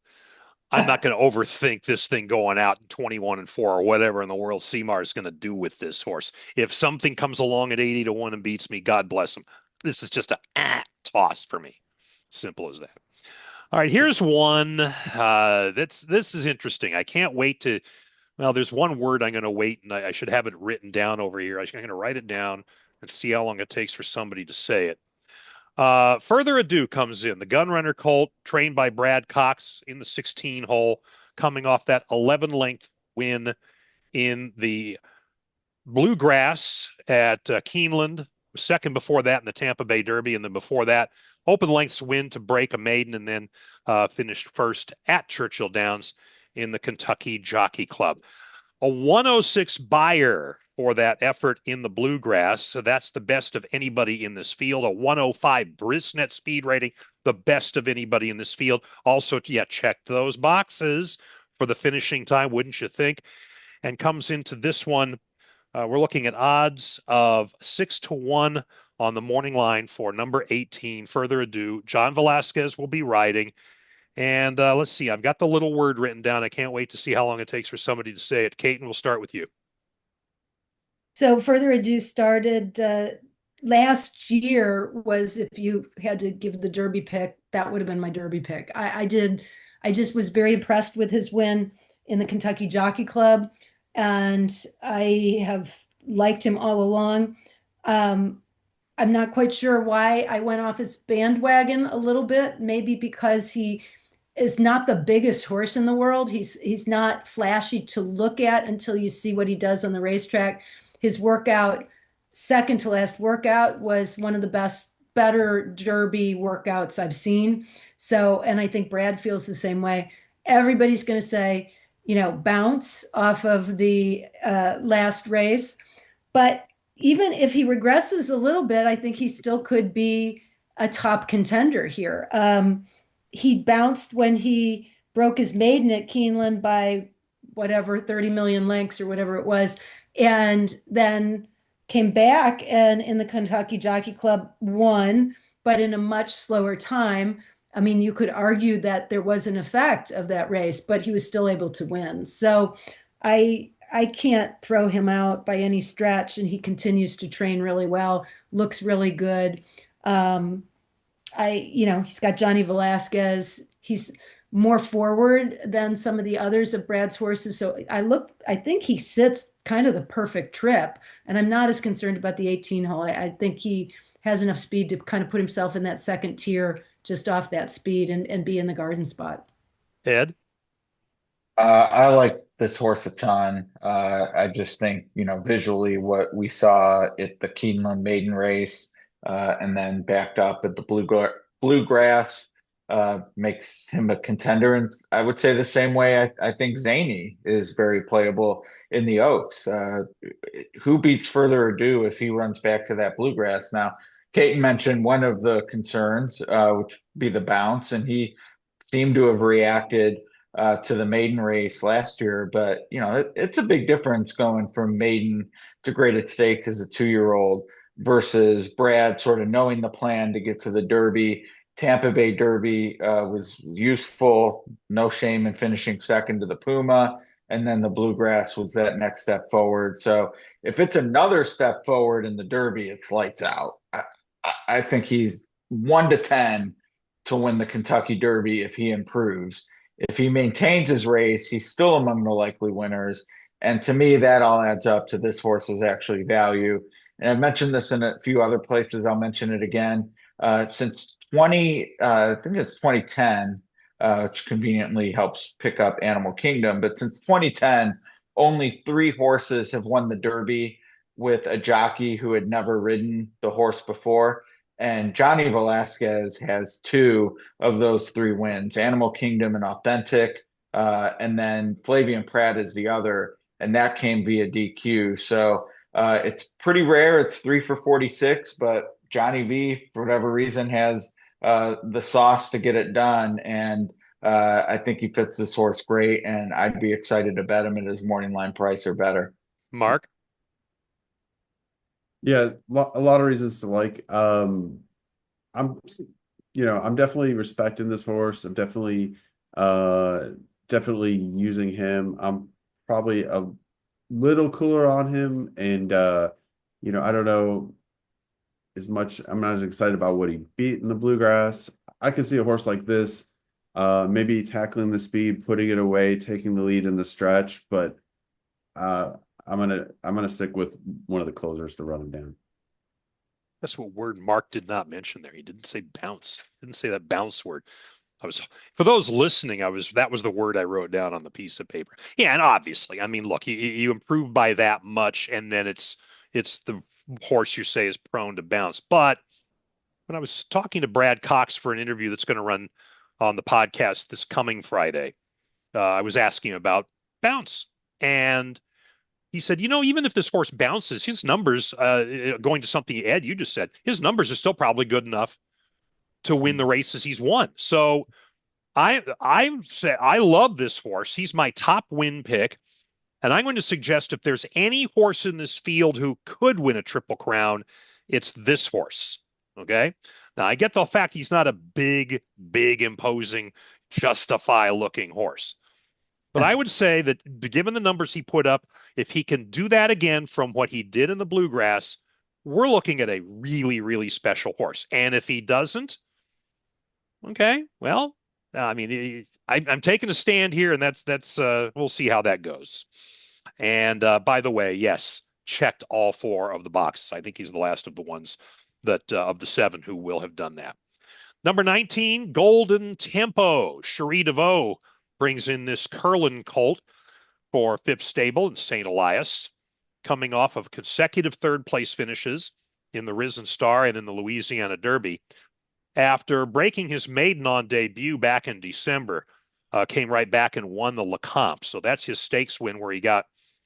I'm not going to overthink this thing going out in 21-4 or whatever in the world Seymour is going to do with this horse. If something comes along at 80-1 and beats me, God bless him. This is just a toss for me. Simple as that. All right, here's one. This is interesting. I can't wait to. Well, there's one word I'm going to wait, and I should have it written down over here. I'm going to write it down and see how long it takes for somebody to say it. Further Ado comes in. The Gunrunner colt, trained by Brad Cox in the 16 hole, coming off that 11-length win in the Bluegrass at Keeneland. Second before that in the Tampa Bay Derby, and then before that, open lengths win to break a maiden, and then finished first at Churchill Downs in the Kentucky Jockey Club. A 106 buyer for that effort in the Bluegrass. So that's the best of anybody in this field. A 105 Brisnet speed rating, the best of anybody in this field. Also, checked those boxes for the finishing time, wouldn't you think? And comes into this one. We're looking at odds of 6-1 on the morning line for number 18, Further Ado. John Velasquez will be riding. And let's see, I've got the little word written down. I can't wait to see how long it takes for somebody to say it. Caton, we'll start with you. So Further Ado started last year. Was, if you had to give the Derby pick, that would have been my Derby pick. I just was very impressed with his win in the Kentucky Jockey Club, and I have liked him all along. I'm not quite sure why I went off his bandwagon a little bit, maybe because he is not the biggest horse in the world. He's not flashy to look at until you see what he does on the racetrack. His workout, second to last workout, was one of the better Derby workouts I've seen. So, and I think Brad feels the same way. Everybody's going to say, bounce off of the last race. But even if he regresses a little bit, I think he still could be a top contender here. He bounced when he broke his maiden at Keeneland by whatever, 30 million lengths or whatever it was. and then came back and in the Kentucky Jockey Club won, but in a much slower time. I mean, you could argue that there was an effect of that race, but he was still able to win. So I can't throw him out by any stretch, and he continues to train really well, looks really good. He's got Johnny Velasquez. He's more forward than some of the others of Brad's horses. So I think he sits kind of the perfect trip, and I'm not as concerned about the 18 hole. I think he has enough speed to kind of put himself in that second tier just off that speed and be in the garden spot. Ed? I like this horse a ton. I just think, visually what we saw at the Keeneland maiden race, and then backed up at the bluegrass, makes him a contender. And I would say the same way I think Zany is very playable in the Oaks. Who beats Further Ado if he runs back to that bluegrass? Now, Caton mentioned one of the concerns, which would be the bounce, and he seemed to have reacted to the maiden race last year. But, it's a big difference going from maiden to graded stakes as a 2-year-old versus Brad sort of knowing the plan to get to the Derby. Tampa Bay Derby was useful, no shame in finishing second to the Puma. And then the bluegrass was that next step forward. So if it's another step forward in the Derby, it's lights out. I think he's 1-10 to win the Kentucky Derby if he improves. If he maintains his race, he's still among the likely winners. And to me, that all adds up to this horse's actually value. And I've mentioned this in a few other places. I'll mention it again. Since I think it's 2010, which conveniently helps pick up Animal Kingdom. But since 2010, only 3 horses have won the Derby with a jockey who had never ridden the horse before. And Johnny Velasquez has 2 of those 3 wins, Animal Kingdom and Authentic. And then Flavian Pratt is the other, and that came via DQ. So it's pretty rare. It's 3 for 46, but Johnny V, for whatever reason, has the sauce to get it done. And I think he fits this horse great, and I'd be excited to bet him at his morning line price or better. Mark? Yeah, a lot of reasons to like. I'm definitely respecting this horse. I'm definitely using him. I'm probably a little cooler on him, and I don't know as much. I'm not as excited about what he beat in the bluegrass. I could see a horse like this, maybe tackling the speed, putting it away, taking the lead in the stretch, but I'm gonna stick with one of the closers to run him down. That's what word Mark did not mention there. He didn't say bounce. Didn't say that bounce word. For those listening, that was the word I wrote down on the piece of paper. Yeah, and obviously, I mean, look, you improve by that much, and then it's the horse you say is prone to bounce. But when I was talking to Brad Cox for an interview that's going to run on the podcast this coming Friday, I was asking about bounce, and he said, even if this horse bounces, his numbers, going to something, Ed, you just said, his numbers are still probably good enough to win the races he's won. So I love this horse. He's my top win pick. And I'm going to suggest if there's any horse in this field who could win a Triple Crown, it's this horse. Okay. Now I get the fact he's not a big, imposing, justify looking horse. But I would say that given the numbers he put up, if he can do that again from what he did in the bluegrass, we're looking at a really, really special horse. And if he doesn't, okay, well, I mean, I'm taking a stand here, and that's we'll see how that goes. And by the way, yes, checked all 4 of the boxes. I think he's the last of the ones that of the 7 who will have done that. Number 19, Golden Tempo. Cherie DeVoe brings in this Curlin colt for Phipps Stable in St. Elias, coming off of consecutive 3rd-place finishes in the Risen Star and in the Louisiana Derby. After breaking his maiden on debut back in December, came right back and won the Lecomte. So that's his stakes win where he got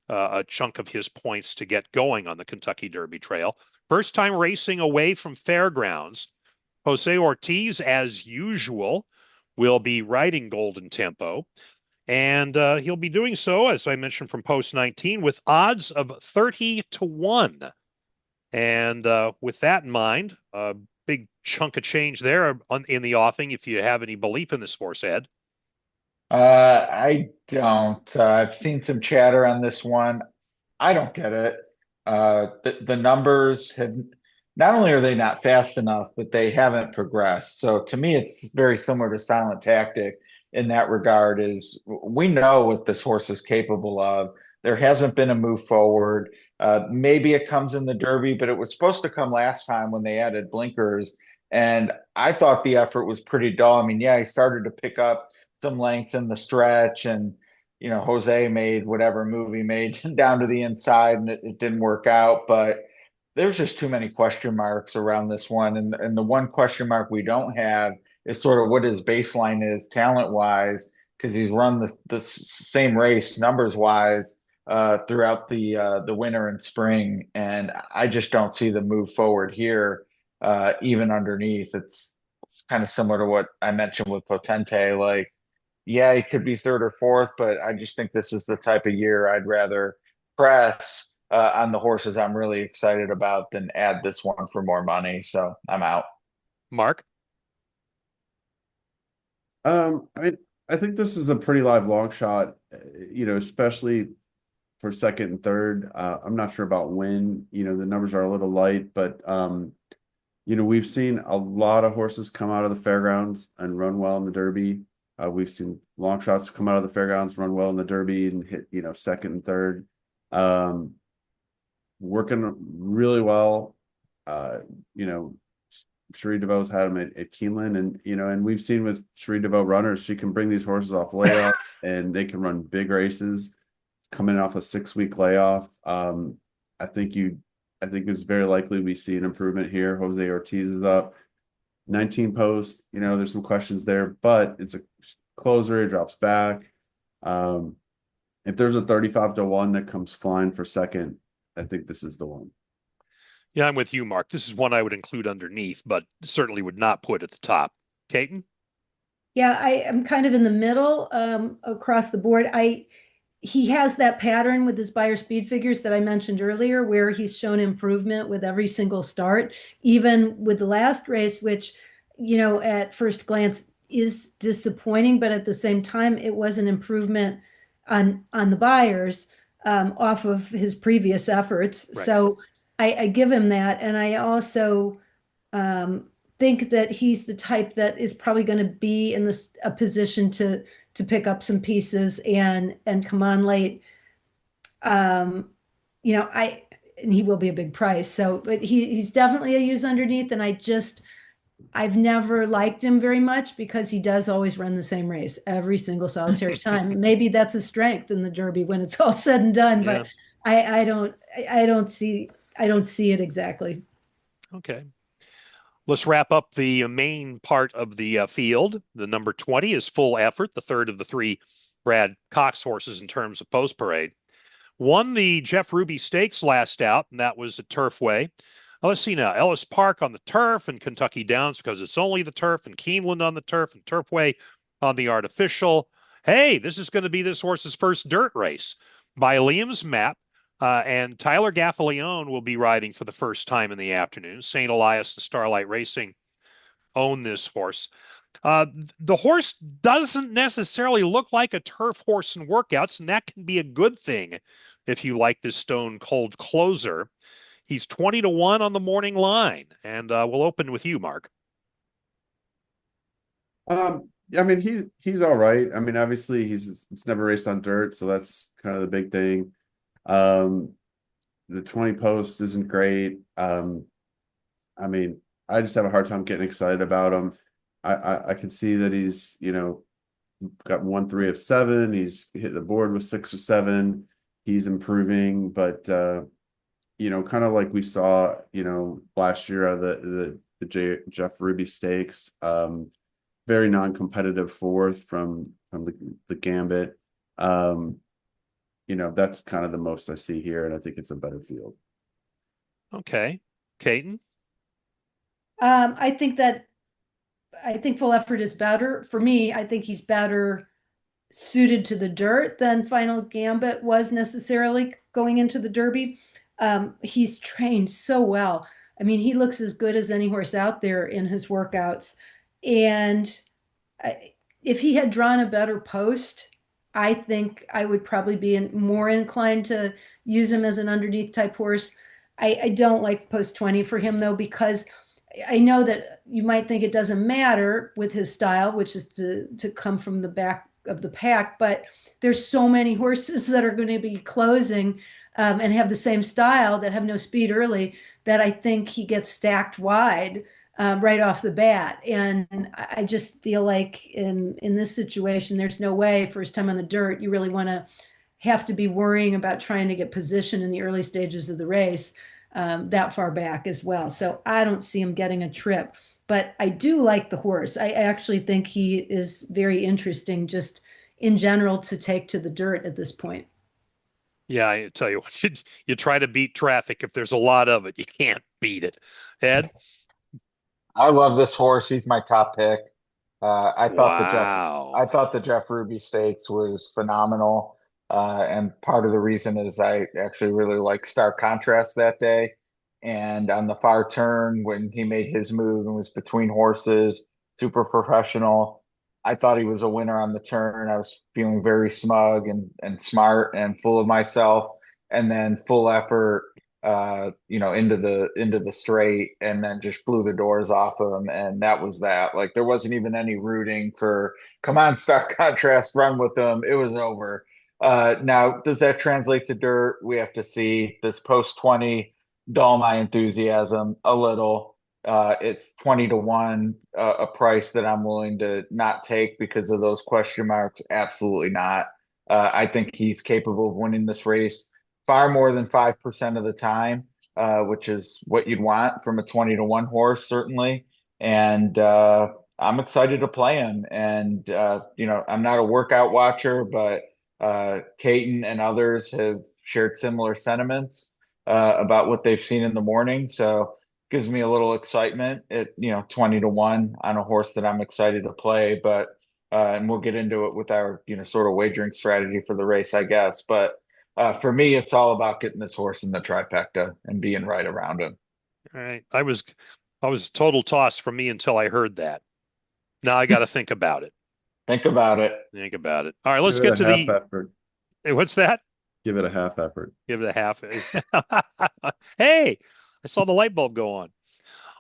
a chunk of his points to get going on the Kentucky Derby Trail. First time racing away from fairgrounds. Jose Ortiz, as usual, will be riding Golden Tempo. And he'll be doing so, as I mentioned, from post 19 with odds of 30-1. And with that in mind, a big chunk of change there in the offing, if you have any belief in this horse, Ed. I don't. I've seen some chatter on this one. I don't get it. The numbers have not only are they not fast enough, but they haven't progressed. So to me, it's very similar to Silent Tactic in that regard. Is we know what this horse is capable of. There hasn't been a move forward. Maybe it comes in the Derby, but it was supposed to come last time when they added blinkers. And I thought the effort was pretty dull. I mean, yeah, he started to pick up some length in the stretch, and Jose made whatever move he made down to the inside, and it didn't work out. But there's just too many question marks around this one. And the one question mark we don't have is sort of what his baseline is talent wise, because he's run the same race numbers wise throughout the winter and spring. And I just don't see the move forward here, even underneath. It's kind of similar to what I mentioned with Potente. Like, yeah, he could be third or fourth, but I just think this is the type of year I'd rather press on the horses I'm really excited about than add this one for more money. So I'm out. Mark? I mean, I think this is a pretty live long shot, especially for second and third. I'm not sure about when, the numbers are a little light, but we've seen a lot of horses come out of the fairgrounds and run well in the Derby. We've seen long shots come out of the fairgrounds, run well in the Derby, and hit, second and third. Working really well. Cherie DeVaux's had him at Keeneland, and we've seen with Cherie DeVaux runners, she can bring these horses off layoff and they can run big races coming off a 6-week layoff. I think it's very likely we see an improvement here. Jose Ortiz is up. 19 post, there's some questions there, but it's a closer, it drops back. If there's a 35-1 that comes flying for second, I think this is the one. Yeah, I'm with you, Mark. This is one I would include underneath, but certainly would not put at the top. Caton? Yeah, I am kind of in the middle across the board. He has that pattern with his Beyer speed figures that I mentioned earlier, where he's shown improvement with every single start, even with the last race, which, at first glance is disappointing, but at the same time, it was an improvement on the Beyers off of his previous efforts. Right. So I give him that. And I also think that he's the type that is probably going to be in a position to pick up some pieces and come on late. And he will be a big price. So, but he's definitely a use underneath. And I've never liked him very much because he does always run the same race every single solitary time. Maybe that's a strength in the Derby when it's all said and done, but I don't see it exactly. Okay. Let's wrap up the main part of the field. The number 20 is Full Effort, the third of the three Brad Cox horses in terms of post parade. Won the Jeff Ruby Stakes last out, and that was at Turfway. Let's see now. Ellis Park on the turf and Kentucky Downs because it's only the turf, and Keeneland on the turf and Turfway on the artificial. Hey, this is going to be this horse's first dirt race by Liam's Map. And Tyler Gaffalione will be riding for the first time in the afternoon. St. Elias and Starlight Racing own this horse. The horse doesn't necessarily look like a turf horse in workouts, and that can be a good thing if you like this stone cold closer. He's 20-1 on the morning line, and we'll open with you, Mark. I mean, he's all right. I mean, obviously it's never raced on dirt, so that's kind of the big thing. The 20 post isn't great. I mean, I just have a hard time getting excited about him. I can see that he's, got 1-3 of 7. He's hit the board with 6 or 7. He's improving, but kind of like we saw, last year out of the Jeff Ruby Stakes, very non-competitive fourth from the Gambit. That's kind of the most I see here, and I think it's a better field. Okay. Caton? I think Full Effort is better. For me, I think he's better suited to the dirt than Final Gambit was necessarily going into the Derby. He's trained so well. I mean, he looks as good as any horse out there in his workouts. And if he had drawn a better post, I think I would probably be more inclined to use him as an underneath type horse. I don't like post 20 for him though, because I know that you might think it doesn't matter with his style, which is to come from the back of the pack, but there's so many horses that are going to be closing and have the same style that have no speed early that I think he gets stacked wide right off the bat. And I just feel like in this situation, there's no way first time on the dirt, you really want to have to be worrying about trying to get position in the early stages of the race that far back as well. So I don't see him getting a trip, but I do like the horse. I actually think he is very interesting just in general to take to the dirt at this point. Yeah, I tell you what, you try to beat traffic. If there's a lot of it, you can't beat it. Ed? I love this horse. He's my top pick. Wow. I thought the Jeff Ruby Stakes was phenomenal. And part of the reason is I actually really like Stark Contrast that day. And on the far turn, when he made his move and was between horses, super professional. I thought he was a winner on the turn. I was feeling very smug and smart and full of myself. And then full effort, into the straight, and then just blew the doors off of him. And that was that. Like there wasn't even any rooting for, come on, Stark Contrast, run with them. It was over. Now, does that translate to dirt? We have to see. This post 20 dull my enthusiasm a little. It's 20-1, a price that I'm willing to not take because of those question marks. Absolutely not. I think he's capable of winning this race far more than 5% of the time, which is what you'd want from a 20-1 horse, certainly. And I'm excited to play him. And, I'm not a workout watcher, but Caton and others have shared similar sentiments about what they've seen in the morning. So gives me a little excitement at 20-1 on a horse that I'm excited to play. But and we'll get into it with our sort of wagering strategy for the race, I guess. But for me, it's all about getting this horse in the trifecta and being right around him. All right. I was a total toss for me until I heard that. Now I got to think about it. Think about it. Think about it. All right, let's Give it get to a half the effort. what's that? Give it a half effort. Give it a half. Hey, I saw the light bulb go on.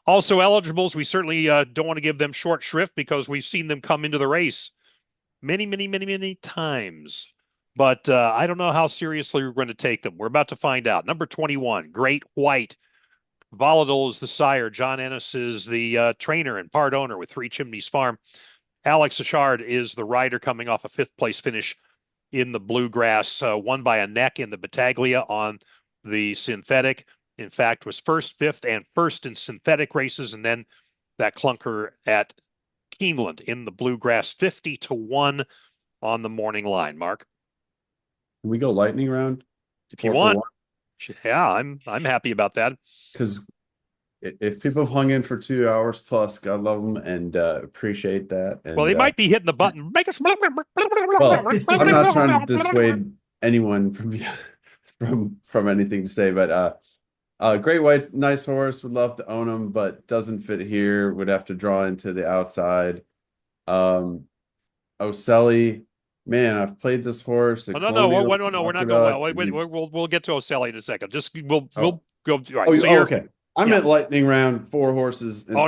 Also, eligibles, we certainly don't want to give them short shrift because we've seen them come into the race many, many, many, many times. But I don't know how seriously we're going to take them. We're about to find out. Number 21, Great White. Volatile is the sire. John Ennis is the trainer and part owner with Three Chimneys Farm. Alex Achard is the rider coming off a fifth place finish in the Bluegrass, won by a neck in the Battaglia on the synthetic. In fact, was first, fifth, and first in synthetic races, and then that clunker at Keeneland in the Bluegrass, 50-1 on the morning line. Mark, Can we go lightning round? if you want, yeah, I'm happy about that. Because if people have hung in for 2 hours plus, God love them and appreciate that. And, Well, they might be hitting the button. Make us. Well, I'm not trying to dissuade anyone from anything to say, but Great White, nice horse, would love to own him, but doesn't fit here. Would have to draw into the outside. Oselli, man, I've played this horse. No, we're not going. We'll get to Oselli in a second. Just we'll go. All right, okay. I meant lightning round, 4 horses. No.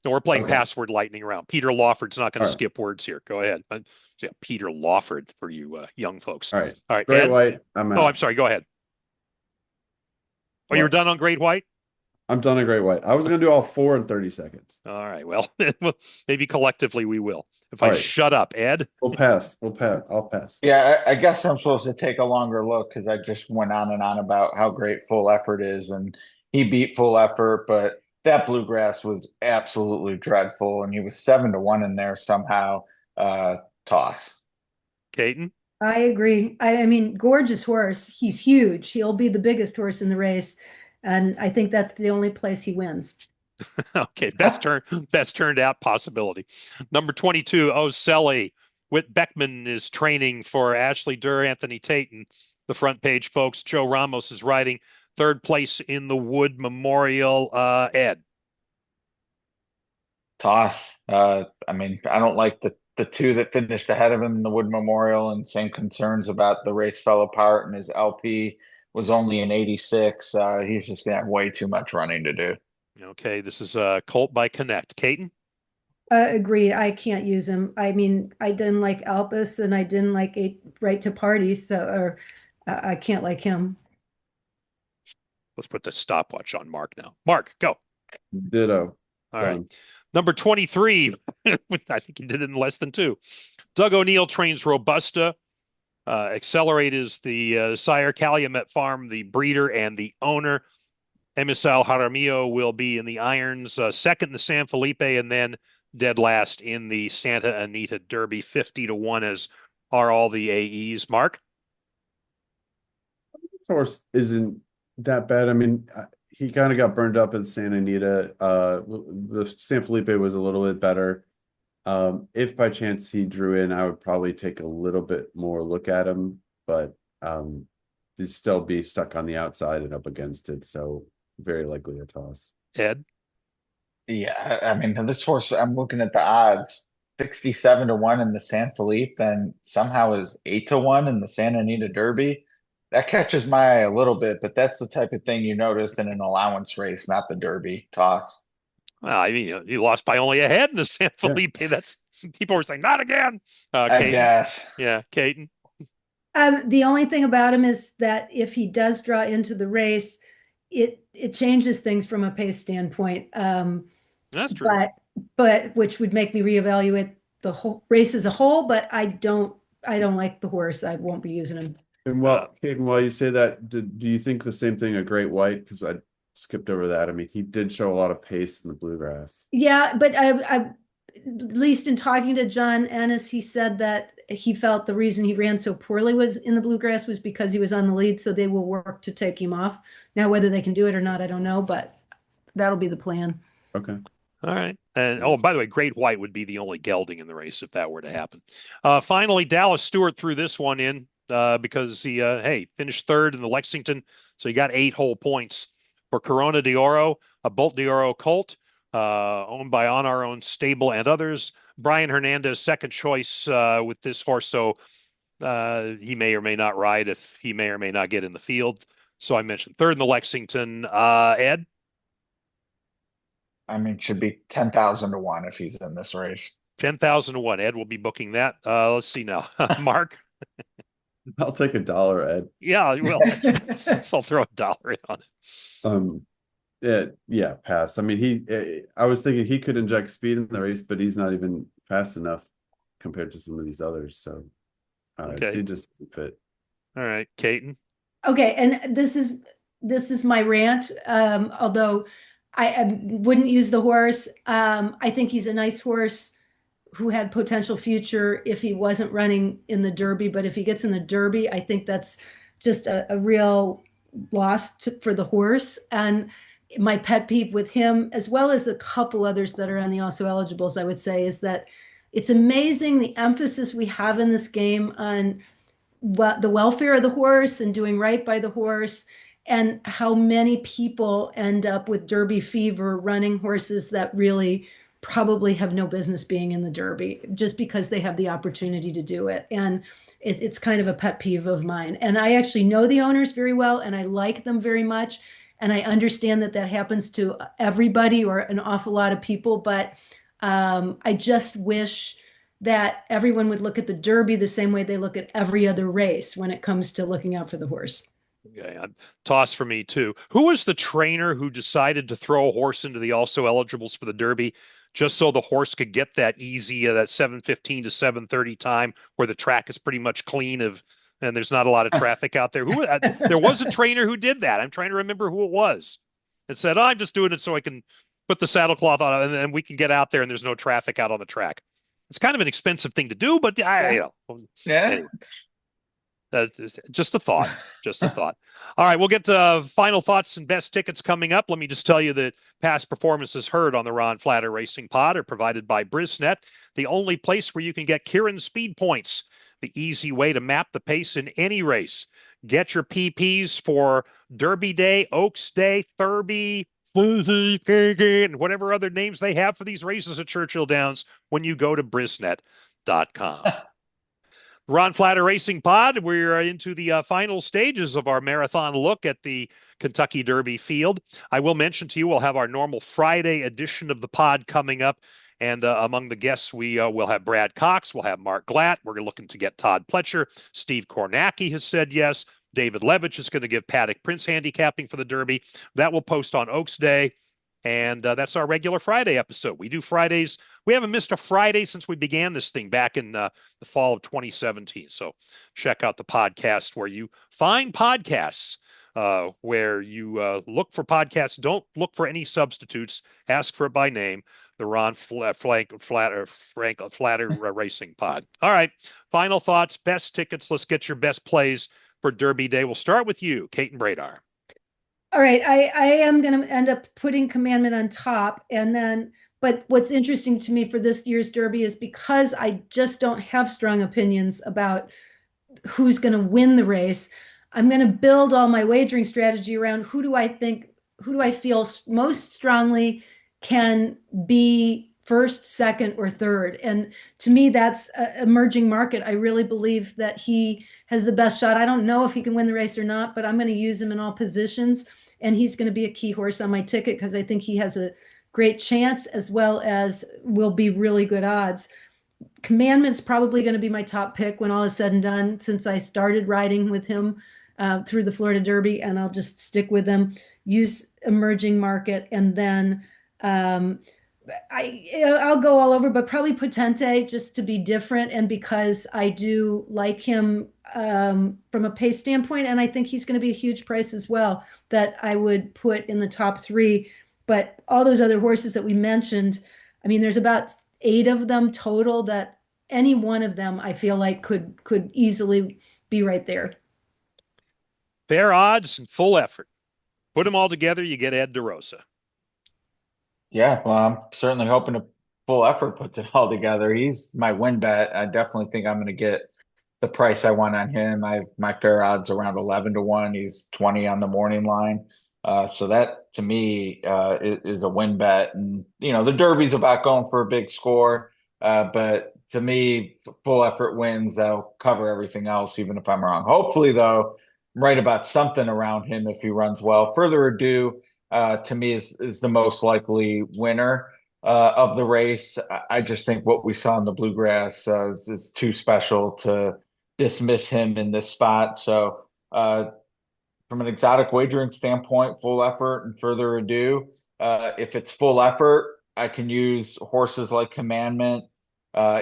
We're playing password lightning round. Peter Lawford's not going to skip words here. Go ahead. Yeah, Peter Lawford for you young folks. All right. Great Ed? White. I'm out. Oh, I'm sorry. Go ahead. Oh, you were done on Great White? I'm done on Great White. I was going to do all 4 in 30 seconds. All right. Well, maybe collectively we will. If I shut up, Ed. We'll pass. I'll pass. Yeah, I guess I'm supposed to take a longer look because I just went on and on about how great Full Effort is, and he beat Full Effort, but that Bluegrass was absolutely dreadful, and he was 7-1 in there somehow. Toss. Caton? I agree. I mean, gorgeous horse. He's huge. He'll be the biggest horse in the race, and I think that's the only place he wins. Okay, best turned out possibility. Number 22, Oselli. Whit Beckman is training for Ashley Durr, Anthony Taton. The front page, folks. Joe Ramos is riding third place in the Wood Memorial. Ed. Toss. I mean, I don't like the two that finished ahead of him in the Wood Memorial, and same concerns about the race fell apart and his LP was only an 86. He's just gonna have way too much running to do. Okay, this is Colt by Connect. Caton? Agreed. I can't use him. I mean, I didn't like Albus and I didn't like Right to Party, so I can't like him. Let's put the stopwatch on Mark now. Mark, go. Ditto. All right. Number 23. I think he did it in less than 2. Doug O'Neill trains Robusta. Accelerate is the sire. Calumet Farm, the breeder and the owner. Emisal Jaramillo will be in the irons. Second in the San Felipe, and then dead last in the Santa Anita Derby. 50-1 as are all the AEs. Mark? This horse isn't that bad. I mean, he kind of got burned up in Santa Anita. The San Felipe was a little bit better. If by chance he drew in, I would probably take a little bit more look at him, but he'd still be stuck on the outside and up against it. So very likely a toss. Ed? Yeah, I mean, this horse, I'm looking at the odds, 67-1 in the San Felipe, then somehow is 8-1 in the Santa Anita Derby. That catches my eye a little bit, but that's the type of thing you notice in an allowance race, not the Derby toss. Well, I mean, he lost by only a head in the San Felipe. Yeah. That's people were saying, not again. I guess. Yeah, Caton. The only thing about him is that if he does draw into the race, it changes things from a pace standpoint. That's true. But which would make me reevaluate the whole race as a whole. But I don't like the horse. I won't be using him. And Caton, while you say that, do you think the same thing of Great White? Because I skipped over that. I mean, he did show a lot of pace in the bluegrass. Yeah, but I at least in talking to John Ennis, he said that he felt the reason he ran so poorly was in the bluegrass was because he was on the lead. So they will work to take him off. Now, whether they can do it or not, I don't know, but that'll be the plan. Okay. All right. And by the way, Great White would be the only gelding in the race if that were to happen. Finally, Dallas Stewart threw this one in because he finished third in the Lexington, so he got 8 whole points for Corona de Oro, a Bolt de Oro colt owned by On Our Own Stable and others. Brian Hernandez, second choice with this horse, so he may or may not ride if he may or may not get in the field. So I mentioned third in the Lexington. Ed? I mean, should be 10,000-1 if he's in this race. 10,000-1. Ed will be booking that. Let's see now. Mark? I'll take $1, Ed. Yeah, well, so I'll throw $1 on it. Yeah, pass. I mean, I was thinking he could inject speed in the race, but he's not even fast enough compared to some of these others. So he just doesn't fit. All right, Caton. Okay, and this is my rant. Although I wouldn't use the horse. I think he's a nice horse who had potential future if he wasn't running in the Derby. But if he gets in the Derby, I think that's just a real loss for the horse. And my pet peeve with him, as well as a couple others that are on the also eligibles, I would say, is that it's amazing the emphasis we have in this game on the welfare of the horse and doing right by the horse, and how many people end up with Derby fever running horses that really probably have no business being in the Derby just because they have the opportunity to do it. And it's kind of a pet peeve of mine. And I actually know the owners very well, and I like them very much. And I understand that happens to everybody or an awful lot of people, but I just wish that everyone would look at the Derby the same way they look at every other race when it comes to looking out for the horse. Okay, toss for me too. Who was the trainer who decided to throw a horse into the also eligibles for the Derby just so the horse could get that easy, that 7:15 to 7:30 time where the track is pretty much clean and there's not a lot of traffic out there? There was a trainer who did that. I'm trying to remember who it was. It said, I'm just doing it so I can put the saddle cloth on and then we can get out there and there's no traffic out on the track. It's kind of an expensive thing to do, but Yeah. Anyway. Just a thought. Just a thought. All right, we'll get to final thoughts and best tickets coming up. Let me just tell you that past performances heard on the Ron Flatter Racing Pod are provided by Brisnet, the only place where you can get Kieran speed points, the easy way to map the pace in any race. Get your PPs for Derby Day, Oaks Day, Thurby, and whatever other names they have for these races at Churchill Downs when you go to brisnet.com. Ron Flatter Racing Pod, we're into the final stages of our marathon look at the Kentucky Derby field. I will mention to you, we'll have our normal Friday edition of the pod coming up. And among the guests, we will have Brad Cox. We'll have Mark Glatt. We're looking to get Todd Pletcher. Steve Kornacki has said yes. David Levitch is going to give Paddock Prince handicapping for the Derby. That will post on Oaks Day. And that's our regular Friday episode. We do Fridays. We haven't missed a Friday since we began this thing back in the fall of 2017. So check out the podcast where you find podcasts, where you look for podcasts. Don't look for any substitutes. Ask for it by name. The Ron Flatter Racing Pod. All right. Final thoughts, best tickets. Let's get your best plays for Derby Day. We'll start with you, Caton Bredar. All right, I am going to end up putting Commandment on top, and then, but what's interesting to me for this year's Derby is because I just don't have strong opinions about who's going to win the race. I'm going to build all my wagering strategy around who do I feel most strongly can be first, second, or third. And to me, that's an emerging market. I really believe that he has the best shot. I don't know if he can win the race or not, but I'm going to use him in all positions. And he's going to be a key horse on my ticket because I think he has a great chance as well as will be really good odds. Commandment is probably going to be my top pick when all is said and done, since I started riding with him through the Florida Derby, and I'll just stick with him, use emerging market, and then I'll go all over, but probably Potente just to be different, and because I do like him from a pace standpoint, and I think he's going to be a huge price as well, that I would put in the top three. But all those other horses that we mentioned, I mean, there's about 8 of them total that any one of them I feel like could easily be right there. Fair odds and full effort. Put them all together, you get Ed DeRosa. Yeah, well, I'm certainly hoping to full effort puts it all together. He's my win bet. I definitely think I'm going to get the price I want on him. My fair odds around 11-1. He's 20 on the morning line. So that to me is a win bet. And the Derby's about going for a big score. But to me, full effort wins. That'll cover everything else, even if I'm wrong. Hopefully, though, I'm right about something around him if he runs well. Further ado, to me is the most likely winner of the race. I just think what we saw in the Bluegrass is too special to dismiss him in this spot. So from an exotic wagering standpoint, full effort and further ado. If it's full effort, I can use horses like Commandment,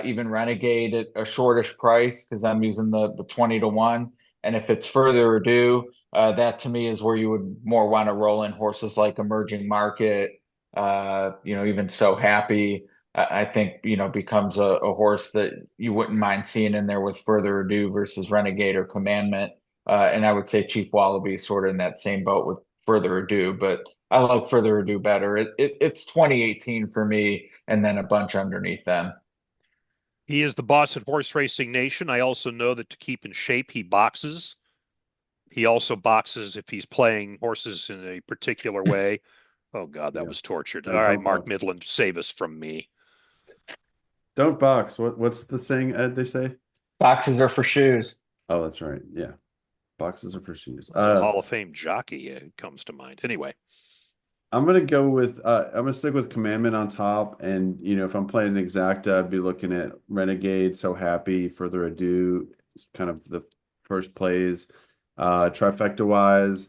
even Renegade at a shortish price because I'm using the 20-1. And if it's further ado, that to me is where you would more want to roll in horses like Emerging Market, even So Happy. I think, becomes a horse that you wouldn't mind seeing in there with further ado versus Renegade or Commandment. And I would say Chief Wallabee sort of in that same boat with further ado, but I like further ado better. It's 2018 for me, and then a bunch underneath them. He is the boss at Horse Racing Nation. I also know that to keep in shape, he boxes. He also boxes if he's playing horses in a particular way. Oh, God, that was tortured. All right, Mark Midland, save us from me. Don't box. What's the saying, Ed, they say? Boxes are for shoes. Oh, that's right. Yeah. Boxes are for shoes. Hall of Fame jockey comes to mind. Anyway. I'm gonna stick with Commandment on top, and if I'm playing an exacta, I'd be looking at Renegade, So Happy, Further Ado, kind of the first plays. Trifecta wise,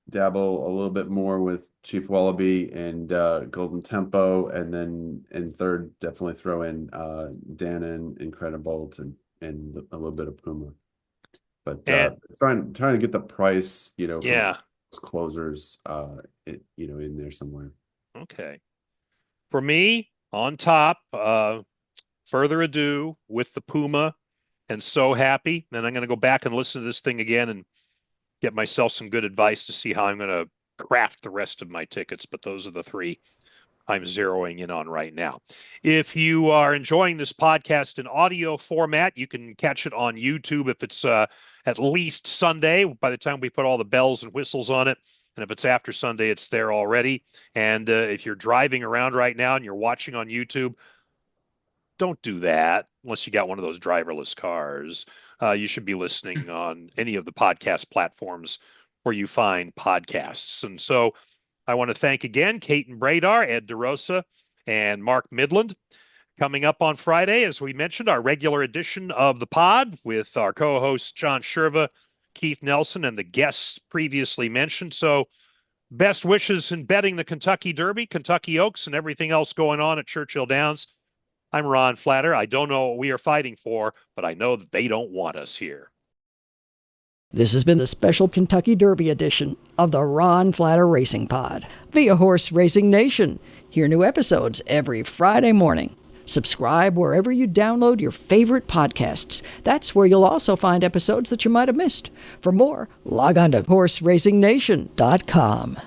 dabble a little bit more with Chief Wallabee and Golden Tempo, and then in third, definitely throw in Danon, Incredibolt, and a little bit of Puma. But trying to get the price, yeah. Closers in there somewhere. Okay. For me, on top, Further Ado with the Puma and so happy. Then I'm going to go back and listen to this thing again and get myself some good advice to see how I'm going to craft the rest of my tickets. But those are the three I'm zeroing in on right now. If you are enjoying this podcast in audio format, you can catch it on YouTube if it's at least Sunday, by the time we put all the bells and whistles on it. And if it's after Sunday, it's there already. And if you're driving around right now and you're watching on YouTube, don't do that unless you got one of those driverless cars. You should be listening on any of the podcast platforms where you find podcasts. And so I want to thank again Caton Bredar, Ed DeRosa, and Mark Midland. Coming up on Friday, as we mentioned, our regular edition of the pod with our co-hosts John Sherva, Keith Nelson, and the guests previously mentioned. So best wishes in betting the Kentucky Derby, Kentucky Oaks, and everything else going on at Churchill Downs. I'm Ron Flatter. I don't know what we are fighting for, but I know that they don't want us here. This has been the special Kentucky Derby edition of the Ron Flatter Racing Pod via Horse Racing Nation. Hear new episodes every Friday morning. Subscribe wherever you download your favorite podcasts. That's where you'll also find episodes that you might have missed. For more, log on to horseracingnation.com.